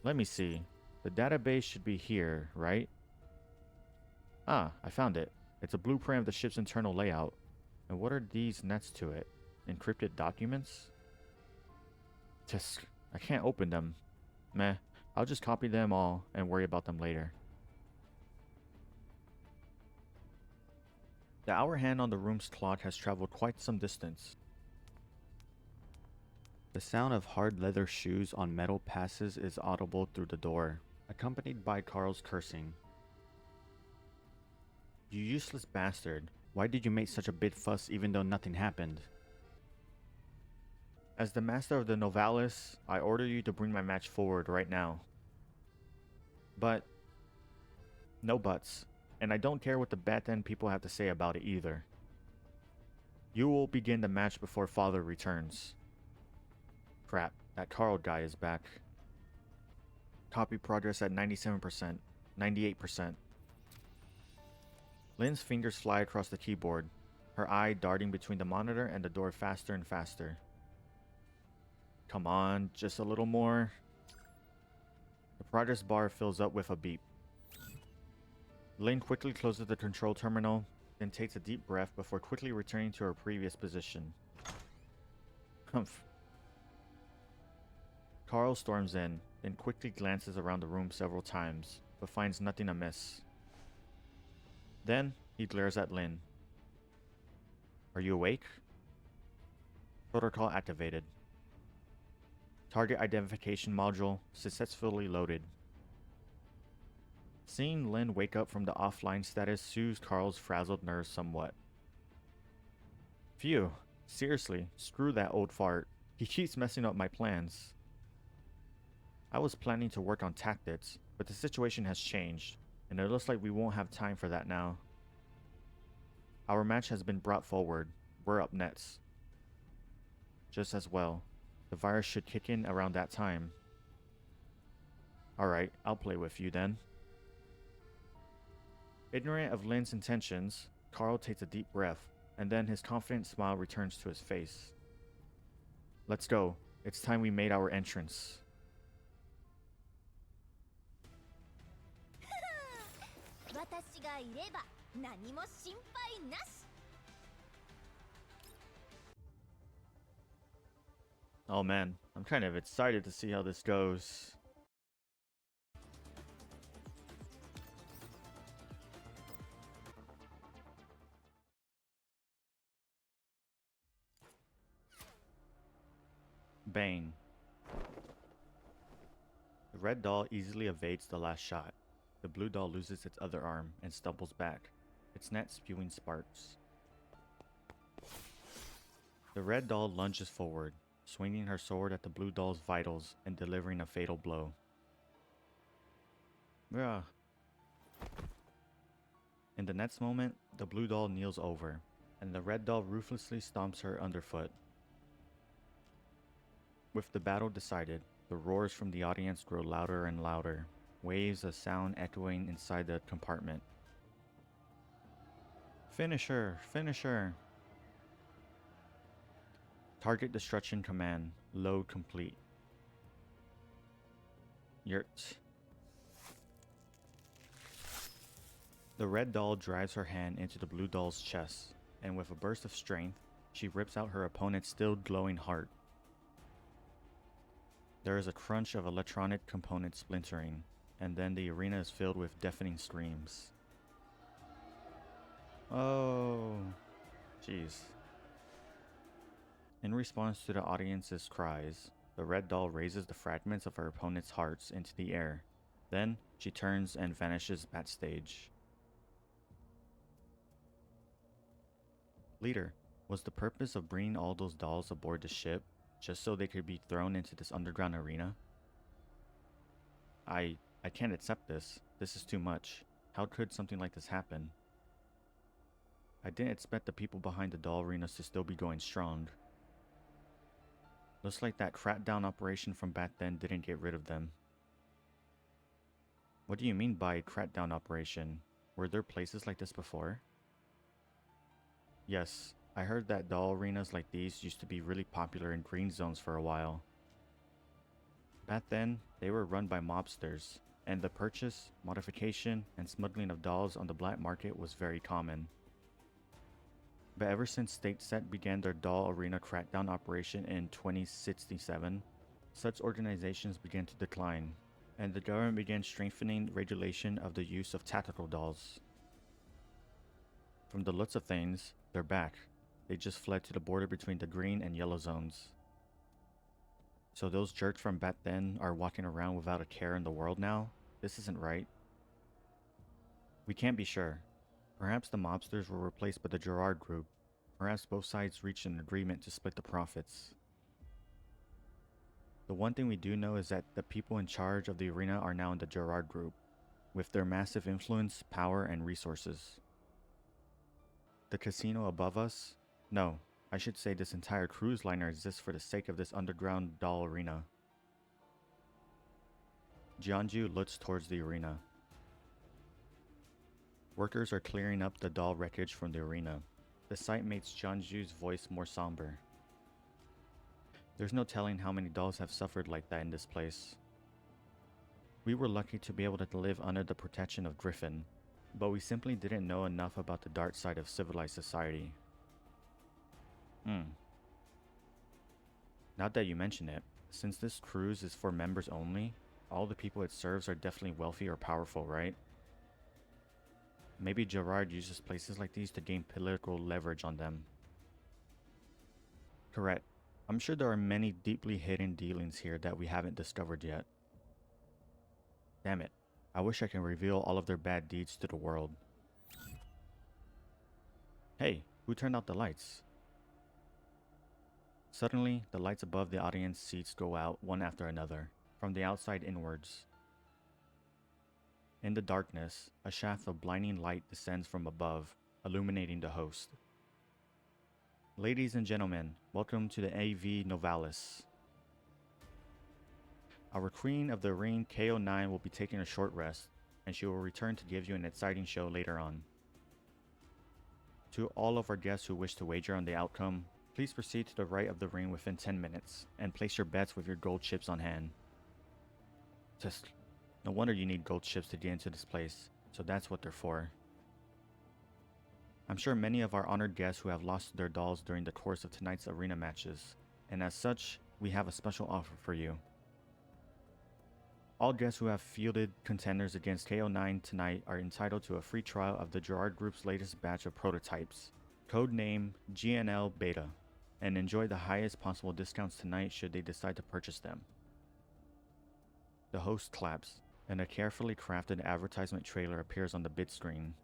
Let me see. The database should be here, right? Ah, I found it. It's a blueprint of the ship's internal layout. And what are these next to it? Encrypted documents? I can't open them. Meh, I'll just copy them all and worry about them later. The hour hand on the room's clock has traveled quite some distance. The sound of hard leather shoes on metal passes is audible through the door, accompanied by Carl's cursing. You useless bastard. Why did you make such a big fuss even though nothing happened? As the master of the Novalis, I order you to bring my match forward right now. But... no buts. And I don't care what the Bat-End people have to say about it either. You will begin the match before Father returns. Crap, that Carl guy is back. Copy progress at 97%, 98%. Lynn's fingers fly across the keyboard, her eye darting between the monitor and the door faster and faster. Come on, just a little more. The progress bar fills up with a beep. Lynn quickly closes the control terminal, then takes a deep breath before quickly returning to her previous position. Humph. Carl storms in, then quickly glances around the room several times, but finds nothing amiss. Then, he glares at Lynn. Are you awake? Protocol activated. Target identification module successfully loaded. Seeing Lynn wake up from the offline status soothes Carl's frazzled nerves somewhat. Phew, seriously, screw that old fart. He keeps messing up my plans. I was planning to work on tactics, but the situation has changed, and it looks like we won't have time for that now. Our match has been brought forward. We're up next. Just as well. The virus should kick in around that time. Alright, I'll play with you then. Ignorant of Lynn's intentions, Carl takes a deep breath, and then his confident smile returns to his face. Let's go. It's time we made our entrance. 私がいれば何も心配なし。 Oh man, I'm kind of excited to see how this goes. Bane. The red doll easily evades the last shot. The blue doll loses its other arm and stumbles back, its net spewing sparks. The red doll lunges forward, swinging her sword at the blue doll's vitals and delivering a fatal blow. Yeah. In the next moment, the blue doll kneels over, and the red doll ruthlessly stomps her underfoot. With the battle decided, the roars from the audience grow louder and louder, waves of sound echoing inside the compartment. Finish her! Finish her! Target destruction command. Load complete. Yurt. The red doll drives her hand into the blue doll's chest, and with a burst of strength, she rips out her opponent's still glowing heart. There is a crunch of electronic components splintering, and then the arena is filled with deafening screams. Oh, jeez. In response to the audience's cries, the red doll raises the fragments of her opponent's hearts into the air. Then, she turns and vanishes backstage. Leader, was the purpose of bringing all those dolls aboard the ship just so they could be thrown into this underground arena? I can't accept this. This is too much. How could something like this happen? I didn't expect the people behind the doll arenas to still be going strong. Looks like that crackdown operation from back then didn't get rid of them. What do you mean by crackdown operation? Were there places like this before? Yes, I heard that doll arenas like these used to be really popular in green zones for a while. Back then, they were run by mobsters, and the purchase, modification, and smuggling of dolls on the black market was very common. But ever since StateSet began their doll arena crackdown operation in 2067, such organizations began to decline, and the government began strengthening regulation of the use of tactical dolls. From the looks of things, they're back. They just fled to the border between the green and yellow zones. So those jerks from back then are walking around without a care in the world now? This isn't right. We can't be sure. Perhaps the mobsters were replaced by the Gerard group. Perhaps both sides reached an agreement to split the profits. The one thing we do know is that the people in charge of the arena are now in the Gerard group, with their massive influence, power, and resources. The casino above us? No, I should say this entire cruise liner exists for the sake of this underground doll arena. Jianju looks towards the arena. Workers are clearing up the doll wreckage from the arena. The sight makes Jianju's voice more somber. There's no telling how many dolls have suffered like that in this place. We were lucky to be able to live under the protection of Griffin, but we simply didn't know enough about the dark side of civilized society. Now that you mention it, since this cruise is for members only, all the people it serves are definitely wealthy or powerful, right? Maybe Gerard uses places like these to gain political leverage on them. Correct. I'm sure there are many deeply hidden dealings here that we haven't discovered yet. Damn it. I wish I could reveal all of their bad deeds to the world. Hey, who turned out the lights? Suddenly, the lights above the audience seats go out one after another, from the outside inwards. In the darkness, a shaft of blinding light descends from above, illuminating the host. Ladies and gentlemen, welcome to the AV Novalis. Our Queen of the Ring KO9 will be taking a short rest, and she will return to give you an exciting show later on. To all of our guests who wish to wager on the outcome, please proceed to the right of the ring within 10 minutes, and place your bets with your gold chips on hand. Just, no wonder you need gold chips to get into this place, so that's what they're for. I'm sure many of our honored guests who have lost their dolls during the course of tonight's arena matches, and as such, we have a special offer for you. All guests who have fielded contenders against KO9 tonight are entitled to a free trial of the Gerard Group's latest batch of prototypes, codename GNL Beta, and enjoy the highest possible discounts tonight should they decide to purchase them. The host claps, and a carefully crafted advertisement trailer appears on the bid screen.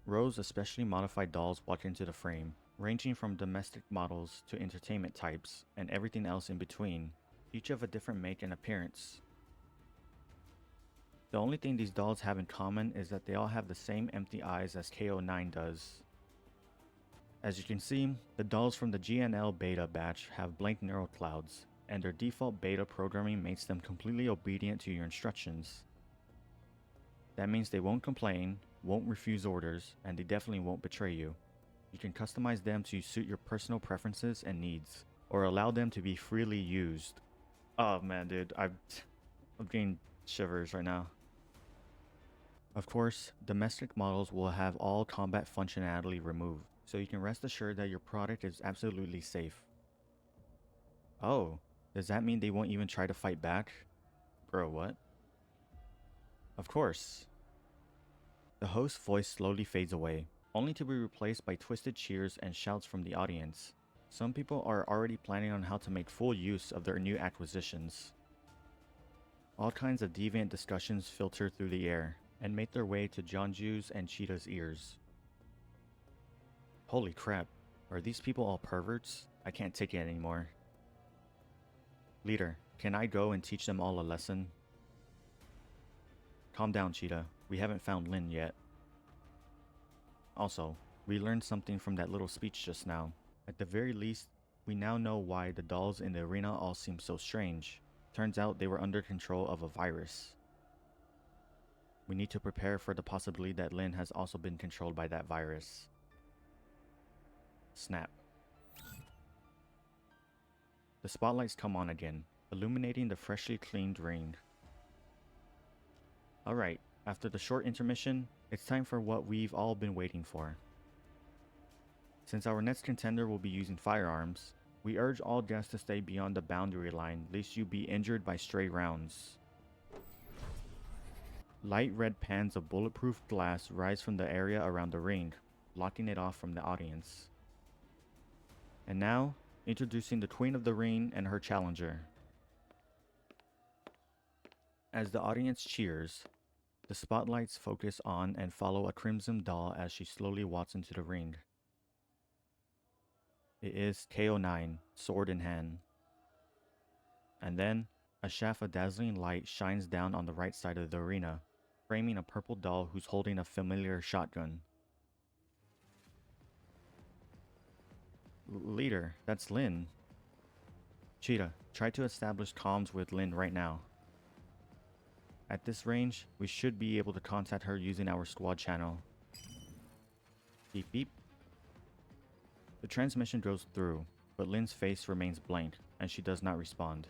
Rows of specially modified dolls walk into the frame, ranging from domestic models to entertainment types and everything else in between, each of a different make and appearance. The only thing these dolls have in common is that they all have the same empty eyes as KO9 does. As you can see, the dolls from the GNL Beta batch have blank neural clouds, and their default beta programming makes them completely obedient to your instructions. That means they won't complain, won't refuse orders, and they definitely won't betray you. You can customize them to suit your personal preferences and needs, or allow them to be freely used. Oh man, dude, I'm getting shivers right now. Of course, domestic models will have all combat functionality removed, so you can rest assured that your product is absolutely safe. Oh, does that mean they won't even try to fight back? Bro, what? Of course. The host's voice slowly fades away, only to be replaced by twisted cheers and shouts from the audience. Some people are already planning on how to make full use of their new acquisitions. All kinds of deviant discussions filter through the air and make their way to Jeonju's and Cheetah's ears. Holy crap, are these people all perverts? I can't take it anymore. Leader, can I go and teach them all a lesson? Calm down, Cheetah. We haven't found Lin yet. Also, we learned something from that little speech just now. At the very least, we now know why the dolls in the arena all seem so strange. Turns out they were under control of a virus. We need to prepare for the possibility that Lin has also been controlled by that virus. Snap. The spotlights come on again, illuminating the freshly cleaned ring. Alright, after the short intermission, it's time for what we've all been waiting for. Since our next contender will be using firearms, we urge all guests to stay beyond the boundary line lest you be injured by stray rounds. Light red pans of bulletproof glass rise from the area around the ring, blocking it off from the audience. And now, introducing the Queen of the Ring and her challenger. As the audience cheers, the spotlights focus on and follow a crimson doll as she slowly walks into the ring. It is KO9, sword in hand. And then, a shaft of dazzling light shines down on the right side of the arena, framing a purple doll who's holding a familiar shotgun. Leader, that's Lin. Cheetah, try to establish comms with Lin right now. At this range, we should be able to contact her using our squad channel. Beep beep. The transmission goes through, but Lin's face remains blank, and she does not respond.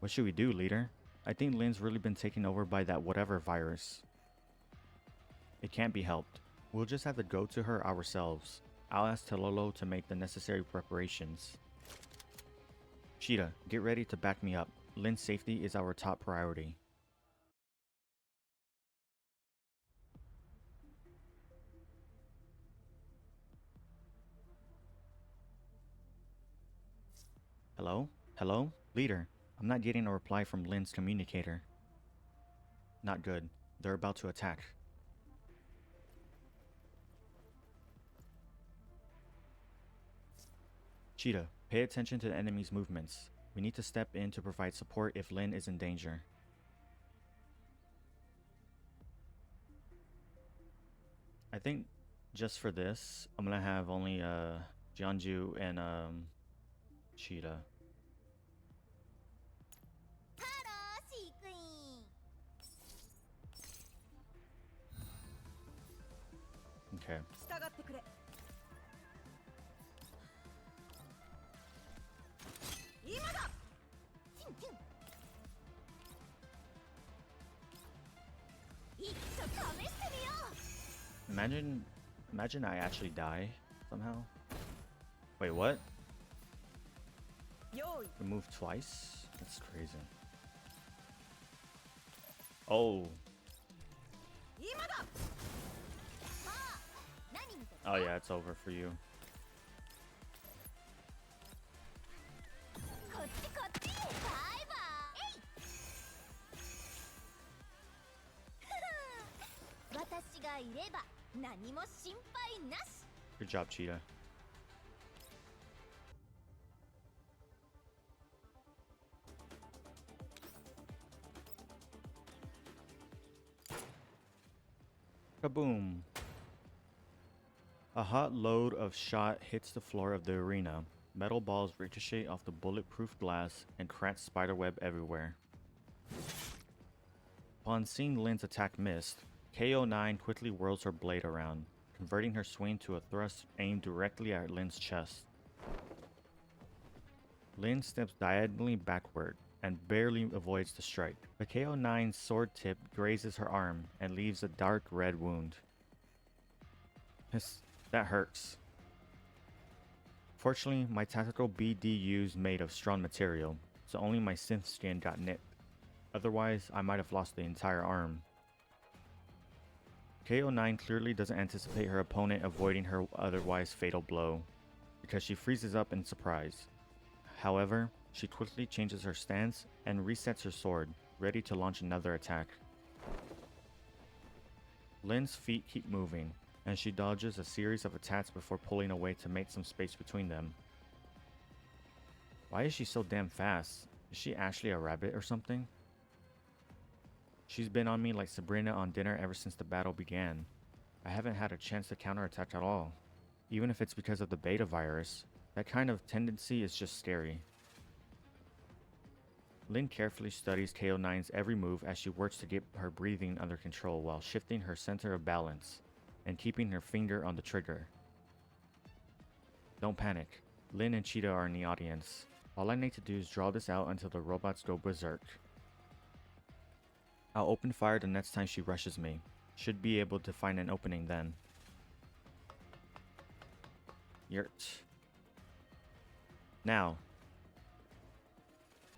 What should we do, leader? I think Lin's really been taken over by that whatever virus. It can't be helped. We'll just have to go to her ourselves. I'll ask Telolo to make the necessary preparations. Sheeta, get ready to back me up. Lin's safety is our top priority. Hello? Hello? Leader, I'm not getting a reply from Lin's communicator. Not good. They're about to attack. Cheetah, pay attention to the enemy's movements. We need to step in to provide support if Lin is in danger. I think just for this, I'm gonna have only Jeonju and Cheetah. ハロー飼育員 Okay. 従ってくれ。今だ。キュンキュンいっそ試してみよう Imagine I actually die somehow. Wait, what? 用意。 We moved twice? That's crazy. Oh. 今だ。さあ何見てる Oh yeah, it's over for you. こっちこっちバイバイえい私がいれば何も心配なし Good job, Cheetah. Kaboom! A hot load of shot hits the floor of the arena. Metal balls ricochet off the bulletproof glass and crack spiderweb everywhere. Upon seeing Lin's attack missed, KO9 quickly whirls her blade around, converting her swing to a thrust aimed directly at Lin's chest. Lin steps diagonally backward and barely avoids the strike. The KO9's sword tip grazes her arm and leaves a dark red wound. That hurts. Fortunately, my tactical BDU's made of strong material, so only my synth skin got nicked. Otherwise, I might have lost the entire arm. KO9 clearly doesn't anticipate her opponent avoiding her otherwise fatal blow, because she freezes up in surprise. However, she quickly changes her stance and resets her sword, ready to launch another attack. Lin's feet keep moving, and she dodges a series of attacks before pulling away to make some space between them. Why is she so damn fast? Is she actually a rabbit or something? She's been on me like Sabrina on dinner ever since the battle began. I haven't had a chance to counterattack at all. Even if it's because of the beta virus, that kind of tendency is just scary. Lin carefully studies KO9's every move as she works to get her breathing under control while shifting her center of balance and keeping her finger on the trigger. Don't panic. Lin and Cheetah are in the audience. All I need to do is draw this out until the robots go berserk. I'll open fire the next time she rushes me. Should be able to find an opening then. Yurt. Now.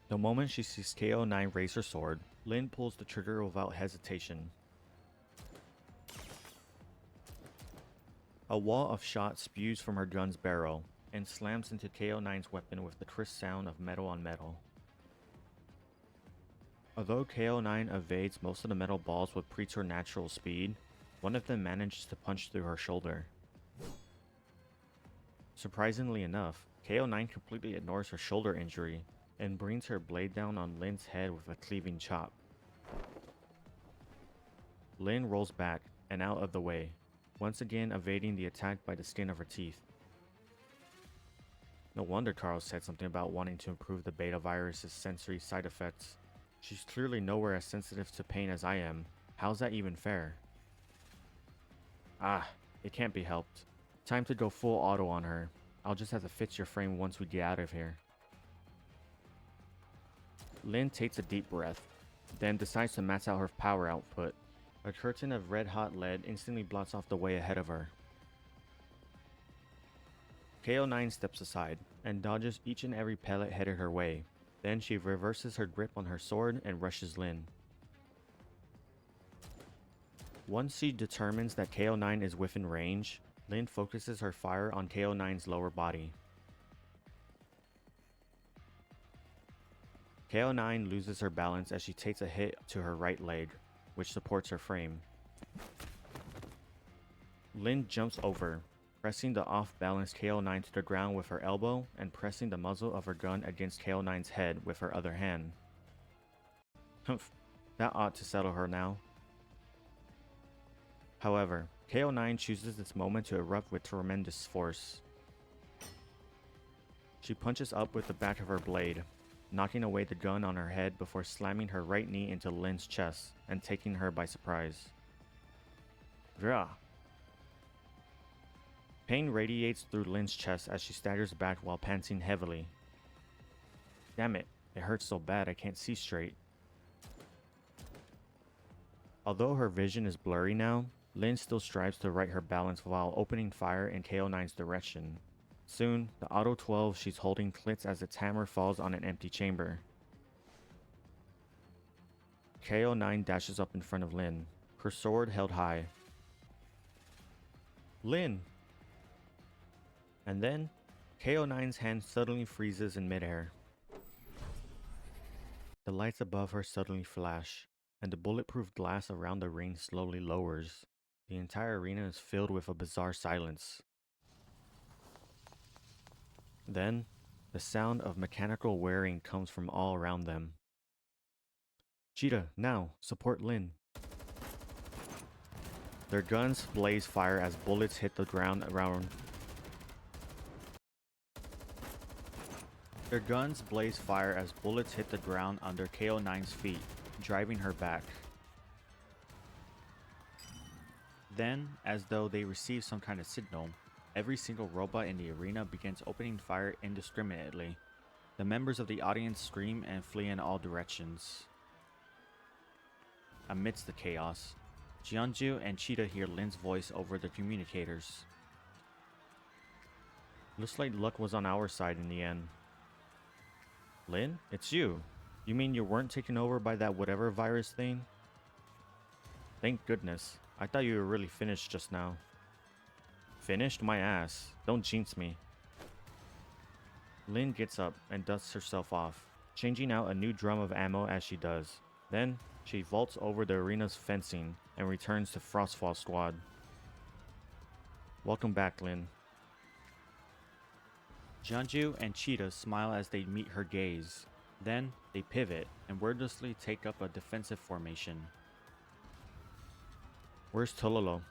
The moment she sees KO9 raise her sword, Lin pulls the trigger without hesitation. A wall of shot spews from her gun's barrel and slams into KO9's weapon with the crisp sound of metal on metal. Although KO9 evades most of the metal balls with preternatural speed, one of them manages to punch through her shoulder. Surprisingly enough, KO9 completely ignores her shoulder injury and brings her blade down on Lin's head with a cleaving chop. Lin rolls back and out of the way, once again evading the attack by the skin of her teeth. No wonder Carl said something about wanting to improve the beta virus's sensory side effects. She's clearly nowhere as sensitive to pain as I am. How's that even fair? Ah, it can't be helped. Time to go full auto on her. I'll just have to fix your frame once we get out of here. Lynn takes a deep breath, then decides to max out her power output. A curtain of red-hot lead instantly blocks off the way ahead of her. KO9 steps aside and dodges each and every pellet headed her way. Then she reverses her grip on her sword and rushes Lynn. Once she determines that KO9 is within range, Lynn focuses her fire on KO9's lower body. KO9 loses her balance as she takes a hit to her right leg, which supports her frame. Lynn jumps over, pressing the off-balanced KO9 to the ground with her elbow and pressing the muzzle of her gun against KO9's head with her other hand. Humph, that ought to settle her now. However, KO9 chooses this moment to erupt with tremendous force. She punches up with the back of her blade, knocking away the gun on her head before slamming her right knee into Lynn's chest and taking her by surprise. Grah! Pain radiates through Lynn's chest as she staggers back while panting heavily. Damn it, it hurts so bad I can't see straight. Although her vision is blurry now, Lynn still strives to right her balance while opening fire in KO9's direction. Soon, the Auto 12 she's holding clicks as its hammer falls on an empty chamber. KO9 dashes up in front of Lynn, her sword held high. Lynn! And then, KO9's hand suddenly freezes in midair. The lights above her suddenly flash, and the bulletproof glass around the ring slowly lowers. The entire arena is filled with a bizarre silence. Then, the sound of mechanical whirring comes from all around them. Cheetah, now, support Lynn. Their guns blaze fire as bullets hit the ground around. Their guns blaze fire as bullets hit the ground under KO9's feet, driving her back. Then, as though they receive some kind of signal, every single robot in the arena begins opening fire indiscriminately. The members of the audience scream and flee in all directions. Amidst the chaos, Jeonju and Cheetah hear Lynn's voice over the communicators. Looks like luck was on our side in the end. Lynn, it's you. You mean you weren't taken over by that whatever virus thing? Thank goodness. I thought you were really finished just now. Finished? My ass. Don't jinx me. Lynn gets up and dusts herself off, changing out a new drum of ammo as she does. Then, she vaults over the arena's fencing and returns to Frostfall Squad. Welcome back, Lynn. Jeonju and Cheetah smile as they meet her gaze. Then, they pivot and wordlessly take up a defensive formation. Where's Tololo?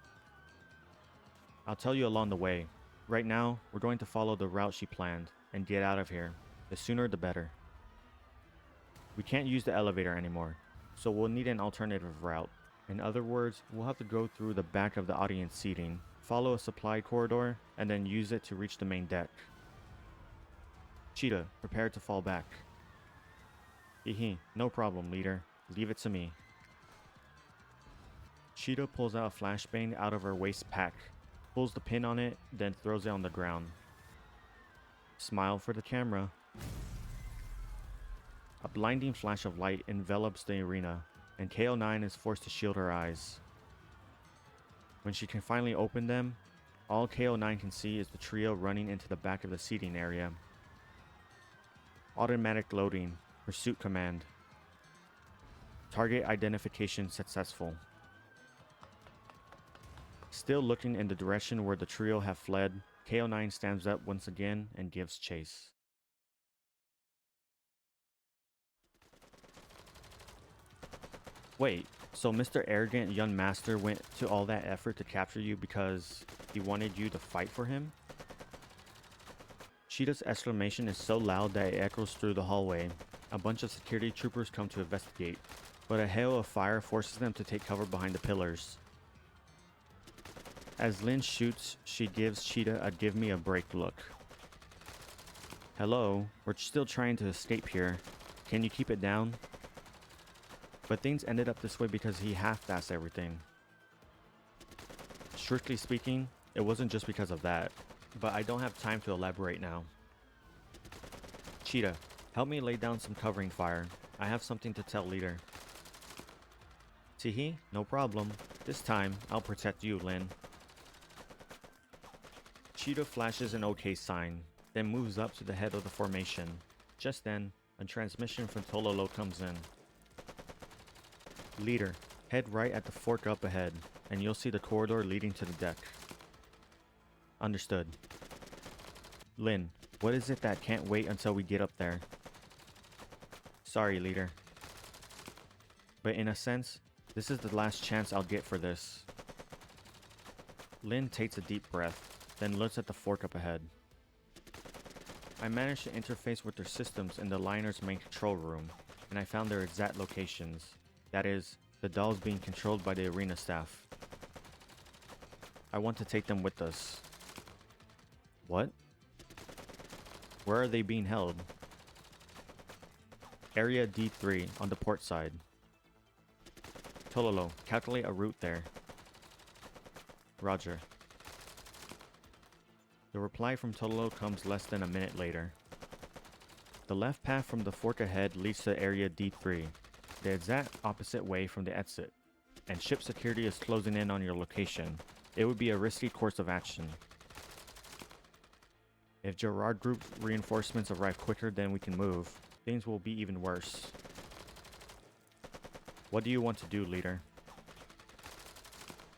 I'll tell you along the way. Right now, we're going to follow the route she planned and get out of here. The sooner the better. We can't use the elevator anymore, so we'll need an alternative route. In other words, we'll have to go through the back of the audience seating, follow a supply corridor, and then use it to reach the main deck. Cheetah, prepare to fall back. Hehe, no problem, leader. Leave it to me. Cheetah pulls out a flashbang out of her waist pack, pulls the pin on it, then throws it on the ground. Smile for the camera. A blinding flash of light envelops the arena, and KO9 is forced to shield her eyes. When she can finally open them, all KO9 can see is the trio running into the back of the seating area. Automatic loading. Pursuit command. Target identification successful. Still looking in the direction where the trio have fled, KO9 stands up once again and gives chase. Wait, so Mr. Arrogant Young Master went to all that effort to capture you because he wanted you to fight for him? Cheetah's exclamation is so loud that it echoes through the hallway. A bunch of security troopers come to investigate, but a hail of fire forces them to take cover behind the pillars. As Lynn shoots, she gives Cheetah a give me a break look. Hello, we're still trying to escape here. Can you keep it down? But things ended up this way because he half-assed everything. Strictly speaking, it wasn't just because of that, but I don't have time to elaborate now. Cheetah, help me lay down some covering fire. I have something to tell Leader. Teehee, no problem. This time, I'll protect you, Lin. Cheetah flashes an OK sign, then moves up to the head of the formation. Just then, a transmission from Tololo comes in. Leader, head right at the fork up ahead, and you'll see the corridor leading to the deck. Understood. Lin, what is it that can't wait until we get up there? Sorry, Leader. But in a sense, this is the last chance I'll get for this. Lin takes a deep breath, then looks at the fork up ahead. I managed to interface with their systems in the liner's main control room, and I found their exact locations. That is, the dolls being controlled by the arena staff. I want to take them with us. What? Where are they being held? Area D3 on the port side. Tololo, calculate a route there. Roger. The reply from Tololo comes less than a minute later. The left path from the fork ahead leads to Area D3, the exact opposite way from the exit, and ship security is closing in on your location. It would be a risky course of action. If Gerard Group reinforcements arrive quicker than we can move, things will be even worse. What do you want to do, Leader?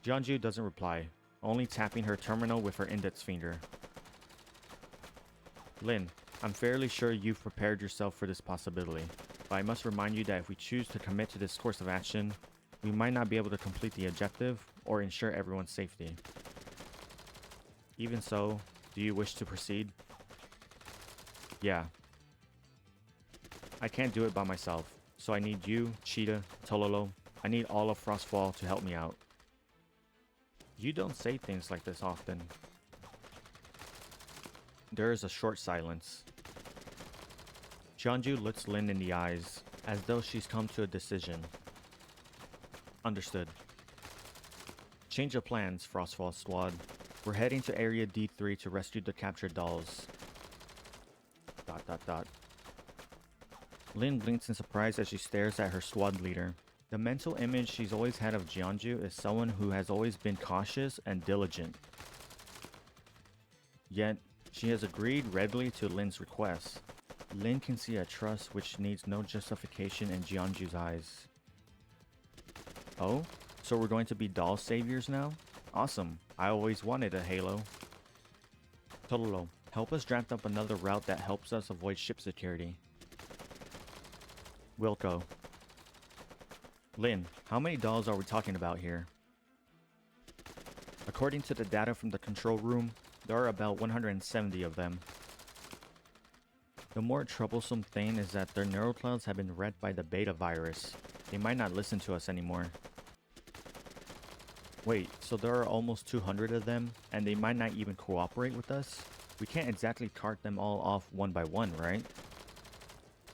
Jeonju doesn't reply, only tapping her terminal with her index finger. Lin, I'm fairly sure you've prepared yourself for this possibility, but I must remind you that if we choose to commit to this course of action, we might not be able to complete the objective or ensure everyone's safety. Even so, do you wish to proceed? Yeah. I can't do it by myself, so I need you, Cheetah, Tololo. I need all of Frostfall to help me out. You don't say things like this often. There is a short silence. Jeonju looks Lin in the eyes, as though she's come to a decision. Understood. Change of plans, Frostfall squad. We're heading to Area D3 to rescue the captured dolls. ... Lin blinks in surprise as she stares at her squad leader. The mental image she's always had of Jeonju is someone who has always been cautious and diligent. Yet, she has agreed readily to Lin's request. Lin can see a trust which needs no justification in Jeonju's eyes. Oh? So we're going to be doll saviors now? Awesome. I always wanted a halo. Tololo, help us draft up another route that helps us avoid ship security. Wilco. Lin, how many dolls are we talking about here? According to the data from the control room, there are about 170 of them. The more troublesome thing is that their neuroclouds have been read by the beta virus. They might not listen to us anymore. Wait, so there are almost 200 of them, and they might not even cooperate with us? We can't exactly cart them all off one by one, right?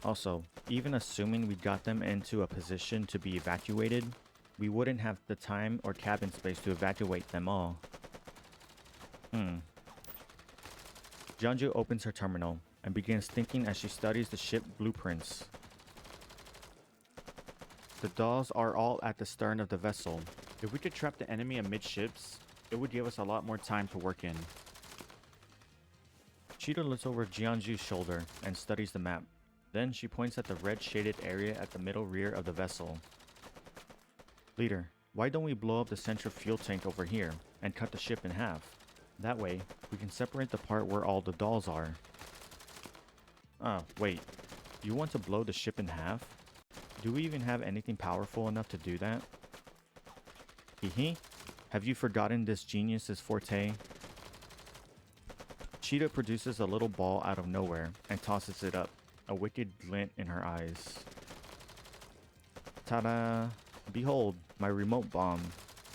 Also, even assuming we got them into a position to be evacuated, we wouldn't have the time or cabin space to evacuate them all. Jeonju opens her terminal and begins thinking as she studies the ship blueprints. The dolls are all at the stern of the vessel. If we could trap the enemy amidships, it would give us a lot more time to work in. Cheetah looks over Jeonju's shoulder and studies the map. Then she points at the red shaded area at the middle rear of the vessel. Leader, why don't we blow up the central fuel tank over here and cut the ship in half? That way, we can separate the part where all the dolls are. Oh, wait. You want to blow the ship in half? Do we even have anything powerful enough to do that? Hehe? Have you forgotten this genius's forte? Cheetah produces a little ball out of nowhere and tosses it up, a wicked glint in her eyes. Ta-da! Behold, my remote bomb.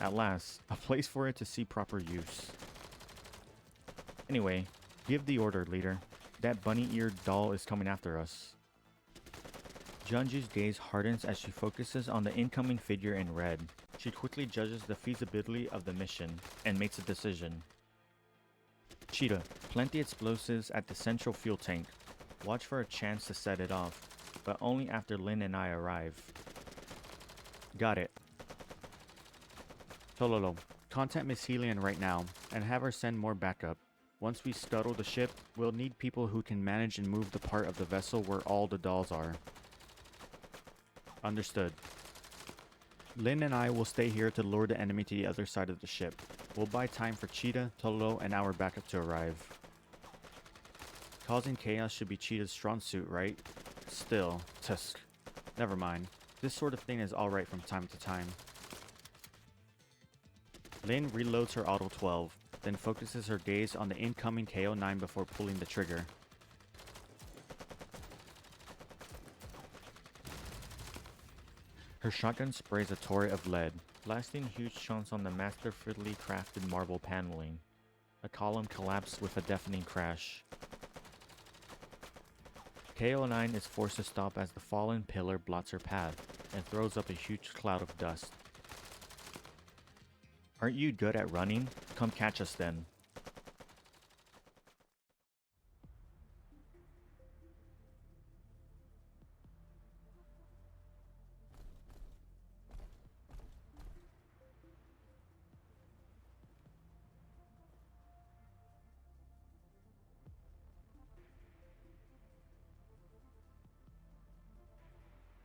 At last, a place for it to see proper use. Anyway, give the order, Leader. That bunny-eared doll is coming after us. Jeonju's gaze hardens as she focuses on the incoming figure in red. She quickly judges the feasibility of the mission and makes a decision. Cheetah, plant the explosives at the central fuel tank. Watch for a chance to set it off, but only after Lin and I arrive. Got it. Tololo, contact Miss Helion right now and have her send more backup. Once we scuttle the ship, we'll need people who can manage and move the part of the vessel where all the dolls are. Understood. Lin and I will stay here to lure the enemy to the other side of the ship. We'll buy time for Cheetah, Tololo, and our backup to arrive. Causing chaos should be Cheetah's strong suit, right? Still, tusk. Never mind. This sort of thing is alright from time to time. Lin reloads her Auto 12, then focuses her gaze on the incoming KO-9 before pulling the trigger. Her shotgun sprays a torrent of lead, blasting huge chunks on the masterfully crafted marble paneling. A column collapsed with a deafening crash. KO-9 is forced to stop as the fallen pillar blots her path and throws up a huge cloud of dust. Aren't you good at running? Come catch us then.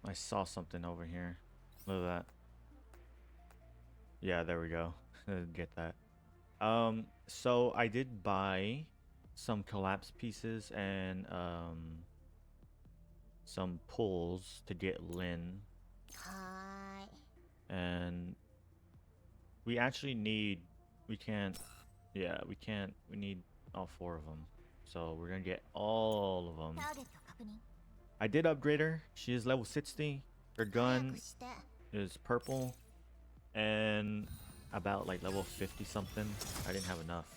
I saw something over here. Look at that. Yeah, there we go. Get that. So I did buy some collapse pieces and some pulls to get Lin. はーい And we actually need, we need all 4 of them. So we're gonna get all of them. ターゲット確認 I did upgrade her. She is level 60. Her 早 gun くして is purple and about like level 50 something. I didn't have enough.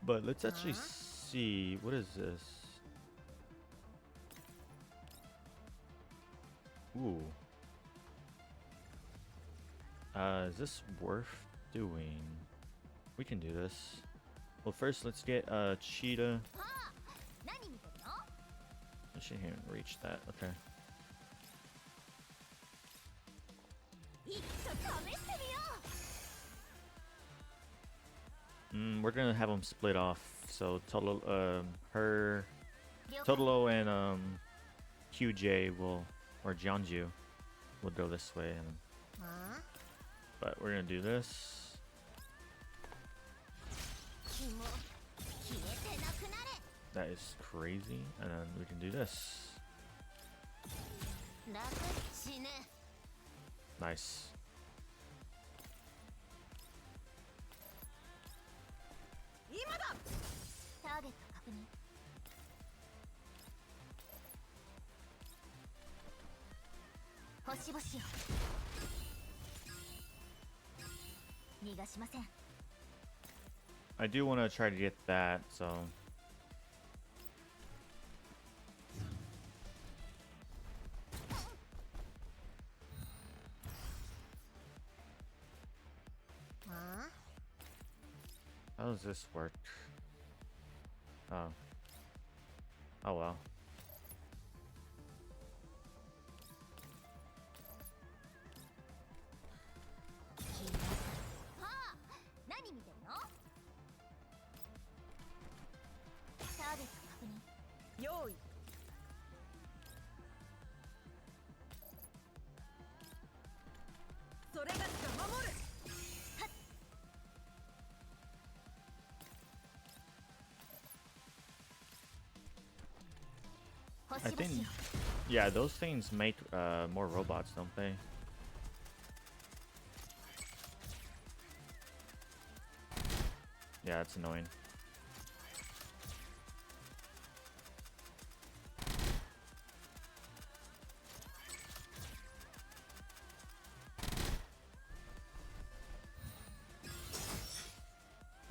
But let's actually see, what is this? Ooh. Is this worth doing? We can do this. Well, first let's get Cheetah. 何見てるの I shouldn't even reach that. Okay. いっそ試してみよ We're gonna have them split off. So Totolo, her, う了解 Totolo and QJ will, or Jeonju will go this way, and は but we're gonna do this. あ気も消えてなくなれ That is crazy, and then we can do this. 楽死ね Nice. 今だターゲット確認星々よ逃がしません I do want to try to get that, so. How does this work? Oh. Oh well. はあ何見てるのターゲット確認用意それがしか守る I think, yeah, those things make more robots, don't they? Yeah, it's annoying.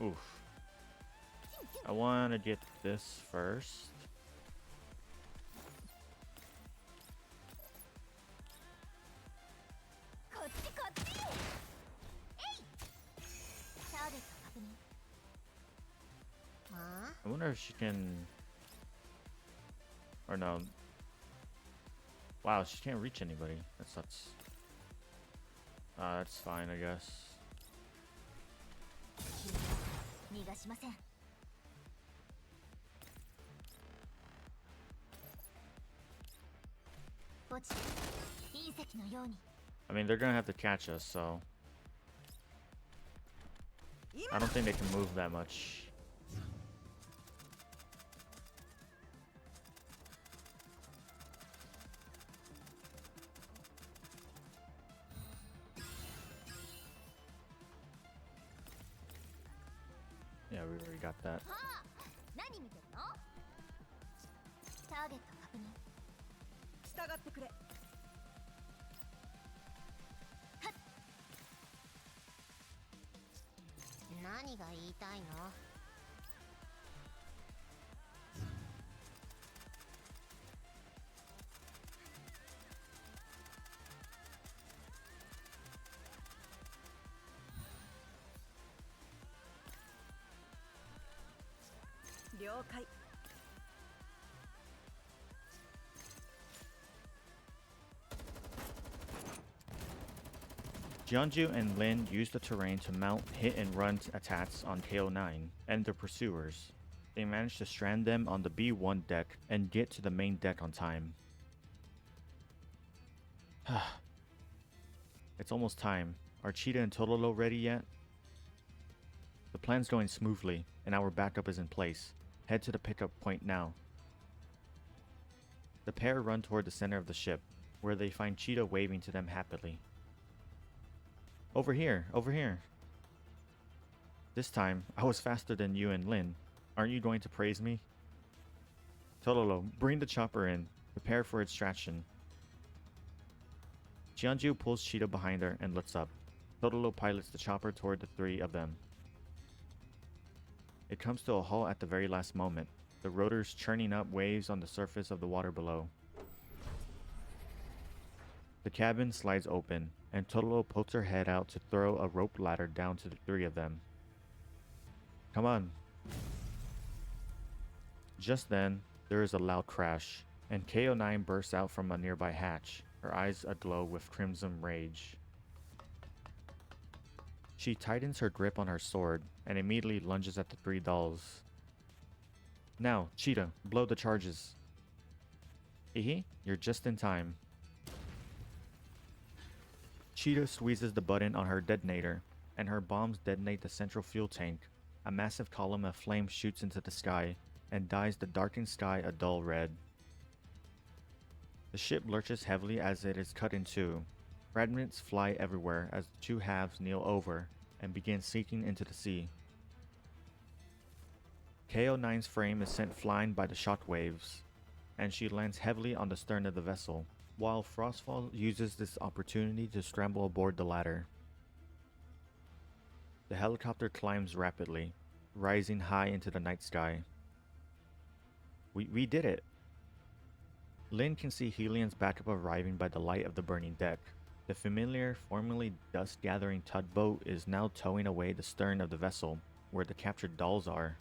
Oof. want to get this first. I wonder if she can... Or no. Wow, she can't reach anybody. That sucks. That's fine, I guess. I mean, they're gonna have to catch us, so... I don't think they can move that much. Yeah, we already got that. 従ってくれ。何が言いたいの？了解。 Jeonju and Lin use the terrain to mount hit-and-run attacks on KO9 and their pursuers. They manage to strand them on the B1 deck and get to the main deck on time. It's almost time. Are Cheetah and Totolo ready yet? The plan's going smoothly, and our backup is in place. Head to the pickup point now. The pair run toward the center of the ship, where they find Cheetah waving to them happily. Over here, over here. This time, I was faster than you and Lin. Aren't you going to praise me? Totolo, bring the chopper in. Prepare for extraction. Jeonju pulls Cheetah behind her and looks up. Totolo pilots the chopper toward the three of them. It comes to a halt at the very last moment, the rotors churning up waves on the surface of the water below. The cabin slides open, and Totolo pokes her head out to throw a rope ladder down to the three of them. Come on. Just then, there is a loud crash, and KO9 bursts out from a nearby hatch, her eyes aglow with crimson rage. She tightens her grip on her sword, and immediately lunges at the three dolls. Now, Cheetah, blow the charges. Hehe, you're just in time. Cheetah squeezes the button on her detonator, and her bombs detonate the central fuel tank. A massive column of flame shoots into the sky, and dyes the darkened sky a dull red. The ship lurches heavily as it is cut in two. Fragments fly everywhere as the two halves kneel over and begin sinking into the sea. KO9's frame is sent flying by the shockwaves, and she lands heavily on the stern of the vessel, while Frostfall uses this opportunity to scramble aboard the ladder. The helicopter climbs rapidly, rising high into the night sky. We did it! Lin can see Helian's backup arriving by the light of the burning deck. The familiar, formerly dust-gathering tugboat is now towing away the stern of the vessel, where the captured dolls are.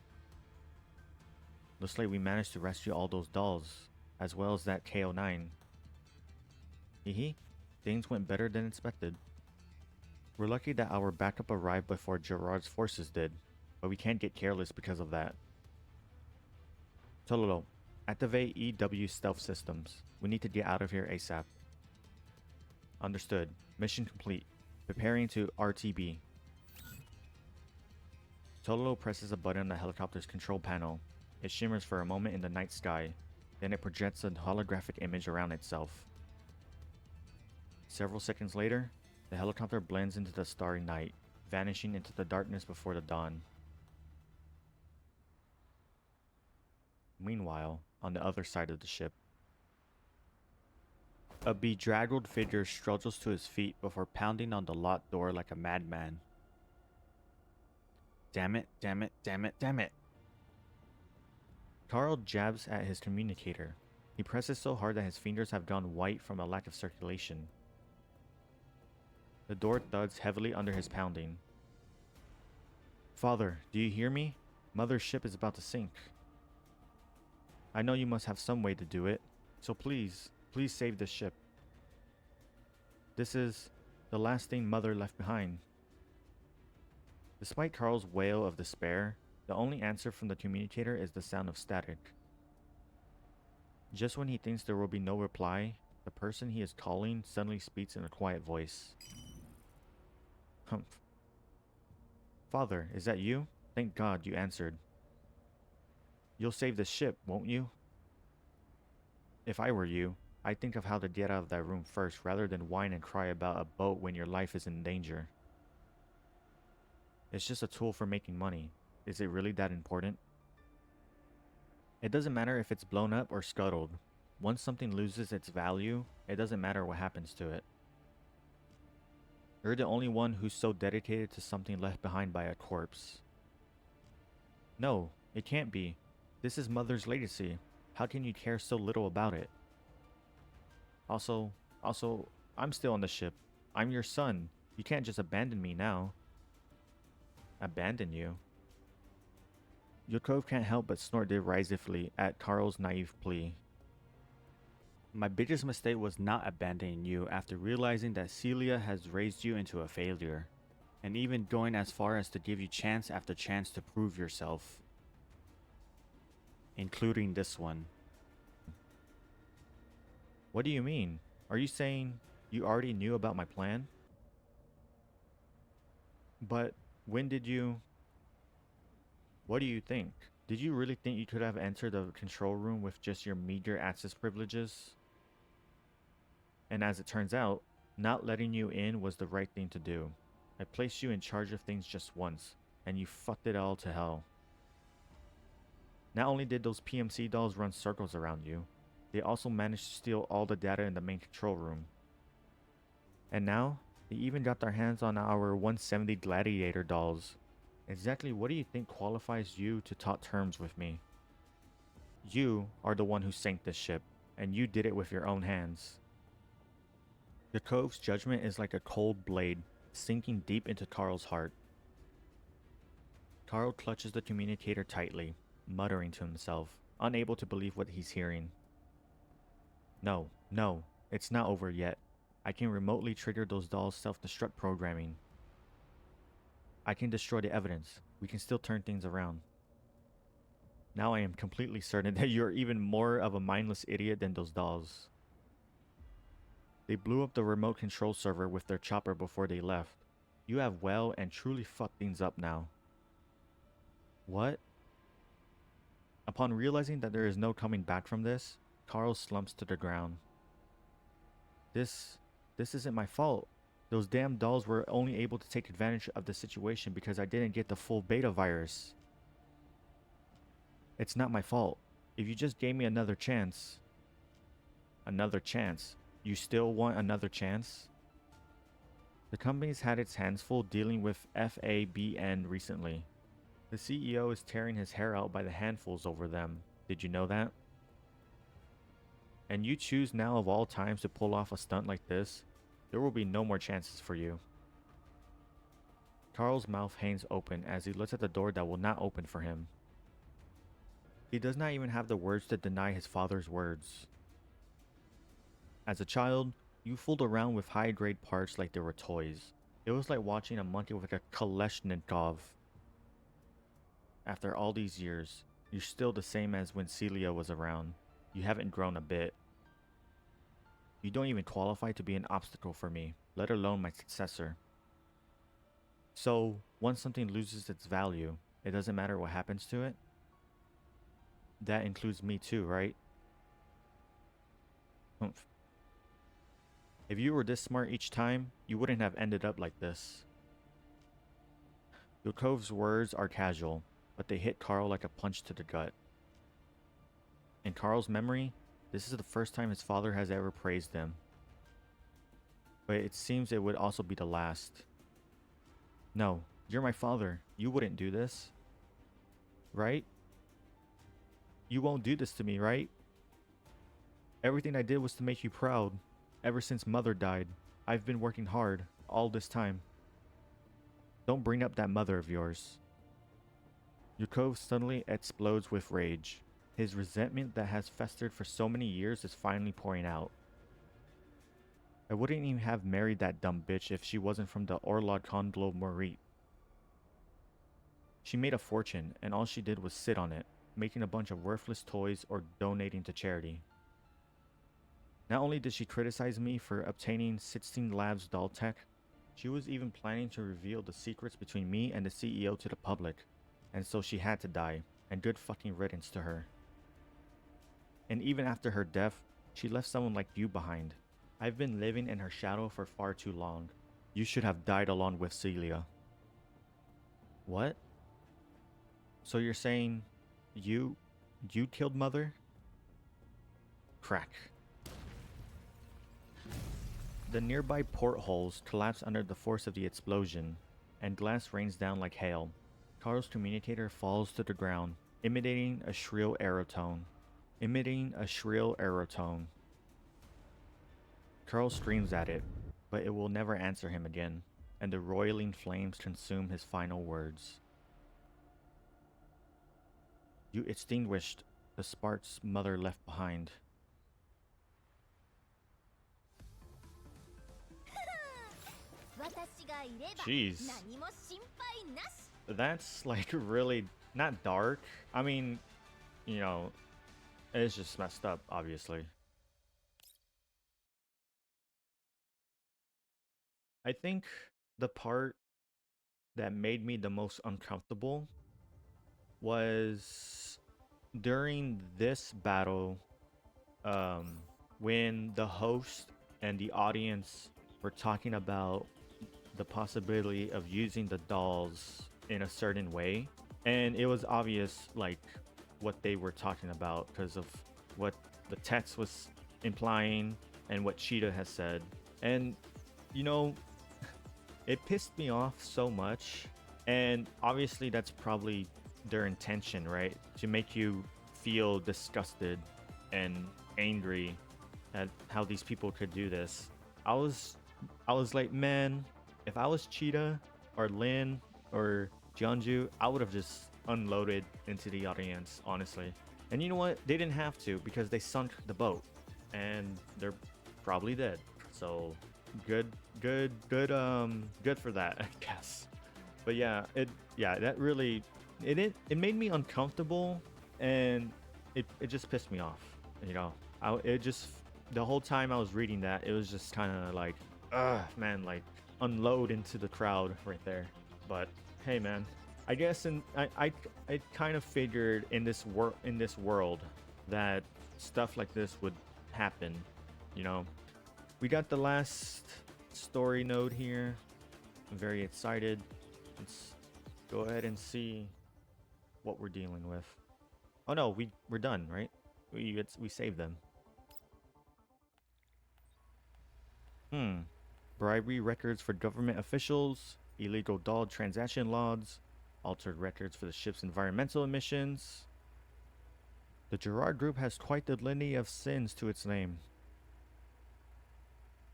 Looks like we managed to rescue all those dolls, as well as that KO9. Hehe, things went better than expected. We're lucky that our backup arrived before Gerard's forces did, but we can't get careless because of that. Tololo, activate EW stealth systems. We need to get out of here ASAP. Understood. Mission complete. Preparing to RTB. Tololo presses a button on the helicopter's control panel. It shimmers for a moment in the night sky, then it projects a holographic image around itself. Several seconds later, the helicopter blends into the starry night, vanishing into the darkness before the dawn. Meanwhile, on the other side of the ship, a bedraggled figure struggles to his feet before pounding on the locked door like a madman. Damn it, damn it, damn it, damn it! Carl jabs at his communicator. He presses so hard that his fingers have gone white from a lack of circulation. The door thuds heavily under his pounding. Father, do you hear me? Mother's ship is about to sink. I know you must have some way to do it, so please save this ship. This is the last thing Mother left behind. Despite Carl's wail of despair, the only answer from the communicator is the sound of static. Just when he thinks there will be no reply, the person he is calling suddenly speaks in a quiet voice. Humph. Father, is that you? Thank God you answered. You'll save the ship, won't you? If I were you, I'd think of how to get out of that room first rather than whine and cry about a boat when your life is in danger. It's just a tool for making money. Is it really that important? It doesn't matter if it's blown up or scuttled. Once something loses its value, it doesn't matter what happens to it. You're the only one who's so dedicated to something left behind by a corpse. No, it can't be. This is Mother's legacy. How can you care so little about it? Also, I'm still on the ship. I'm your son. You can't just abandon me now. Abandon you? Yakov can't help but snort derisively at Carl's naive plea. My biggest mistake was not abandoning you after realizing that Celia has raised you into a failure, and even going as far as to give you chance after chance to prove yourself. Including this one. What do you mean? Are you saying you already knew about my plan? But when did you... What do you think? Did you really think you could have entered the control room with just your meager access privileges? And as it turns out, not letting you in was the right thing to do. I placed you in charge of things just once, and you fucked it all to hell. Not only did those PMC dolls run circles around you, they also managed to steal all the data in the main control room. And now, they even got their hands on our 170 Gladiator dolls. Exactly what do you think qualifies you to talk terms with me? You are the one who sank this ship, and you did it with your own hands. Yakov's judgment is like a cold blade, sinking deep into Carl's heart. Carl clutches the communicator tightly, muttering to himself, unable to believe what he's hearing. No, it's not over yet. I can remotely trigger those dolls' self-destruct programming. I can destroy the evidence. We can still turn things around. Now I am completely certain that you're even more of a mindless idiot than those dolls. They blew up the remote control server with their chopper before they left. You have well and truly fucked things up now. What? Upon realizing that there is no coming back from this, Carl slumps to the ground. This isn't my fault. Those damn dolls were only able to take advantage of the situation because I didn't get the full beta virus. It's not my fault. If you just gave me another chance... Another chance? You still want another chance? The company's had its hands full dealing with FABN recently. The CEO is tearing his hair out by the handfuls over them. Did you know that? And you choose now of all times to pull off a stunt like this? There will be no more chances for you. Carl's mouth hangs open as he looks at the door that will not open for him. He does not even have the words to deny his father's words. As a child, you fooled around with high-grade parts like they were toys. It was like watching a monkey with a Kalashnikov. After all these years, you're still the same as when Celia was around. You haven't grown a bit. You don't even qualify to be an obstacle for me, let alone my successor. So, once something loses its value, it doesn't matter what happens to it? That includes me too, right? Humph. If you were this smart each time, you wouldn't have ended up like this. Yakov's words are casual, but they hit Carl like a punch to the gut. In Carl's memory, this is the first time his father has ever praised him. But it seems it would also be the last. No, you're my father. You wouldn't do this. Right? You won't do this to me, right? Everything I did was to make you proud. Ever since Mother died, I've been working hard all this time. Don't bring up that mother of yours. Yukov suddenly explodes with rage. His resentment that has festered for so many years is finally pouring out. I wouldn't even have married that dumb bitch if she wasn't from the Orlog conglomerate. She made a fortune, and all she did was sit on it, making a bunch of worthless toys or donating to charity. Not only did she criticize me for obtaining 16 Labs doll tech, she was even planning to reveal the secrets between me and the CEO to the public, and so she had to die, and good fucking riddance to her. And even after her death, she left someone like you behind. I've been living in her shadow for far too long. You should have died along with Celia. What? So you're saying you killed Mother? Crack. The nearby portholes collapse under the force of the explosion, and glass rains down like hail. Carl's communicator falls to the ground, emitting a shrill aerotone. Carl screams at it, but it will never answer him again, and the roiling flames consume his final words. You extinguished the sparks Mother left behind. Jeez. That's like really not dark. I mean, you know, it's just messed up, obviously. I think the part that made me the most uncomfortable was during this battle, when the host and the audience were talking about the possibility of using the dolls in a certain way, and it was obvious like what they were talking about because of what the text was implying and what Cheetah has said. And you know, it pissed me off so much, and obviously that's probably their intention, right? To make you feel disgusted and angry at how these people could do this. I was like, man, if I was Cheetah or Lin or Jeonju, I would have just unloaded into the audience, honestly. And you know what? They didn't have to because they sunk the boat and they're probably dead. So good for that, I guess. But yeah, that really it made me uncomfortable, and it just pissed me off, you know. The whole time I was reading that, it was just kind of like, man, like unload into the crowd right there. But hey, man, I guess I kind of figured in this world that stuff like this would happen, you know. We got the last story node here. I'm very excited. Let's go ahead and see what we're dealing with. Oh no, we're done, right? We saved them. Bribery records for government officials, illegal doll transaction logs, altered records for the ship's environmental emissions. The Gerard Group has quite the litany of sins to its name.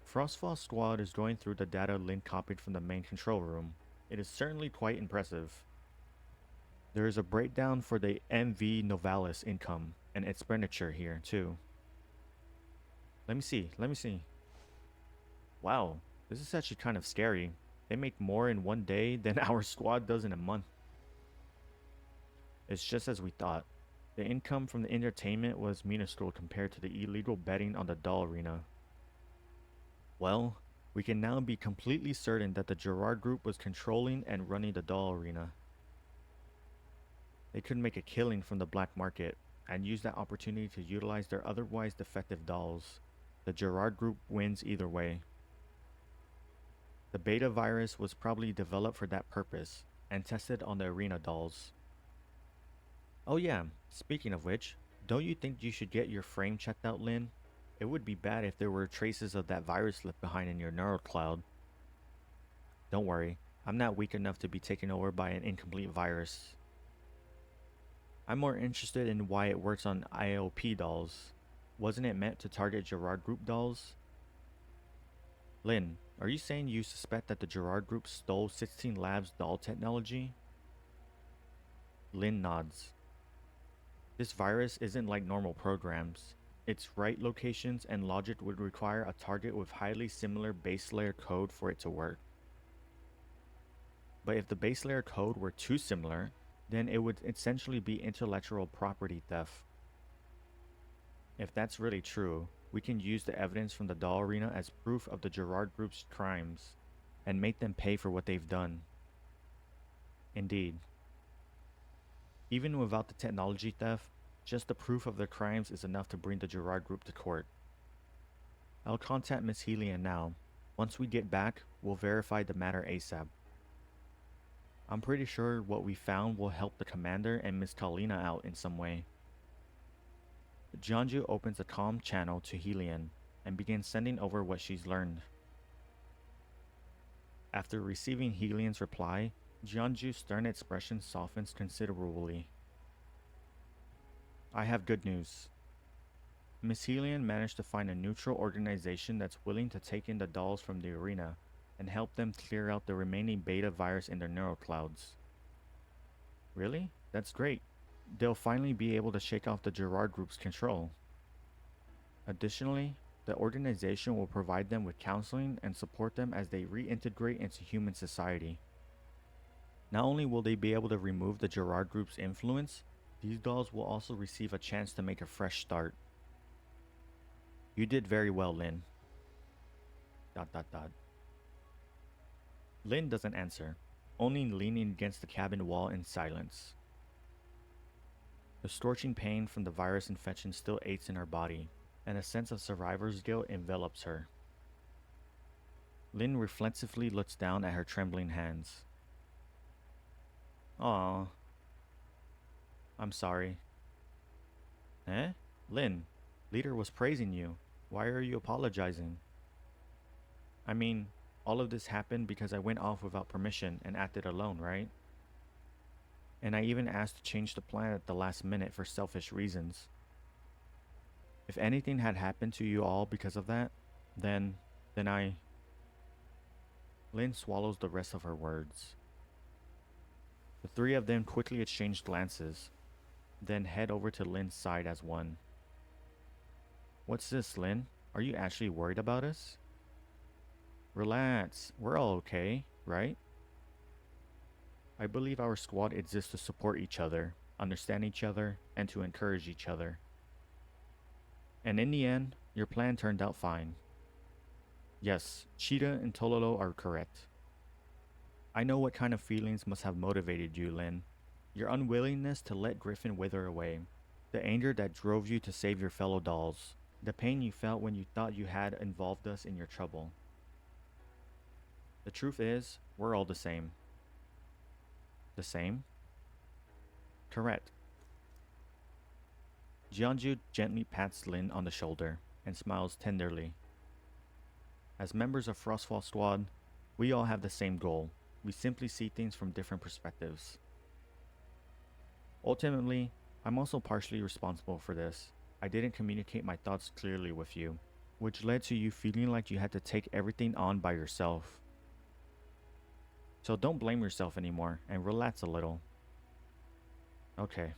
Frostfall Squad is going through the data Lin copied from the main control room. It is certainly quite impressive. There is a breakdown for the MV Novalis income and expenditure here too. Let me see. Wow, this is actually kind of scary. They make more in one day than our squad does in a month. It's just as we thought. The income from the entertainment was minuscule compared to the illegal betting on the doll arena. Well, we can now be completely certain that the Gerard Group was controlling and running the doll arena. They could make a killing from the black market and use that opportunity to utilize their otherwise defective dolls. The Gerard Group wins either way. The beta virus was probably developed for that purpose and tested on the arena dolls. Oh yeah, speaking of which, don't you think you should get your frame checked out, Lin? It would be bad if there were traces of that virus left behind in your neural cloud. Don't worry, I'm not weak enough to be taken over by an incomplete virus. I'm more interested in why it works on IOP dolls. Wasn't it meant to target Gerard Group dolls? Lynn, are you saying you suspect that the Gerard Group stole 16 Labs doll technology? Lynn nods. This virus isn't like normal programs. Its write locations and logic would require a target with highly similar base layer code for it to work. But if the base layer code were too similar, then it would essentially be intellectual property theft. If that's really true, we can use the evidence from the doll arena as proof of the Gerard Group's crimes and make them pay for what they've done. Indeed. Even without the technology theft, just the proof of their crimes is enough to bring the Gerard Group to court. I'll contact Miss Helian now. Once we get back, we'll verify the matter ASAP. I'm pretty sure what we found will help the commander and Miss Kalina out in some way. Jianju opens a comm channel to Helian and begins sending over what she's learned. After receiving Helian's reply, Jianju's stern expression softens considerably. I have good news. Miss Helian managed to find a neutral organization that's willing to take in the dolls from the arena and help them clear out the remaining beta virus in their neural clouds. Really? That's great. They'll finally be able to shake off the Gerard Group's control. Additionally, the organization will provide them with counseling and support them as they reintegrate into human society. Not only will they be able to remove the Gerard Group's influence, these dolls will also receive a chance to make a fresh start. You did very well, Lynn. ... Lynn doesn't answer, only leaning against the cabin wall in silence. The scorching pain from the virus infection still aches in her body, and a sense of survivor's guilt envelops her. Lynn reflexively looks down at her trembling hands. Aw. I'm sorry. Eh? Lynn, Leader was praising you. Why are you apologizing? I mean, all of this happened because I went off without permission and acted alone, right? And I even asked to change the plan at the last minute for selfish reasons. If anything had happened to you all because of that, then I... Lynn swallows the rest of her words. The three of them quickly exchange glances, then head over to Lynn's side as one. What's this, Lynn? Are you actually worried about us? Relax, we're all okay, right? I believe our squad exists to support each other, understand each other, and to encourage each other. And in the end, your plan turned out fine. Yes, Cheetah and Tololo are correct. I know what kind of feelings must have motivated you, Lynn. Your unwillingness to let Griffin wither away, the anger that drove you to save your fellow dolls, the pain you felt when you thought you had involved us in your trouble. The truth is, we're all the same. The same? Correct. Jianju gently pats Lin on the shoulder and smiles tenderly. As members of Frostfall Squad, we all have the same goal. We simply see things from different perspectives. Ultimately, I'm also partially responsible for this. I didn't communicate my thoughts clearly with you, which led to you feeling like you had to take everything on by yourself. So don't blame yourself anymore and relax a little. Okay.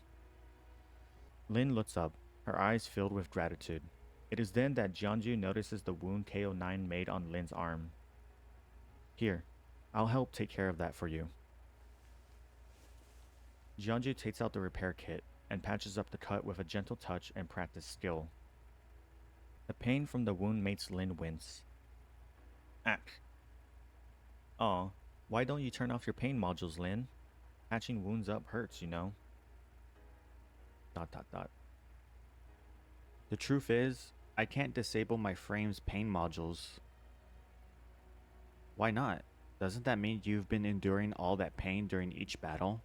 Lin looks up, her eyes filled with gratitude. It is then that Jianju notices the wound KO9 made on Lin's arm. Here, I'll help take care of that for you. Jianju takes out the repair kit and patches up the cut with a gentle touch and practiced skill. The pain from the wound makes Lin wince. Ack. Aw, why don't you turn off your pain modules, Lin? Patching wounds up hurts, you know. ... The truth is, I can't disable my frame's pain modules. Why not? Doesn't that mean you've been enduring all that pain during each battle?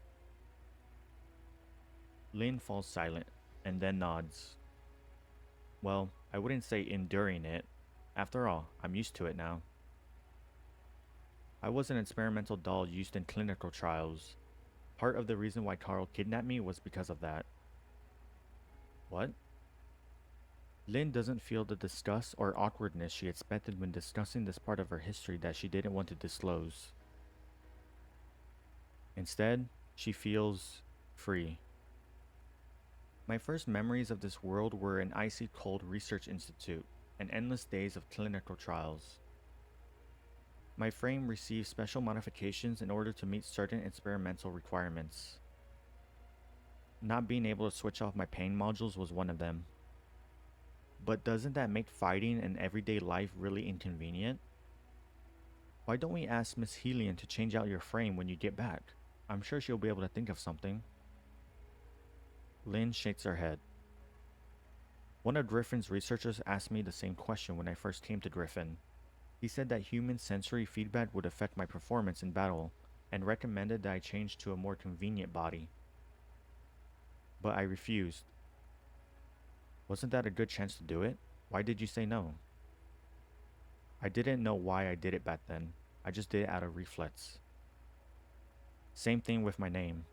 Lin falls silent and then nods. Well, I wouldn't say enduring it. After all, I'm used to it now. I was an experimental doll used in clinical trials. Part of the reason why Carl kidnapped me was because of that. What? Lynn doesn't feel the disgust or awkwardness she expected when discussing this part of her history that she didn't want to disclose. Instead, she feels free. My first memories of this world were an icy cold research institute and endless days of clinical trials. My frame received special modifications in order to meet certain experimental requirements. Not being able to switch off my pain modules was one of them. But doesn't that make fighting in everyday life really inconvenient? Why don't we ask Miss Helion to change out your frame when you get back? I'm sure she'll be able to think of something. Lynn shakes her head. One of Griffin's researchers asked me the same question when I first came to Griffin. He said that human sensory feedback would affect my performance in battle, and recommended that I change to a more convenient body. But I refused. Wasn't that a good chance to do it? Why did you say no? I didn't know why I did it back then. I just did it out of reflex. Same thing with my name.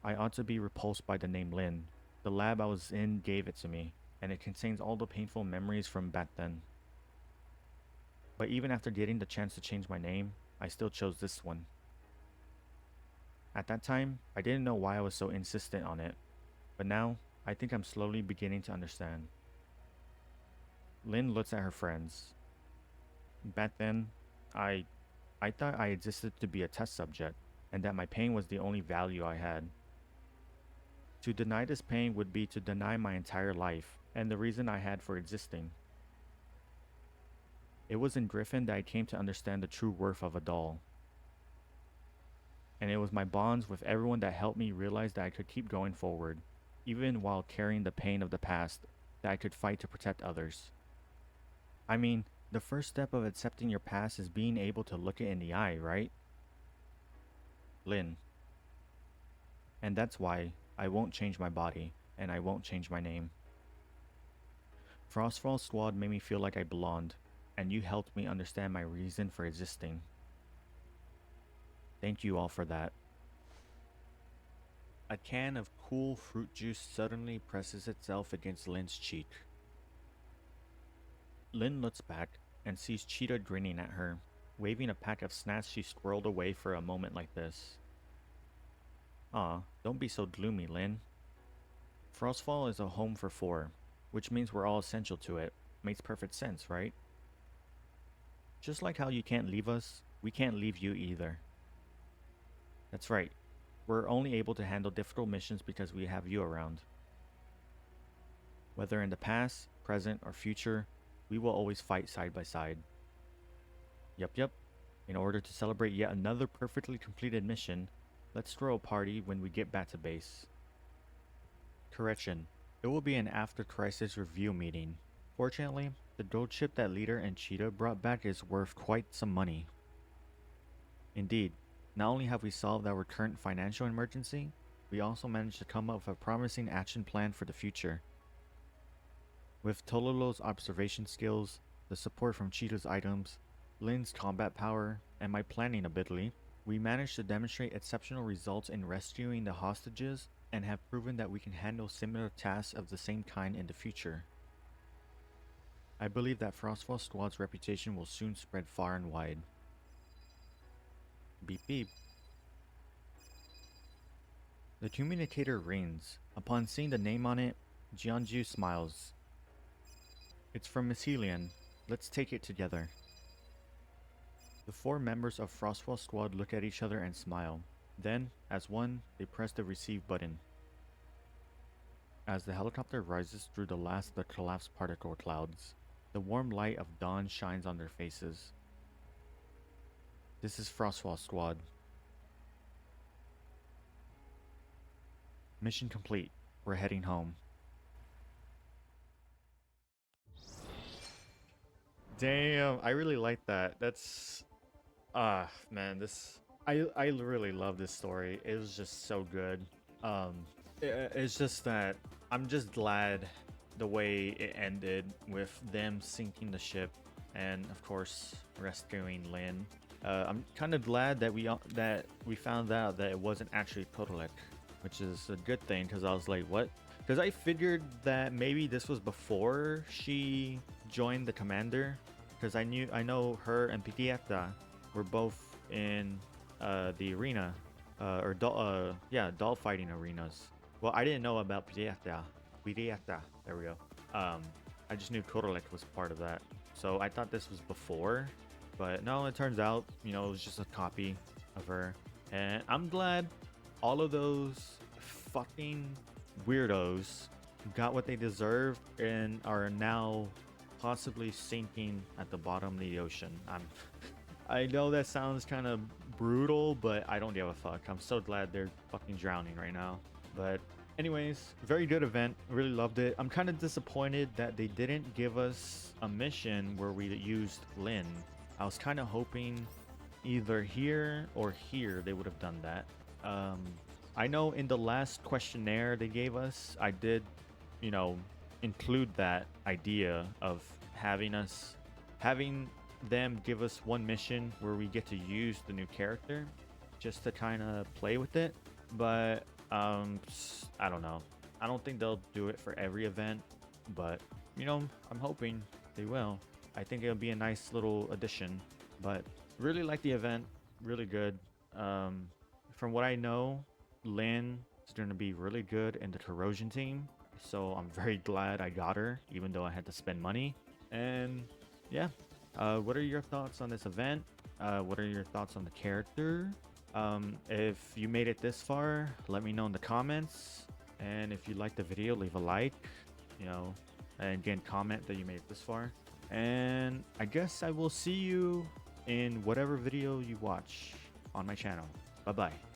I ought to be repulsed by the name Lynn. The lab I was in gave it to me, and it contains all the painful memories from back then. But even after getting the chance to change my name, I still chose this one. At that time, I didn't know why I was so insistent on it, but now, I think I'm slowly beginning to understand. Lynn looks at her friends. Back then, I thought I existed to be a test subject, and that my pain was the only value I had. To deny this pain would be to deny my entire life, and the reason I had for existing. It was in Griffin that I came to understand the true worth of a doll. And it was my bonds with everyone that helped me realize that I could keep going forward, even while carrying the pain of the past, that I could fight to protect others. I mean, the first step of accepting your past is being able to look it in the eye, right? Lynn. And that's why I won't change my body, and I won't change my name. Frostfall Squad made me feel like I belonged, and you helped me understand my reason for existing. Thank you all for that. A can of cool fruit juice suddenly presses itself against Lynn's cheek. Lynn looks back and sees Cheetah grinning at her, waving a pack of snacks she squirreled away for a moment like this. Aw, don't be so gloomy, Lynn. Frostfall is a home for 4, which means we're all essential to it. Makes perfect sense, right? Just like how you can't leave us, we can't leave you either. That's right. We're only able to handle difficult missions because we have you around. Whether in the past, present, or future, we will always fight side by side. Yup. In order to celebrate yet another perfectly completed mission, let's throw a party when we get back to base. Correction. It will be an after-crisis review meeting. Fortunately, the gold ship that Leader and Cheetah brought back is worth quite some money. Indeed, not only have we solved our current financial emergency, we also managed to come up with a promising action plan for the future. With Tololo's observation skills, the support from Cheetah's items, Lynn's combat power, and my planning ability, we managed to demonstrate exceptional results in rescuing the hostages and have proven that we can handle similar tasks of the same kind in the future. I believe that Frostfall Squad's reputation will soon spread far and wide. Beep beep. The communicator rings. Upon seeing the name on it, Jianju smiles. It's from Miss Helion. Let's take it together. The 4 members of Frostfall Squad look at each other and smile. Then, as one, they press the receive button. As the helicopter rises through the last of the collapsed particle clouds, the warm light of dawn shines on their faces. This is Frostfall Squad. Mission complete. We're heading home. Damn, I really like that. That's man, I really love this story. It was just so good. It's just that I'm just glad the way it ended with them sinking the ship and of course rescuing Lynn. I'm kind of glad that we found out that it wasn't actually Podolek, which is a good thing because I was like, what? Because I figured that maybe this was before she joined the commander. Because I know her and Pidieta were both in the arena, doll fighting arenas. Well, I didn't know about Pidieta. There we go. I just knew Korolek was part of that. So I thought this was before, but no, it turns out, you know, it was just a copy of her. And I'm glad all of those fucking weirdos got what they deserved and are now possibly sinking at the bottom of the ocean. I know that sounds kind of brutal, but I don't give a fuck. I'm so glad they're fucking drowning right now. But anyways, very good event. Really loved it. I'm kind of disappointed that they didn't give us a mission where we used Lynn. I was kind of hoping either here or here they would have done that. I know in the last questionnaire they gave us, I did, you know, include that idea of having them give us one mission where we get to use the new character just to kind of play with it. But I don't know. I don't think they'll do it for every event, but you know, I'm hoping they will. I think it'll be a nice little addition. But really like the event, really good. From what I know, Lynn is going to be really good in the corrosion team, so I'm very glad I got her, even though I had to spend money. And yeah, what are your thoughts on this event? What are your thoughts on the character? If you made it this far, let me know in the comments. And if you liked the video, leave a like, you know, and again, comment that you made it this far. And I guess I will see you in whatever video you watch on my channel. Bye bye.